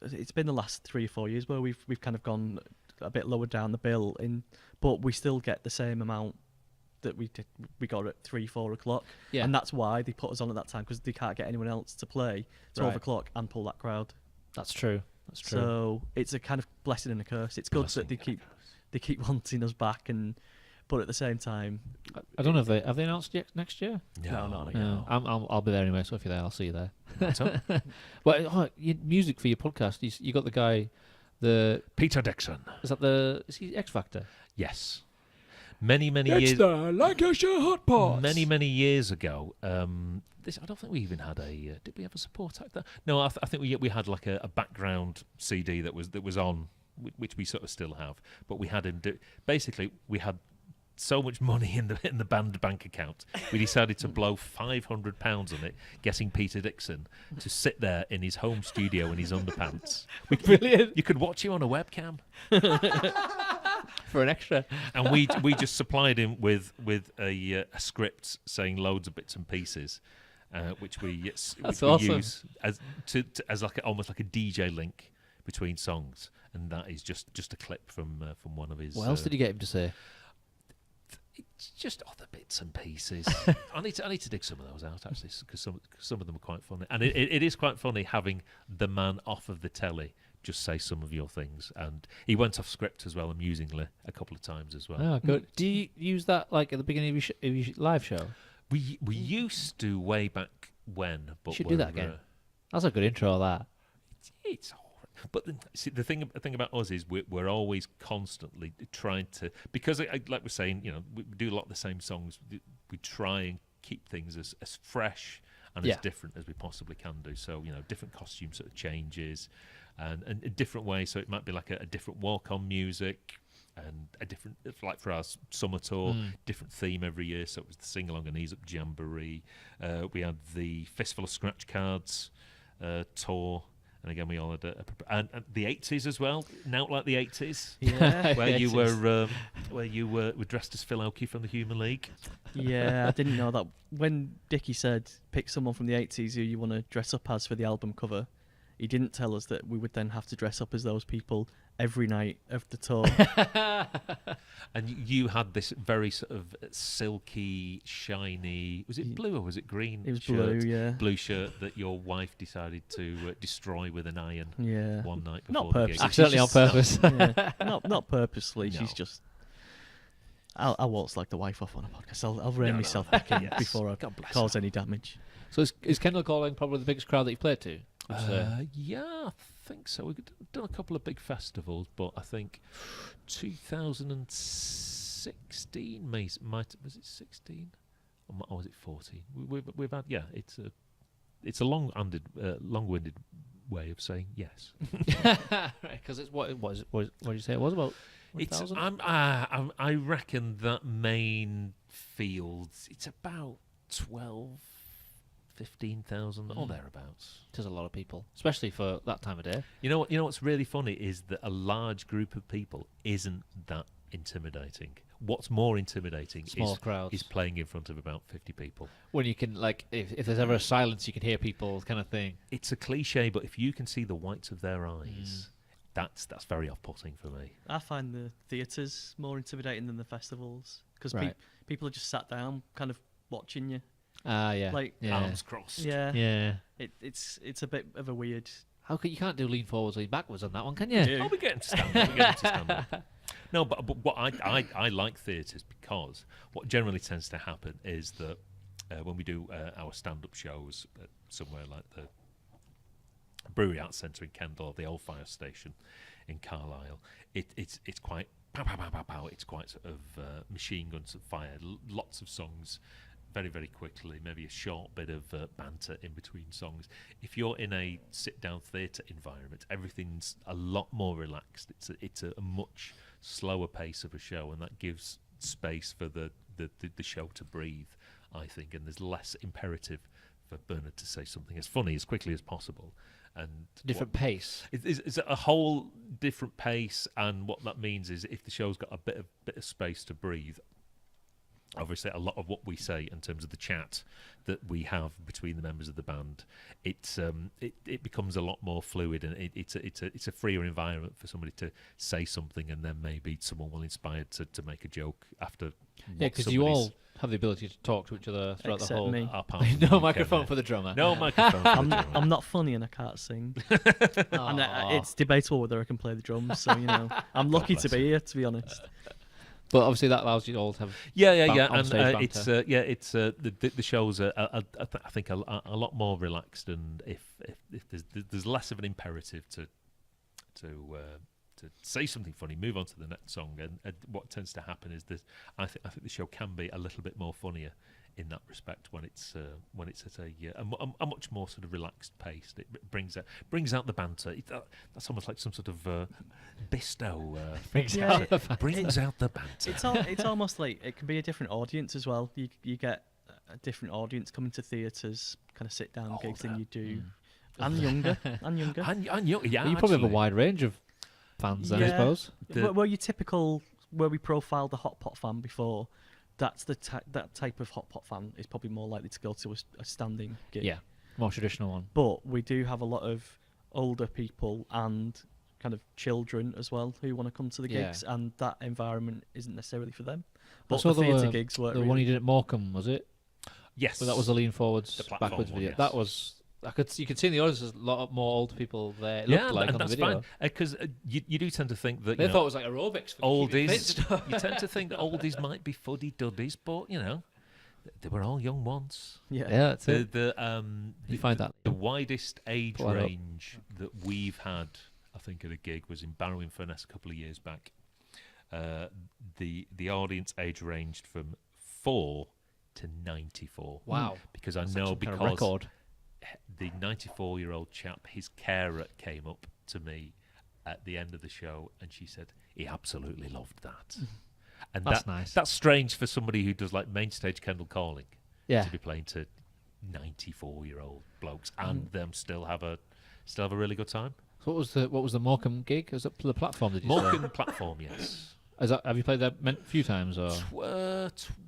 Speaker 2: it's been the last 3 or 4 years where we've kind of gone a bit lower down the bill but we still get the same amount that we got at 3-4 o'clock.
Speaker 1: Yeah.
Speaker 2: And that's why they put us on at that time, because they can't get anyone else to play 12
Speaker 1: Right.
Speaker 2: o'clock and pull that crowd.
Speaker 1: That's true. That's true.
Speaker 2: So it's a kind of blessing and a curse. It's good that they keep wanting us back, but at the same time,
Speaker 1: I don't know if have they announced yet next year?
Speaker 2: No.
Speaker 1: No. I'll be there anyway. So if you're there, I'll see you there.
Speaker 3: So,
Speaker 1: Well, music for your podcast. You got the guy.
Speaker 3: Peter Dixon.
Speaker 1: Is he X Factor?
Speaker 3: Yes. Many years.
Speaker 1: Lancashire Hotpots.
Speaker 3: Many years ago. I don't think we even had a. Did we have a support actor? No, I think we had like a background CD that was on, which we sort of still have. But we had him do. Basically, we had so much money in the band bank account, we decided to blow £500 on it, getting Peter Dixon to sit there in his home studio in his underpants.
Speaker 1: Brilliant.
Speaker 3: You could watch him on a webcam.
Speaker 1: For an extra.
Speaker 3: And we just supplied him with a script saying loads of bits and pieces, which we
Speaker 1: awesome.
Speaker 3: use as like almost like a DJ link between songs, and that is just a clip from one of his.
Speaker 1: What else did you get him to say?
Speaker 3: It's just other bits and pieces. I need to dig some of those out actually, because some of them are quite funny, and it is quite funny having the man off of the telly just say some of your things, and he went off script as well, amusingly, a couple of times as well.
Speaker 1: Oh, good. Do you use that like at the beginning of your live show?
Speaker 3: We used to way back when, but
Speaker 1: You should do that again. That's a good intro. That.
Speaker 3: It's all right. But the thing about us is we're always constantly trying to, because like we're saying, we do a lot of the same songs. We try and keep things as fresh and as different as we possibly can do. So different costume sort of changes, and a different way. So it might be like a different walk-on music, and a different, like for our summer tour, different theme every year. So it was the sing-along and ease-up jamboree. We had the Fistful of Scratch Cards tour. And again, we all had and the 80s as well. Now, like the 80s,
Speaker 2: Yeah.
Speaker 3: where you were dressed as Phil Oakey from the Human League.
Speaker 2: Yeah, I didn't know that. When Dickie said pick someone from the 80s who you want to dress up as for the album cover, he didn't tell us that we would then have to dress up as those people every night of the tour.
Speaker 3: And you had this very sort of silky, shiny. Was it blue or was it green?
Speaker 2: It was
Speaker 3: shirt?
Speaker 2: blue, yeah.
Speaker 3: Blue shirt that your wife decided to destroy with an iron.
Speaker 2: Yeah.
Speaker 3: One night before
Speaker 2: Not
Speaker 3: the gig.
Speaker 2: purposely.
Speaker 1: Accidentally on purpose.
Speaker 2: Yeah. Not purposely.
Speaker 3: No.
Speaker 2: She's just. I won't slag the wife off on a podcast. I'll rein myself back in
Speaker 3: Yes.
Speaker 2: before I
Speaker 3: God bless
Speaker 2: cause
Speaker 3: her.
Speaker 2: any damage.
Speaker 1: So is Kendall Calling probably the biggest crowd that you played to?
Speaker 3: Yeah, I think so. We've done a couple of big festivals, but I think 2016 was it 16 or was it 14? We've had it's a long-winded way of saying yes.
Speaker 1: Because it's what did you say it was about?
Speaker 3: It's
Speaker 1: 1,000?
Speaker 3: I reckon that main field it's about 12, 15,000 or thereabouts.
Speaker 1: It is a lot of people, especially for that time of day.
Speaker 3: You know what's really funny is that a large group of people isn't that intimidating. What's more intimidating
Speaker 1: crowds.
Speaker 3: is playing in front of about 50 people.
Speaker 1: When you can, like, if there's ever a silence, you can hear people, kind of thing.
Speaker 3: It's a cliche, but if you can see the whites of their eyes, that's very off-putting for me.
Speaker 2: I find the theatres more intimidating than the festivals because
Speaker 1: Right.
Speaker 2: people are just sat down, kind of watching you.
Speaker 1: Yeah.
Speaker 2: Like,
Speaker 3: Arms crossed.
Speaker 2: Yeah.
Speaker 1: Yeah.
Speaker 2: It's a bit of a weird.
Speaker 1: You can't do lean forwards, lean backwards on that one, can you?
Speaker 2: Yeah.
Speaker 3: Oh, we're getting to stand up. No, but what I like theatres because what generally tends to happen is that when we do our stand-up shows at somewhere like the Brewery Arts Centre in Kendal or the Old Fire Station in Carlisle, it's quite pow, pow, pow, pow, pow. It's quite sort of machine guns at fire, lots of songs very, very quickly, maybe a short bit of banter in between songs. If you're in a sit-down theatre environment, everything's a lot more relaxed. It's a much slower pace of a show, and that gives space for the show to breathe, I think, and there's less imperative for Bernard to say something as funny as quickly as possible. And
Speaker 1: Different pace.
Speaker 3: It's a whole different pace, and what that means is if the show's got a bit of space to breathe, obviously a lot of what we say in terms of the chat that we have between the members of the band, it becomes a lot more fluid, and it's a freer environment for somebody to say something, and then maybe someone will inspire to make a joke after.
Speaker 1: Yeah, because you all have the ability to talk to each other throughout
Speaker 2: Except
Speaker 1: the whole.
Speaker 2: me.
Speaker 1: No microphone for the drummer.
Speaker 3: No microphone for the drummer.
Speaker 2: I'm not funny and I can't sing. And it's debatable whether I can play the drums. So I'm lucky to be here, to be honest.
Speaker 1: But obviously that allows you all to have
Speaker 3: and
Speaker 1: on-stage banter.
Speaker 3: the shows are I think a lot more relaxed, and if there's less of an imperative to say something funny, move on to the next song, and what tends to happen is that I think the show can be a little bit more funnier in that respect when it's at a much more sort of relaxed pace. It brings out the banter. That's almost like some sort of Bisto.
Speaker 1: Brings out
Speaker 3: the banter.
Speaker 2: It's almost like it can be a different audience as well. You get a different audience coming to theatres, kind of sit down gigs than you do, and younger.
Speaker 3: Yeah,
Speaker 1: you probably have a wide range of fans then, I suppose.
Speaker 2: Were you typical where we profiled the Hot Pot fan before? That's that type of Hot Pot fan is probably more likely to go to a standing gig.
Speaker 1: Yeah, more traditional one.
Speaker 2: But we do have a lot of older people and kind of children as well who want to come to the gigs, and that environment isn't necessarily for them. But the theatre gigs work.
Speaker 1: The one you did at Morecambe, was it?
Speaker 3: Yes.
Speaker 1: Well, that was the lean forwards,
Speaker 3: the
Speaker 1: backwards
Speaker 3: one,
Speaker 1: video.
Speaker 3: yes.
Speaker 1: That was. You could see in the audience there's a lot more old people there. It
Speaker 3: Yeah,
Speaker 1: looked like
Speaker 3: and
Speaker 1: on the
Speaker 3: that's
Speaker 1: video.
Speaker 3: fine because you do tend to think that
Speaker 1: They thought it was like aerobics. For
Speaker 3: oldies. You tend to think that oldies might be fuddy-duddies, but they were all young once.
Speaker 2: Yeah.
Speaker 1: That's it.
Speaker 3: You
Speaker 1: find that
Speaker 3: the widest age
Speaker 1: Pull that up.
Speaker 3: range that we've had, I think, at a gig was in Barrow-in-Furness a couple of years back. The audience age ranged from 4 to 94.
Speaker 1: Wow.
Speaker 3: Because
Speaker 1: That's
Speaker 3: I know
Speaker 1: some kind of
Speaker 3: because
Speaker 1: record.
Speaker 3: the 94-year-old chap, his carer, came up to me at the end of the show, and she said he absolutely loved that. And
Speaker 1: That's nice.
Speaker 3: That's strange for somebody who does like main stage Kendal Calling
Speaker 1: Yeah.
Speaker 3: to be playing to 94-year-old blokes and them still have a really good time.
Speaker 1: So what was the Morecambe gig? Was it the platform? Did you
Speaker 3: Morecambe platform, yes.
Speaker 1: Have you played there a few times or?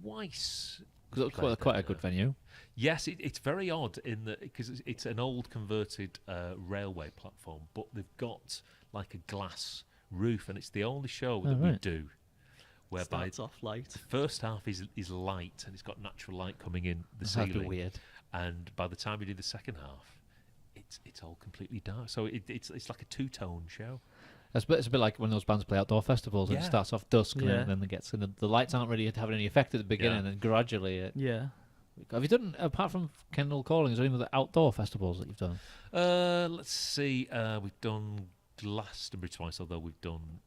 Speaker 3: Twice.
Speaker 1: Because it's quite a good venue.
Speaker 3: Yes, it's very odd in that because it's an old converted railway platform, but they've got like a glass roof, and it's the only show that we do whereby
Speaker 2: Starts off light.
Speaker 3: the first half is light, and it's got natural light coming in the
Speaker 1: That'd be
Speaker 3: ceiling.
Speaker 1: weird.
Speaker 3: And by the time we do the second half, it's all completely dark. So it's like a two-tone show.
Speaker 1: It's a bit like when those bands play outdoor festivals and it
Speaker 3: Yeah.
Speaker 1: starts off dusk
Speaker 2: Yeah.
Speaker 1: and then it gets and the lights aren't really having any effect at the beginning and then gradually
Speaker 2: Yeah.
Speaker 1: Have you done, apart from Kendal Calling, is there any other outdoor festivals that you've done?
Speaker 3: Let's see. We've done Glastonbury twice, although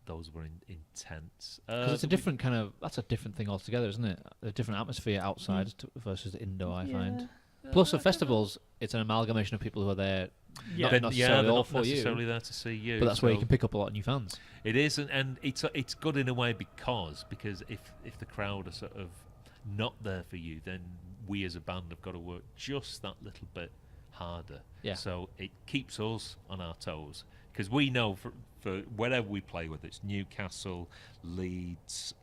Speaker 3: those were intense.
Speaker 1: Because it's a different kind of, that's a different thing altogether, isn't it? A different atmosphere outside versus the indoor, I find. Plus, at festivals, it's an amalgamation of people who are there, not necessarily all for
Speaker 3: necessarily there to see you.
Speaker 1: but that's where you can pick up a lot of new fans.
Speaker 3: It is, and it's good in a way because if the crowd are sort of not there for you, then we as a band have got to work just that little bit harder.
Speaker 1: Yeah.
Speaker 3: So it keeps us on our toes, because we know for wherever we play, whether it's Newcastle, Leeds,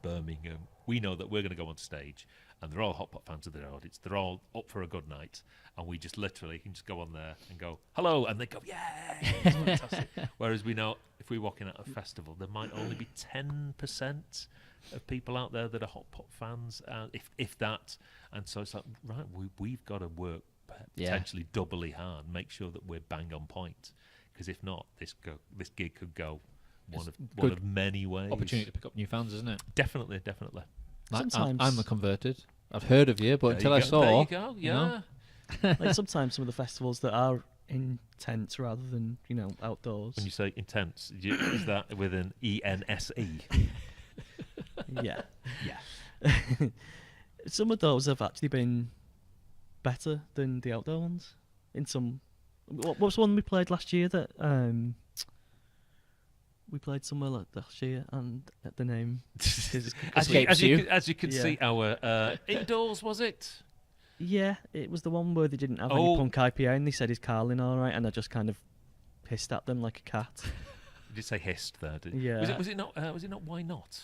Speaker 3: Birmingham, we know that we're going to go on stage, and they're all Hotpot fans of their audience. They're all up for a good night, and we just literally can just go on there and go hello, and they go yeah, it's fantastic. Whereas we know if we're walking out of a festival, there might only be 10% of people out there that are Hotpot fans, if that. And so it's like, right, we've got to work potentially doubly hard, make sure that we're bang on point, because if not, this gig could go one of many ways.
Speaker 1: Opportunity to pick up new fans, isn't it?
Speaker 3: Definitely.
Speaker 1: Sometimes I'm a converted. I've heard of you, but until I saw,
Speaker 3: there you go. Yeah.
Speaker 2: Like sometimes some of the festivals that are in tents rather than outdoors.
Speaker 3: When you say intense, is that with an ENSE?
Speaker 2: Yeah. Some of those have actually been better than the outdoor ones. In some, what was the one we played last year that we played somewhere like last year, and the name
Speaker 3: as you could see, our indoors, was it?
Speaker 2: Yeah, it was the one where they didn't have any punk IPA, and they said, "Is Carlin all right?" And I just kind of hissed at them like a cat.
Speaker 3: You did say hissed there, did
Speaker 2: you? Yeah.
Speaker 3: Was it not? Why not?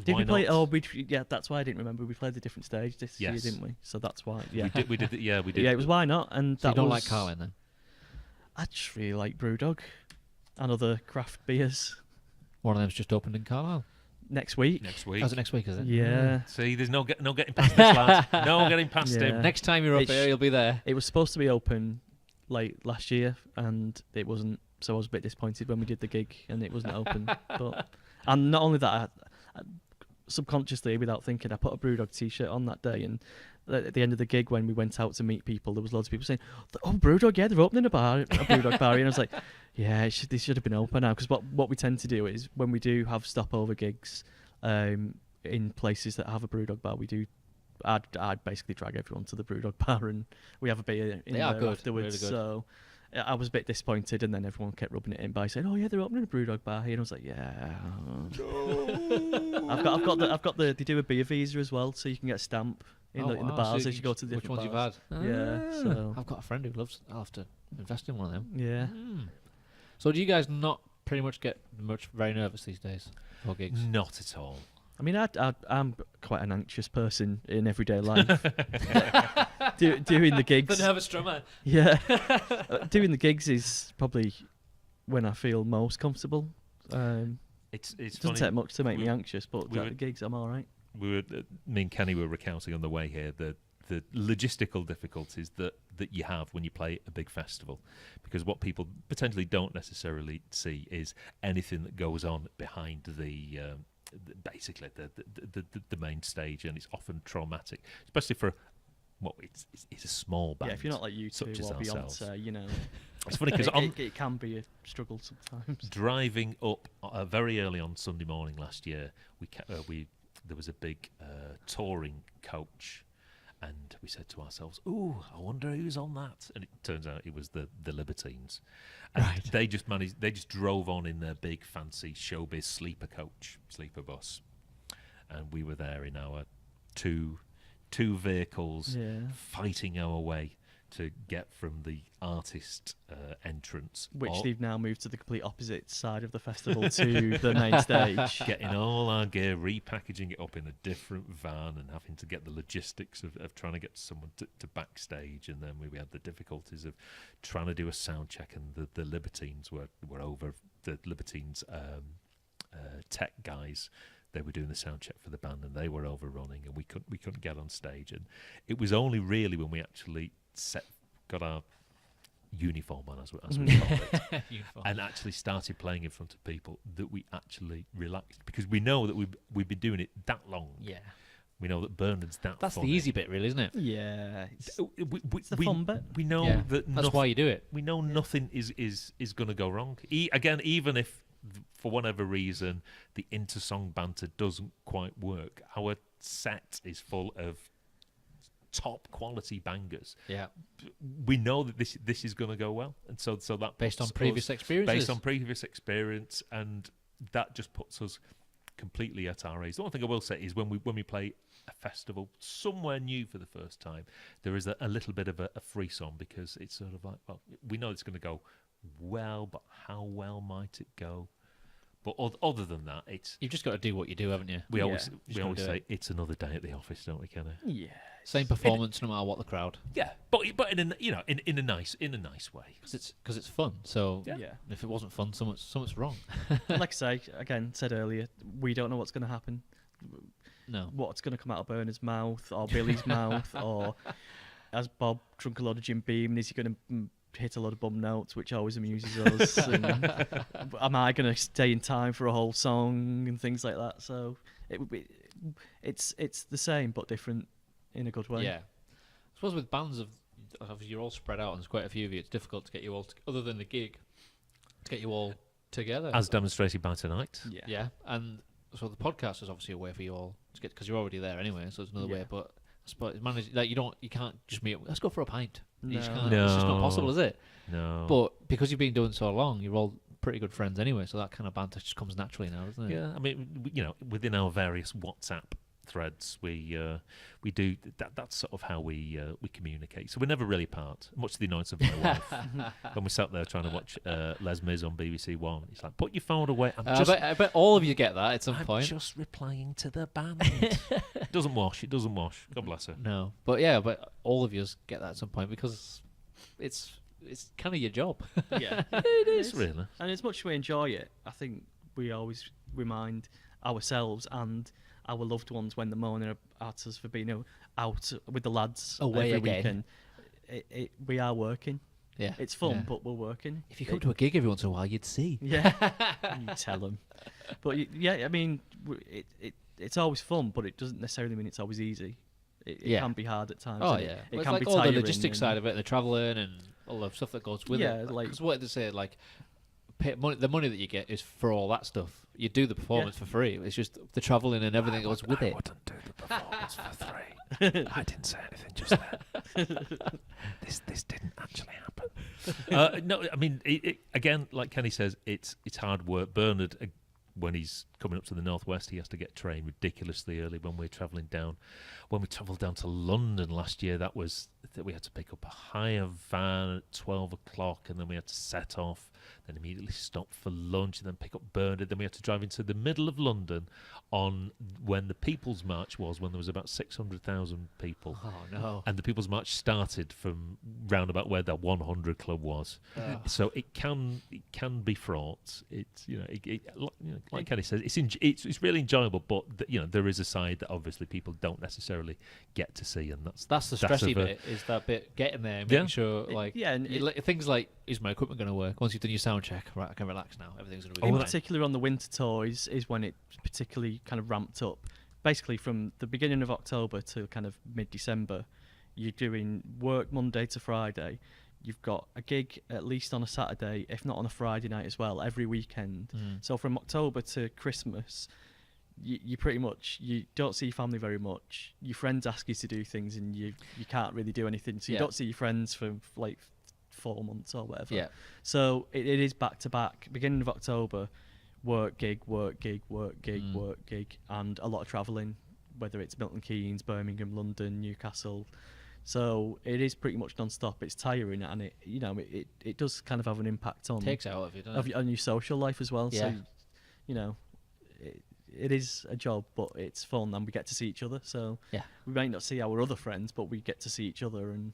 Speaker 2: Did we play? Oh, yeah. That's why I didn't remember. We played a different stage this year, didn't we? So that's why. Yeah,
Speaker 3: we did. Yeah, we did.
Speaker 2: Yeah, it was Why Not, and
Speaker 1: so
Speaker 2: that
Speaker 1: you don't like Carlin then?
Speaker 2: I just really like Brewdog and other craft beers.
Speaker 1: One of them's just opened in Carlisle.
Speaker 2: Next week.
Speaker 1: How's it next week, is it?
Speaker 2: Yeah.
Speaker 3: See, there's no getting past this lad. No getting past him.
Speaker 1: Next time you're up here, you'll be there.
Speaker 2: It was supposed to be open like last year, and it wasn't. So I was a bit disappointed when we did the gig, and it wasn't open. And not only that, I subconsciously, without thinking, I put a Brewdog t-shirt on that day, and at the end of the gig, when we went out to meet people, there was loads of people saying, "Oh, Brewdog, yeah, they're opening a Brewdog bar," and I was like, "Yeah, they should have been open now." Because what we tend to do is when we do have stopover gigs in places that have a Brewdog bar, I'd basically drag everyone to the Brewdog bar, and we have a beer in there afterwards. Really good. So I was a bit disappointed, and then everyone kept rubbing it in by saying, "Oh yeah, they're opening a Brewdog bar here," and I was like, "Yeah." No. I've got the. They do a beer visa as well, so you can get a stamp in the bars as you go to the different
Speaker 1: which
Speaker 2: bars.
Speaker 1: ones you've had.
Speaker 2: Yeah, so
Speaker 1: I've got a friend who loves. I'll have to invest in one of them.
Speaker 2: Yeah.
Speaker 1: So do you guys not pretty much get very nervous these days for gigs?
Speaker 3: Not at all.
Speaker 2: I mean, I'm quite an anxious person in everyday life. Doing the gigs.
Speaker 1: The nervous drummer.
Speaker 2: Yeah. Doing the gigs is probably when I feel most comfortable.
Speaker 3: It
Speaker 2: doesn't take much to make me anxious, but at the gigs, I'm all right.
Speaker 3: Me and Kenny were recounting on the way here the logistical difficulties that you have when you play a big festival, because what people potentially don't necessarily see is anything that goes on behind basically the main stage, and it's often traumatic, especially for it's a small band.
Speaker 2: Yeah, if you're not like U2 or Beyonce,
Speaker 3: It's funny because
Speaker 2: it can be a struggle sometimes.
Speaker 3: Driving up very early on Sunday morning last year, there was a big touring coach, and we said to ourselves, "Ooh, I wonder who's on that." And it turns out it was the Libertines. And they just drove on in their big fancy showbiz sleeper bus, and we were there in our two vehicles, fighting our way to get from the artist entrance,
Speaker 2: which they've now moved to the complete opposite side of the festival to the main stage,
Speaker 3: getting all our gear, repackaging it up in a different van, and having to get the logistics of trying to get someone to backstage. And then we had the difficulties of trying to do a sound check, and the Libertines were over. The Libertines tech guys, they were doing the sound check for the band, and they were overrunning, and we couldn't get on stage. And it was only really when we actually got our uniform on, as we call it, and actually started playing in front of people, that we actually relaxed, because we know that we've been doing it that long.
Speaker 1: Yeah,
Speaker 3: we know that Bernard's
Speaker 1: that's
Speaker 3: funny.
Speaker 1: The easy bit, really, isn't it?
Speaker 2: Yeah,
Speaker 3: it's
Speaker 2: the fun bit.
Speaker 3: We know
Speaker 1: that's why you do it.
Speaker 3: We know nothing is going to go wrong. Again, even if for whatever reason the inter-song banter doesn't quite work, our set is full of top quality bangers.
Speaker 1: Yeah,
Speaker 3: we know that this is going to go well, and so that
Speaker 1: based on previous
Speaker 3: experience, and that just puts us completely at our ease. The one thing I will say is when we play a festival somewhere new for the first time, there is a little bit of a frisson, because it's sort of like, well, we know it's going to go well, but how well might it go? But other than that,
Speaker 1: you've just got to do what you do, haven't you?
Speaker 3: We always say it's another day at the office, don't we, Kenny?
Speaker 2: Yeah.
Speaker 1: Same performance, no matter what the crowd.
Speaker 3: Yeah, but in a nice way.
Speaker 1: Because it's fun. So
Speaker 2: Yeah.
Speaker 1: if it wasn't fun, something's wrong.
Speaker 2: Like I say, again, said earlier, we don't know what's going to happen.
Speaker 1: No.
Speaker 2: What's going to come out of Bernard's mouth or Billy's mouth, or has Bob drunk a lot of Jim Beam and is he going to hit a lot of bum notes, which always amuses us? And am I going to stay in time for a whole song and things like that? So it's the same but different in a good way.
Speaker 1: Yeah. I suppose with bands obviously you're all spread out and there's quite a few of you, it's difficult to get you all, other than the gig, to get you all together.
Speaker 3: As demonstrated by tonight.
Speaker 1: Yeah. And so the podcast is obviously a way for you all to get, because you're already there anyway, so it's another way. But I suppose you can't just meet up, let's go for a pint. You just can't.
Speaker 3: No.
Speaker 1: It's just not possible, is it?
Speaker 3: No.
Speaker 1: But because you've been doing so long, you're all pretty good friends anyway, so that kind of banter just comes naturally now, doesn't it?
Speaker 3: Yeah, I mean, within our various WhatsApp threads, we do that. That's sort of how we communicate. So we're never really apart, much to the annoyance of my wife. When we sat there trying to watch Les Mis on BBC One, it's like, put your phone away.
Speaker 1: I bet all of you get that at some
Speaker 3: I'm
Speaker 1: point.
Speaker 3: just replying to the band. It doesn't wash. God bless her.
Speaker 1: No, but all of you get that at some point, because it's kind of your job.
Speaker 2: Yeah,
Speaker 3: it is really.
Speaker 2: And as much as we enjoy it, I think we always remind ourselves and our loved ones when they're moaning at us for being out with the lads
Speaker 1: away
Speaker 2: every
Speaker 1: again.
Speaker 2: Weekend. We are working.
Speaker 1: Yeah,
Speaker 2: it's fun, but we're working.
Speaker 1: If you come to a gig every once in a while, you'd see.
Speaker 2: Yeah, you tell them. But I mean, it's always fun, but it doesn't necessarily mean it's always easy. It can be hard at times.
Speaker 1: Oh yeah,
Speaker 2: it
Speaker 1: can
Speaker 2: can
Speaker 1: like
Speaker 2: be
Speaker 1: all
Speaker 2: tiring.
Speaker 1: the logistics side of it, the travelling and all the stuff that goes with it.
Speaker 2: Yeah,
Speaker 1: because what they say, like, the money that you get is for all that stuff. You do the performance for free. It's just the travelling and everything that goes with it.
Speaker 3: I wouldn't do the performance for free. I didn't say anything just then. This didn't actually happen. No, I mean, again, like Kenny says, it's hard work. Bernard, when he's coming up to the northwest, he has to get trained ridiculously early when we're travelling down. When we travelled down to London last year, that we had to pick up a hire van at 12 o'clock, and then we had to set off, then immediately stop for lunch, and then pick up Bernard. Then we had to drive into the middle of London on when the People's March was, when there was about 600,000 people.
Speaker 1: Oh no!
Speaker 3: And the People's March started from round about where that 100 Club was. So it can be fraught. It's like Kenny says, it's really enjoyable, but there is a side that obviously people don't necessarily get to see, and that's
Speaker 1: the stressy bit. Is that bit getting there, making sure things like, is my equipment going to work? Once you've done your sound check, right, I can relax now. Everything's going to be fine.
Speaker 2: In particular on the winter tours is when it particularly kind of ramped up. Basically from the beginning of October to kind of mid-December, you're doing work Monday to Friday. You've got a gig at least on a Saturday, if not on a Friday night as well, every weekend. So from October to Christmas, you pretty much, you don't see your family very much. Your friends ask you to do things and you can't really do anything. So you don't see your friends for like 4 months or whatever.
Speaker 1: Yeah.
Speaker 2: So it is back to back. Beginning of October, work gig, and a lot of travelling, whether it's Milton Keynes, Birmingham, London, Newcastle. So it is pretty much non-stop. It's tiring, and it does kind of have an impact on
Speaker 1: takes out of you, doesn't it?
Speaker 2: On your social life as well.
Speaker 1: Yeah.
Speaker 2: So it is a job, but it's fun, and we get to see each other. So we might not see our other friends, but we get to see each other, and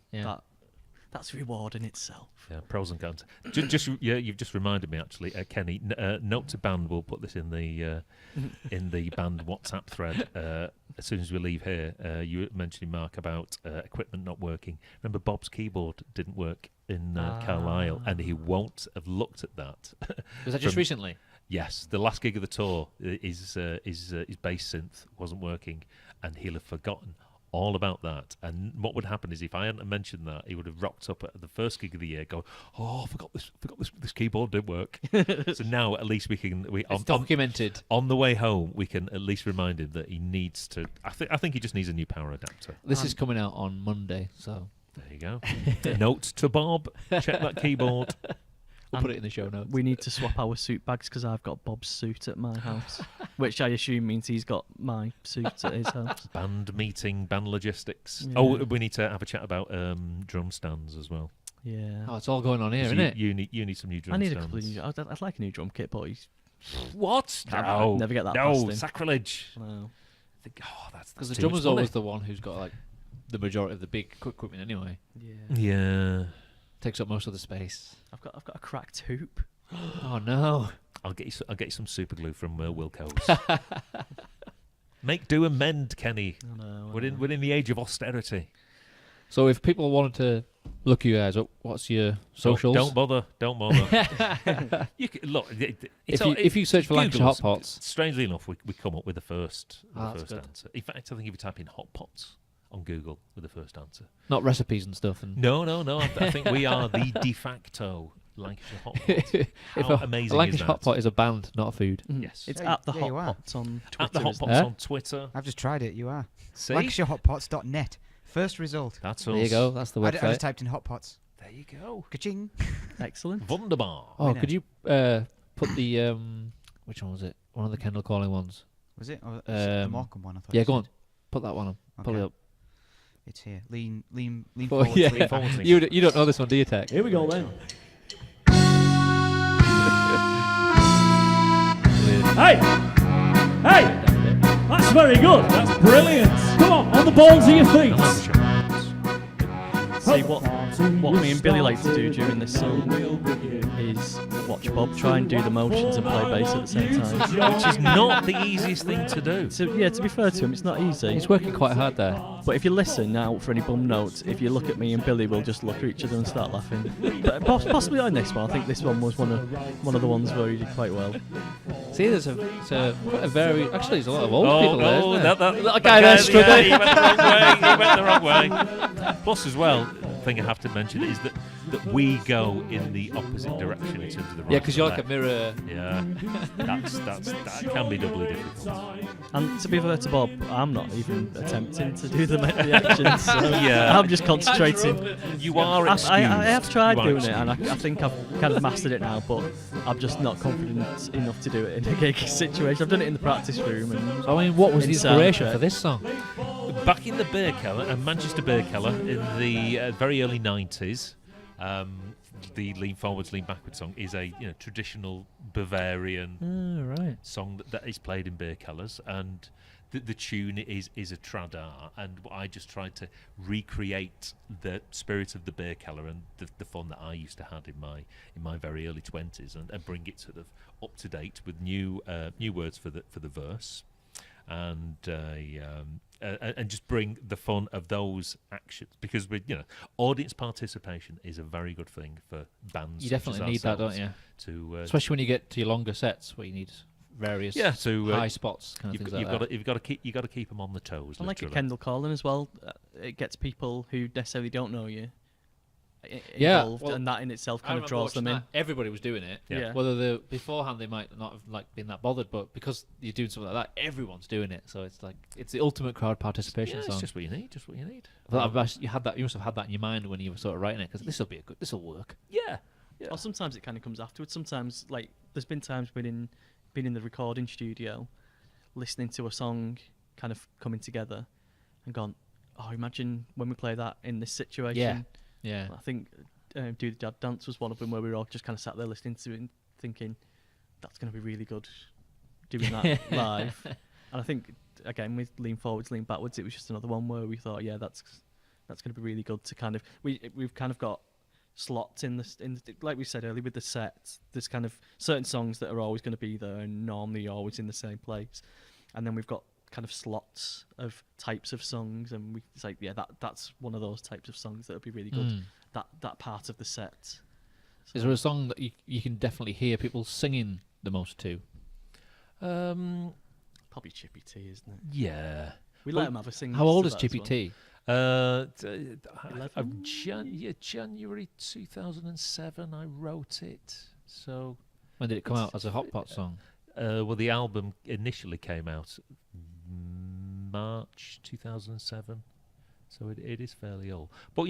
Speaker 2: that's reward in itself.
Speaker 3: Yeah, pros and cons. You've just reminded me actually, Kenny. Note to band. We'll put this in the band WhatsApp thread as soon as we leave here. You were mentioning, Mark, about equipment not working. Remember, Bob's keyboard didn't work in Carlisle, and he won't have looked at that.
Speaker 1: Was that just recently?
Speaker 3: Yes, the last gig of the tour, his bass synth wasn't working, and he'll have forgotten all about that. And what would happen is, if I hadn't mentioned that, he would have rocked up at the first gig of the year going, I forgot this keyboard didn't work. So now at least it's
Speaker 1: documented.
Speaker 3: On the way home, we can at least remind him that he needs to, I think he just needs a new power adapter.
Speaker 1: This is coming out on Monday, so
Speaker 3: there you go. Note to Bob, check that keyboard.
Speaker 1: We'll put it in the show notes.
Speaker 2: We need to swap our suit bags because I've got Bob's suit at my house, which I assume means he's got my suit at his house.
Speaker 3: Band meeting, band logistics.
Speaker 2: Yeah.
Speaker 3: Oh, we need to have a chat about drum stands as well.
Speaker 2: Yeah.
Speaker 1: Oh, it's all going on here, isn't it?
Speaker 3: You need some new drum
Speaker 2: I need
Speaker 3: stands.
Speaker 2: a couple of new. I'd like a new drum kit, but he's
Speaker 3: What?
Speaker 2: I'll never get that past
Speaker 3: No,
Speaker 2: him.
Speaker 3: sacrilege.
Speaker 2: No.
Speaker 3: That's
Speaker 1: Because the
Speaker 3: too much
Speaker 1: drummer's
Speaker 3: money.
Speaker 1: always the one who's got like the majority of the big equipment anyway.
Speaker 2: Yeah.
Speaker 3: Yeah.
Speaker 1: Takes up most of the space.
Speaker 2: I've got a cracked hoop.
Speaker 1: Oh no!
Speaker 3: I'll get you some super glue from Wilco's. Make do and mend, Kenny.
Speaker 2: I know.
Speaker 3: We're in the age of austerity.
Speaker 1: So if people wanted to look you guys up, what's your socials?
Speaker 3: Don't bother. You can, look,
Speaker 1: If you search for Lancashire Hotpots,
Speaker 3: strangely enough, we come up with the first
Speaker 1: that's good.
Speaker 3: answer. In fact, I think if you type in Hotpots on Google with the first answer.
Speaker 1: not recipes and stuff. And
Speaker 3: No. I think we are the de facto Lancashire Hotpots. How amazing
Speaker 1: a Lancashire
Speaker 3: is
Speaker 1: Hot
Speaker 3: that?
Speaker 1: Pot is a band, not a food.
Speaker 3: Yes.
Speaker 2: It's
Speaker 4: Yeah,
Speaker 2: at the
Speaker 4: yeah, you are.
Speaker 2: Hotpots on Twitter.
Speaker 3: At the Hotpots
Speaker 2: isn't it?
Speaker 3: on Twitter.
Speaker 4: I've just tried it. You are.
Speaker 3: See?
Speaker 4: LancashireHotpots.net. First result.
Speaker 3: That's us.
Speaker 1: There you go. That's the
Speaker 4: I
Speaker 1: website.
Speaker 4: just typed in hotpots.
Speaker 3: There you go.
Speaker 4: Ka-ching.
Speaker 2: Excellent.
Speaker 3: Wunderbar.
Speaker 1: Oh,
Speaker 4: Winner.
Speaker 1: could you put the which one was it? One of the Kendall Calling ones.
Speaker 4: Was it? Or was it the
Speaker 1: Um,
Speaker 4: Morecambe one? I thought
Speaker 1: Yeah,
Speaker 4: you
Speaker 1: go
Speaker 4: said.
Speaker 1: on. Put that one on. Pull
Speaker 4: Okay.
Speaker 1: it up.
Speaker 4: It's here. Lean
Speaker 1: Oh,
Speaker 4: forward.
Speaker 1: yeah.
Speaker 3: Lean forward, lean.
Speaker 1: You don't know this one, do you, Tek?
Speaker 5: Here we go then. Hey! Hey! That's very good. That's brilliant. Come on the balls of your feet.
Speaker 2: See what me and Billy like to do during this song is watch Bob try and do the motions and play bass at the same time.
Speaker 3: Which is not the easiest thing to do.
Speaker 2: So yeah, to be fair to him, it's not easy.
Speaker 1: He's working quite hard there.
Speaker 2: But if you listen out for any bum notes, if you look at me and Billy, we'll just look at each other and start laughing. But possibly on this one, I think this one was one of the ones where he did quite well.
Speaker 1: See, there's a very actually there's a lot of old people there.
Speaker 3: Oh,
Speaker 1: Isn't there?
Speaker 3: that
Speaker 1: guy there struggling.
Speaker 3: He went the wrong way. Plus, as well, the thing I have to mention is that we go in the opposite direction in terms of the right.
Speaker 1: Yeah, because you're like a
Speaker 3: and
Speaker 1: mirror.
Speaker 3: left. Yeah, that can be doubly difficult.
Speaker 2: And to be fair to Bob, I'm not even attempting to do the actions. So
Speaker 3: Yeah.
Speaker 2: I'm just concentrating.
Speaker 3: You are
Speaker 2: I
Speaker 3: excused.
Speaker 2: have tried
Speaker 3: You are
Speaker 2: doing it, and I
Speaker 3: excused.
Speaker 2: think I've kind of mastered it now, but I'm just not confident enough to do it in a gigging situation. I've done it in the practice room. And
Speaker 1: I mean, what was the
Speaker 2: in
Speaker 1: inspiration
Speaker 2: soundtrack.
Speaker 1: for this song?
Speaker 3: Back in the beer cellar, Manchester beer cellar, in the very early 90s, the lean forwards, lean backwards song is a traditional Bavarian
Speaker 1: Right.
Speaker 3: song that is played in beer cellars, and the tune is a tradar, and I just tried to recreate the spirit of the beer cellar and the fun that I used to have in my very early 20s, and bring it sort of up to date with new words for the verse, and just bring the fun of those actions, because audience participation is a very good thing for bands.
Speaker 1: You
Speaker 3: such
Speaker 1: definitely
Speaker 3: as
Speaker 1: need that, don't
Speaker 3: ourselves
Speaker 1: you?
Speaker 3: To
Speaker 1: Especially when you get to your longer sets where you need various high spots kind of things like that.
Speaker 3: you've got to keep them on the toes.
Speaker 2: I like it
Speaker 3: literally.
Speaker 2: Kendall Calling as well. It gets people who necessarily don't know you
Speaker 1: Yeah,
Speaker 2: involved,
Speaker 1: well,
Speaker 2: and that in itself
Speaker 1: I
Speaker 2: kind of
Speaker 1: remember
Speaker 2: draws them
Speaker 1: watching
Speaker 2: in.
Speaker 1: that. Everybody was doing it.
Speaker 2: Yeah.
Speaker 1: Whether beforehand they might not have been that bothered, but because you're doing something like that, everyone's doing it. So it's the ultimate crowd participation
Speaker 3: Yeah,
Speaker 1: song.
Speaker 3: it's just what you need. Just what you need.
Speaker 1: You must have had that in your mind when you were sort of writing it, because this will work.
Speaker 3: Yeah.
Speaker 2: Or sometimes it kind of comes afterwards. Sometimes, like, there's been times been in the recording studio, listening to a song kind of coming together, and gone, oh, imagine when we play that in this situation.
Speaker 1: Yeah.
Speaker 2: I think Do the Dad Dance was one of them where we were all just kind of sat there listening to it and thinking, that's going to be really good doing that live. And I think, again, with Lean Forwards, Lean Backwards, it was just another one where we thought, yeah, that's going to be really good to kind of... We've kind of got slots in the like we said earlier with the set. There's kind of certain songs that are always going to be there and normally always in the same place. And then we've got kind of slots of types of songs, and it's like, yeah, that's one of those types of songs that would be really good. That part of the set. So
Speaker 1: Is there a song that you can definitely hear people singing the most to?
Speaker 2: probably Chippy T, isn't it?
Speaker 3: Yeah.
Speaker 2: We let him have a sing.
Speaker 1: How old
Speaker 2: to
Speaker 1: is
Speaker 2: that as
Speaker 1: Chippy
Speaker 2: well.
Speaker 1: T?
Speaker 3: January 2007 I wrote it. So
Speaker 1: When did it come out as a Hot Pot song?
Speaker 3: well, the album initially came out March 2007. So it is fairly old. But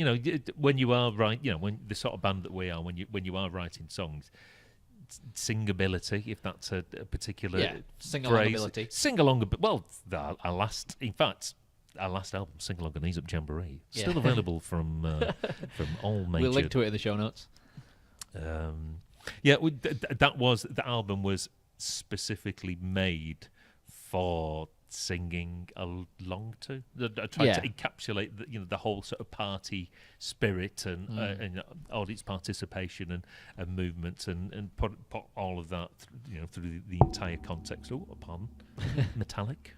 Speaker 3: when you are when the sort of band that we are, when you are writing songs, singability, if that's a particular
Speaker 1: sing-along-ability.
Speaker 3: Sing-along. Well, our last album, Sing Along and Ease Up Jamboree, still available from all major.
Speaker 1: We'll link to it in the show notes.
Speaker 3: The album was specifically made for singing along to. I tried to encapsulate the whole sort of party spirit and audience participation and movement and put all of that through the entire context. Oh, pardon, metallic.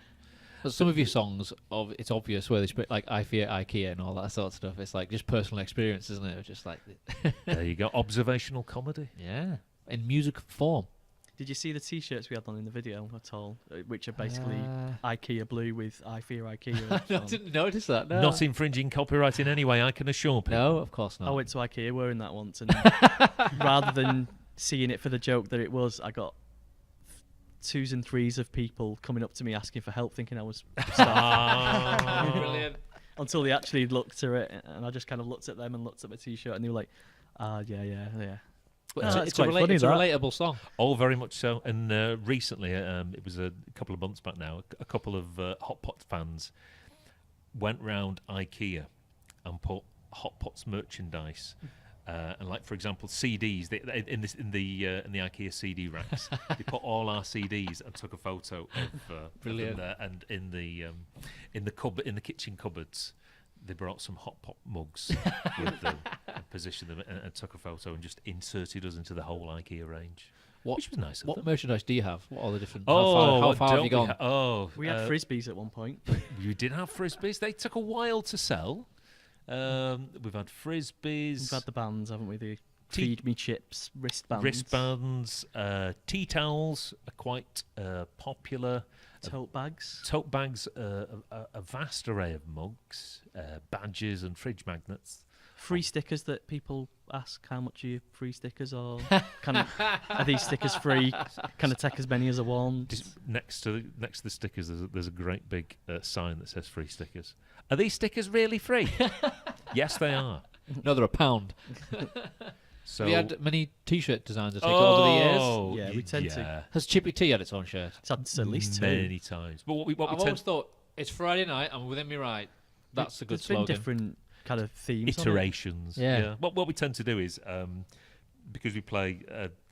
Speaker 1: But some of your songs, it's obvious where they speak, like I Fear IKEA and all that sort of stuff. It's like just personal experience, isn't it? Just like
Speaker 3: there you go, observational comedy.
Speaker 1: Yeah, in music form.
Speaker 2: Did you see the T-shirts we had on in the video at all? Which are basically IKEA blue with I Fear IKEA.
Speaker 1: I didn't notice that. No.
Speaker 3: Not infringing copyright in any way, I can assure people.
Speaker 1: No, of course not.
Speaker 2: I went to IKEA wearing that once, and rather than seeing it for the joke that it was, I got 2s and 3s of people coming up to me asking for help, thinking I was staff.
Speaker 1: Brilliant.
Speaker 2: Until they actually looked at it, and I just kind of looked at them and looked at my T-shirt, and they were like, yeah.
Speaker 1: But it's a relatable song.
Speaker 3: Oh, very much so. And recently, it was a couple of months back now, a couple of Hotpots fans went round IKEA and put Hotpots merchandise. And like, for example, CDs in the IKEA CD racks, they put all our CDs and took a photo of
Speaker 1: brilliant.
Speaker 3: Them there. And in the kitchen cupboards, they brought some hot pot mugs with them and positioned them and took a photo and just inserted us into the whole IKEA range. Which was nice of them.
Speaker 1: What merchandise do you have? What are the different?
Speaker 3: Oh,
Speaker 1: how far have you gone?
Speaker 2: We had frisbees at one point.
Speaker 3: You did have frisbees. They took a while to sell. We've had frisbees.
Speaker 2: We've had the bands, haven't we? The Feed Me Chips wristbands.
Speaker 3: Tea towels are quite popular.
Speaker 2: Tote bags,
Speaker 3: a vast array of mugs, badges and fridge magnets.
Speaker 2: Free stickers that people ask how much are your free stickers, or are these stickers free? Can I take as many as I want?
Speaker 3: Just next to the stickers, there's a great big sign that says free stickers. Are these stickers really free? Yes, they are.
Speaker 1: No, they're £1.
Speaker 3: So
Speaker 1: have you had many T-shirt designs over the years?
Speaker 2: Yeah, we tend to.
Speaker 1: Has Chippy T had its own shirt?
Speaker 2: It's had at least 2.
Speaker 3: Many times. But
Speaker 1: I've always thought it's Friday night and within me right. That's a good slogan.
Speaker 2: There's been different kind of themes.
Speaker 3: Iterations.
Speaker 1: Yeah.
Speaker 3: What we tend to do is, because we play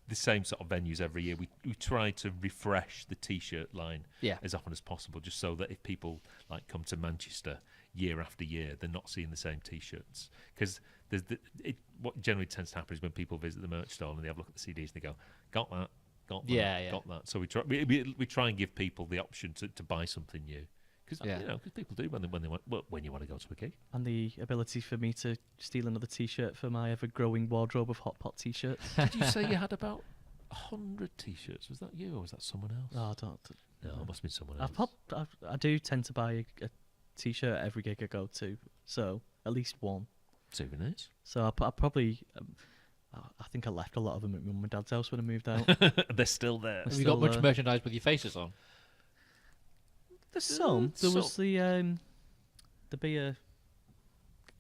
Speaker 3: the same sort of venues every year, we try to refresh the T-shirt line as often as possible, just so that if people come to Manchester year after year, they're not seeing the same T-shirts. Because what generally tends to happen is when people visit the merch stall and they have a look at the CDs and they go, got that, got that. So we try and give people the option to buy something new. Because people do when you want to go to a gig.
Speaker 2: And the ability for me to steal another T-shirt for my ever-growing wardrobe of Hot Pot T-shirts.
Speaker 3: Did you say you had about 100 T-shirts? Was that you or was that someone else?
Speaker 2: Oh, I don't.
Speaker 3: No, it must have been someone else.
Speaker 2: I do tend to buy a T-shirt every gig I go to, so at least one.
Speaker 3: Souvenirs.
Speaker 2: So I probably, I think I left a lot of them at mum and dad's house when I moved out.
Speaker 3: They're still there.
Speaker 1: Have you got much merchandise with your faces on?
Speaker 2: There's some. There was the beer.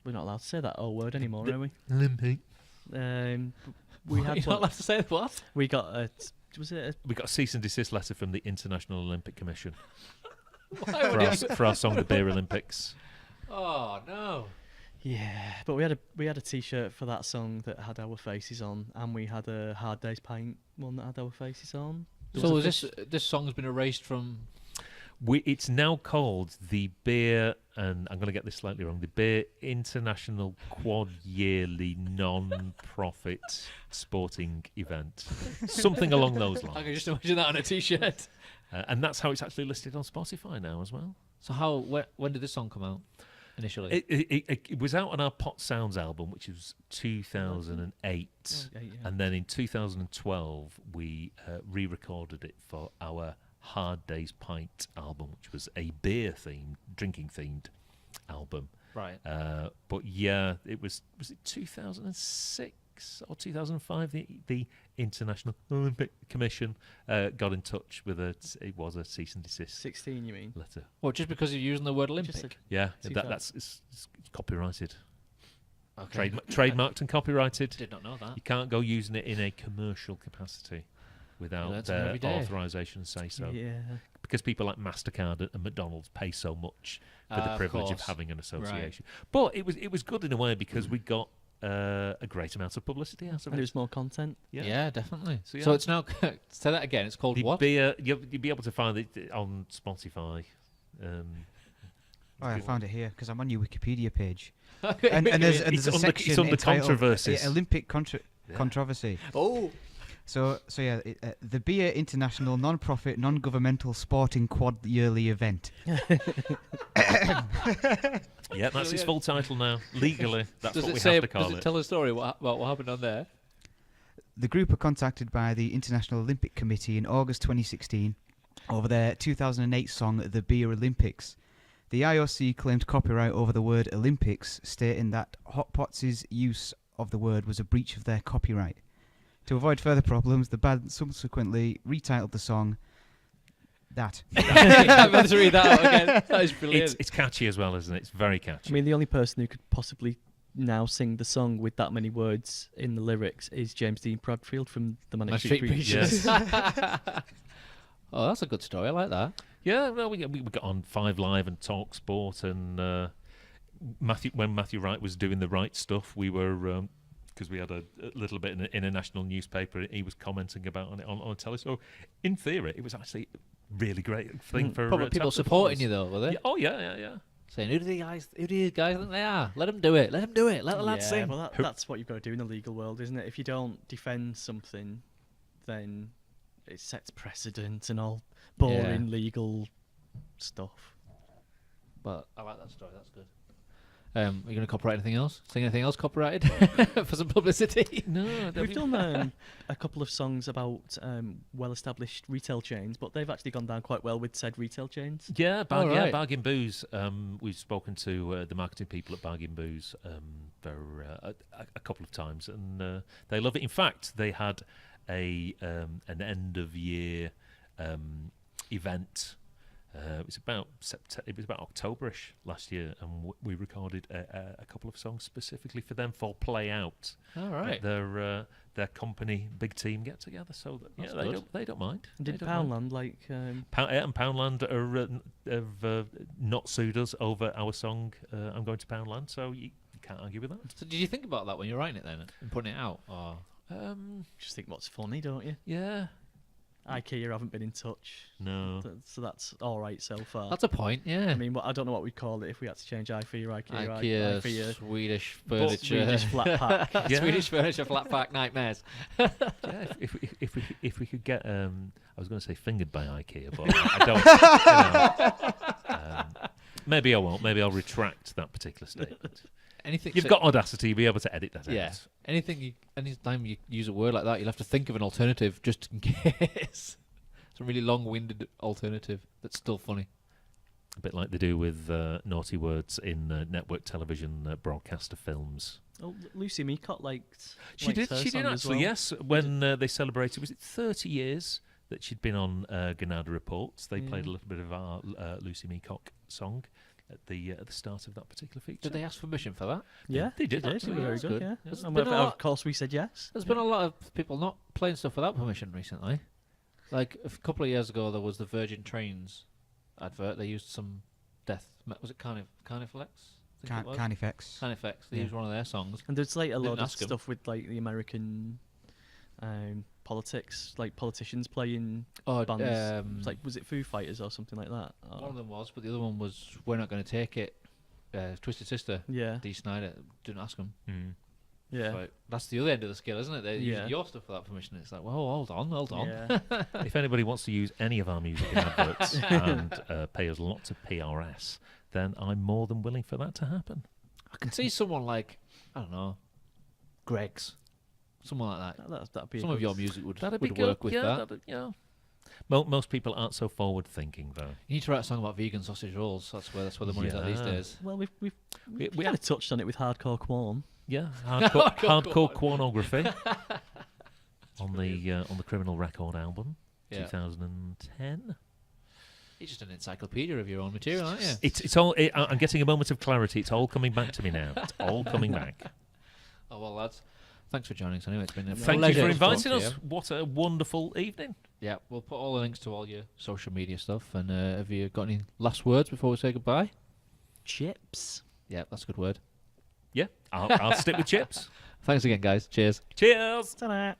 Speaker 2: We're not allowed to say that old word anymore, are we?
Speaker 3: Olympic.
Speaker 2: We
Speaker 1: You're
Speaker 2: had
Speaker 1: not allowed to say what?
Speaker 2: We got a. Was it?
Speaker 3: We got a cease and desist letter from the International Olympic Commission
Speaker 1: for
Speaker 3: our song, "The Beer Olympics."
Speaker 1: Oh no.
Speaker 2: Yeah, but we had a T-shirt for that song that had our faces on, and we had a Hard Day's Pint one that had our faces on.
Speaker 1: So this song's been erased from.
Speaker 3: It's now called the Beer, and I'm going to get this slightly wrong, the Beer International Quad Yearly Non-Profit Sporting Event. Something along those lines.
Speaker 1: I can just imagine that on a T-shirt.
Speaker 3: And that's how it's actually listed on Spotify now as well.
Speaker 1: So when did this song come out initially?
Speaker 3: It was out on our Pot Sounds album, which was 2008. And then in 2012, we re-recorded it for our Hard Day's Pint album, which was a beer-themed, drinking-themed album.
Speaker 1: Right.
Speaker 3: But yeah, it was it 2006? 2006 or 2005, the International Olympic Commission got in touch with it was a cease and desist
Speaker 2: 16, you mean?
Speaker 3: letter.
Speaker 1: Well, just because you're using the word Olympic.
Speaker 2: Just like
Speaker 3: Yeah,
Speaker 2: It's
Speaker 3: it's copyrighted.
Speaker 1: Okay.
Speaker 3: Trademarked and copyrighted.
Speaker 1: Did not know that.
Speaker 3: You can't go using it in a commercial capacity without
Speaker 1: Learn something
Speaker 3: their
Speaker 1: every day.
Speaker 3: authorization say so.
Speaker 2: Yeah.
Speaker 3: Because people like MasterCard and McDonald's pay so much for the
Speaker 1: Of
Speaker 3: privilege of
Speaker 1: course.
Speaker 3: having an association. But it was good in a way because we got a great amount of publicity out of
Speaker 2: And
Speaker 3: it.
Speaker 2: there's more content.
Speaker 1: Yeah, definitely.
Speaker 3: So,
Speaker 1: So
Speaker 3: yeah.
Speaker 1: it's now. Say that again. It's called
Speaker 3: The
Speaker 1: what?
Speaker 3: beer, you'll be able to find it on Spotify.
Speaker 4: Oh, I found it here because I'm on your Wikipedia page,
Speaker 1: Okay,
Speaker 4: and there's
Speaker 3: It's
Speaker 4: a
Speaker 3: under-
Speaker 4: section
Speaker 3: it's under
Speaker 4: entitled,
Speaker 3: controversies.
Speaker 4: Olympic
Speaker 3: Yeah.
Speaker 4: controversy.
Speaker 1: Oh.
Speaker 4: So yeah, the Beer International non-profit, non-governmental sporting quad yearly event.
Speaker 3: Yeah, that's its full title now. Legally, that's
Speaker 1: Does
Speaker 3: what
Speaker 1: it
Speaker 3: we
Speaker 1: say?
Speaker 3: have to call
Speaker 1: Does it
Speaker 3: it.
Speaker 1: tell a story about what happened on there?
Speaker 4: The group are contacted by the International Olympic Committee in August 2016 over their 2008 song "The Beer Olympics." The IOC claimed copyright over the word Olympics, stating that Hotpots' use of the word was a breach of their copyright. To avoid further problems, the band subsequently retitled the song that.
Speaker 1: I'm about to read that out again. That is brilliant.
Speaker 3: It's catchy as well, isn't it? It's very catchy.
Speaker 2: I mean, the only person who could possibly now sing the song with that many words in the lyrics is James Dean Bradfield from the
Speaker 1: My
Speaker 2: Manic
Speaker 1: Street
Speaker 2: Street
Speaker 1: Preachers.
Speaker 3: Yes.
Speaker 1: Oh, that's a good story. I like that.
Speaker 3: Yeah, well, we got on 5 Live and Talk Sport, and when Matthew Wright was doing the right stuff, we were because we had a little bit in a national newspaper. He was commenting about it on telly. So, in theory, it was actually a really great thing for
Speaker 1: Probably
Speaker 3: to
Speaker 1: people
Speaker 3: have the
Speaker 1: supporting
Speaker 3: performance.
Speaker 1: you though, were they?
Speaker 3: Yeah, oh yeah.
Speaker 1: Saying, who do these guys think they are? Let them do it. Let them do it. Let the lads
Speaker 2: Yeah,
Speaker 1: sing.
Speaker 2: well, that's what you've got to do in the legal world, isn't it? If you don't defend something, then it sets precedent and all boring legal stuff.
Speaker 1: But I like that story. That's good. Are you going to copyright anything else? Sing anything else copyrighted for some publicity?
Speaker 3: No,
Speaker 2: We've done a couple of songs about well-established retail chains, but they've actually gone down quite well with said retail chains.
Speaker 3: Yeah,
Speaker 1: Oh, right.
Speaker 3: Bargain Booze. We've spoken to the marketing people at Bargain Booze for a couple of times, and they love it. In fact, they had an end of year event. It was about Octoberish last year, and we recorded a couple of songs specifically for them for Play Out.
Speaker 1: All right.
Speaker 3: Their company big team get together, so that,
Speaker 1: That's
Speaker 3: yeah,
Speaker 1: good.
Speaker 3: they don't mind.
Speaker 2: Did
Speaker 3: They don't mind.
Speaker 2: Poundland like?
Speaker 3: And Poundland have not sued us over our song "I'm Going to Poundland," so you can't argue with that.
Speaker 1: So did you think about that when you were writing it then and putting it out? Or
Speaker 2: Just think what's funny, don't you?
Speaker 3: Yeah,
Speaker 2: IKEA haven't been in touch,
Speaker 3: no.
Speaker 2: so that's all right so far.
Speaker 1: that's a point. Yeah.
Speaker 2: I mean, I don't know what we'd call it if we had to change IKEA or IKEA.
Speaker 1: IKEA, Swedish furniture,
Speaker 2: Swedish flat pack.
Speaker 3: Yeah.
Speaker 1: Swedish furniture flat pack nightmares.
Speaker 3: Yeah, if we could get I was going to say fingered by IKEA, but I don't. Maybe I won't. Maybe I'll retract that particular statement.
Speaker 1: Anything
Speaker 3: You've got Audacity, you'll be able to edit that out.
Speaker 1: Anytime you use a word like that, you'll have to think of an alternative just in case. It's a really long-winded alternative that's still funny.
Speaker 3: A bit like they do with naughty words in network television broadcaster films.
Speaker 2: Oh, Lucy Meacott liked.
Speaker 3: She
Speaker 2: liked
Speaker 3: did.
Speaker 2: her
Speaker 3: She did
Speaker 2: song as
Speaker 3: actually.
Speaker 2: well.
Speaker 3: Yes, when they celebrated, was it 30 years that she'd been on Granada Reports? They played a little bit of our Lucy Meacott song at the start of that particular feature.
Speaker 1: Did they ask permission for that?
Speaker 2: Yeah,
Speaker 3: They did,
Speaker 2: They were
Speaker 3: actually,
Speaker 2: very
Speaker 1: that's
Speaker 2: good.
Speaker 1: good.
Speaker 2: Yeah,
Speaker 1: There's
Speaker 2: And
Speaker 1: been a
Speaker 2: of
Speaker 1: lot-
Speaker 2: course we said yes.
Speaker 1: There's been a lot of people not playing stuff without permission recently. Like a couple of years ago, there was the Virgin Trains advert. They used some was it Carniflex?
Speaker 4: Carnifex.
Speaker 1: Carnifex. They
Speaker 4: Yeah.
Speaker 1: used one of their songs.
Speaker 2: And there's like a
Speaker 1: Didn't
Speaker 2: lot of
Speaker 1: ask 'em.
Speaker 2: stuff with like the American politics, like politicians playing
Speaker 1: Oh,
Speaker 2: bands. It's like, was it Foo Fighters or something like that? Or-
Speaker 1: one of them was, but the other one was "We're Not Going to Take It." Twisted Sister.
Speaker 2: yeah,
Speaker 1: Dee Snider didn't ask them.
Speaker 3: Mm.
Speaker 2: yeah,
Speaker 1: Like, that's the other end of the scale, isn't it? They
Speaker 2: Yeah.
Speaker 1: use your stuff without permission. It's like, well, hold on.
Speaker 2: yeah.
Speaker 3: If anybody wants to use any of our music in adverts and pay us lots of PRS, then I'm more than willing for that to happen.
Speaker 1: I can see someone like, I don't know, Greg's, someone like that.
Speaker 2: That'd be a
Speaker 1: Some of
Speaker 2: good-
Speaker 1: your music would
Speaker 3: That'd be
Speaker 1: would
Speaker 3: good.
Speaker 1: work with that.
Speaker 3: Yeah. Most people aren't so forward thinking, though.
Speaker 1: You need to write a song about vegan sausage rolls. That's where the money's at these
Speaker 3: Yeah.
Speaker 1: days.
Speaker 2: Well, we
Speaker 3: We
Speaker 2: kind of touched on it with Hardcore Qualm.
Speaker 3: Yeah, hardcore pornography on the Criminal Record album, 2010.
Speaker 1: You're just an encyclopedia of your own material, aren't you?
Speaker 3: It's all. I'm getting a moment of clarity. It's all coming back to me now. It's all coming back.
Speaker 1: Oh well, lads, thanks for joining us. Anyway, it's been a
Speaker 3: Thank you
Speaker 1: pleasure
Speaker 3: for
Speaker 1: to talk
Speaker 3: inviting
Speaker 1: to
Speaker 3: us.
Speaker 1: you.
Speaker 3: What a wonderful evening.
Speaker 1: Yeah, we'll put all the links to all your social media stuff. And have you got any last words before we say goodbye?
Speaker 2: Chips.
Speaker 1: Yeah, that's a good word.
Speaker 3: Yeah, I'll stick with chips.
Speaker 1: Thanks again, guys. Cheers.
Speaker 3: Cheers.
Speaker 2: Ta-da.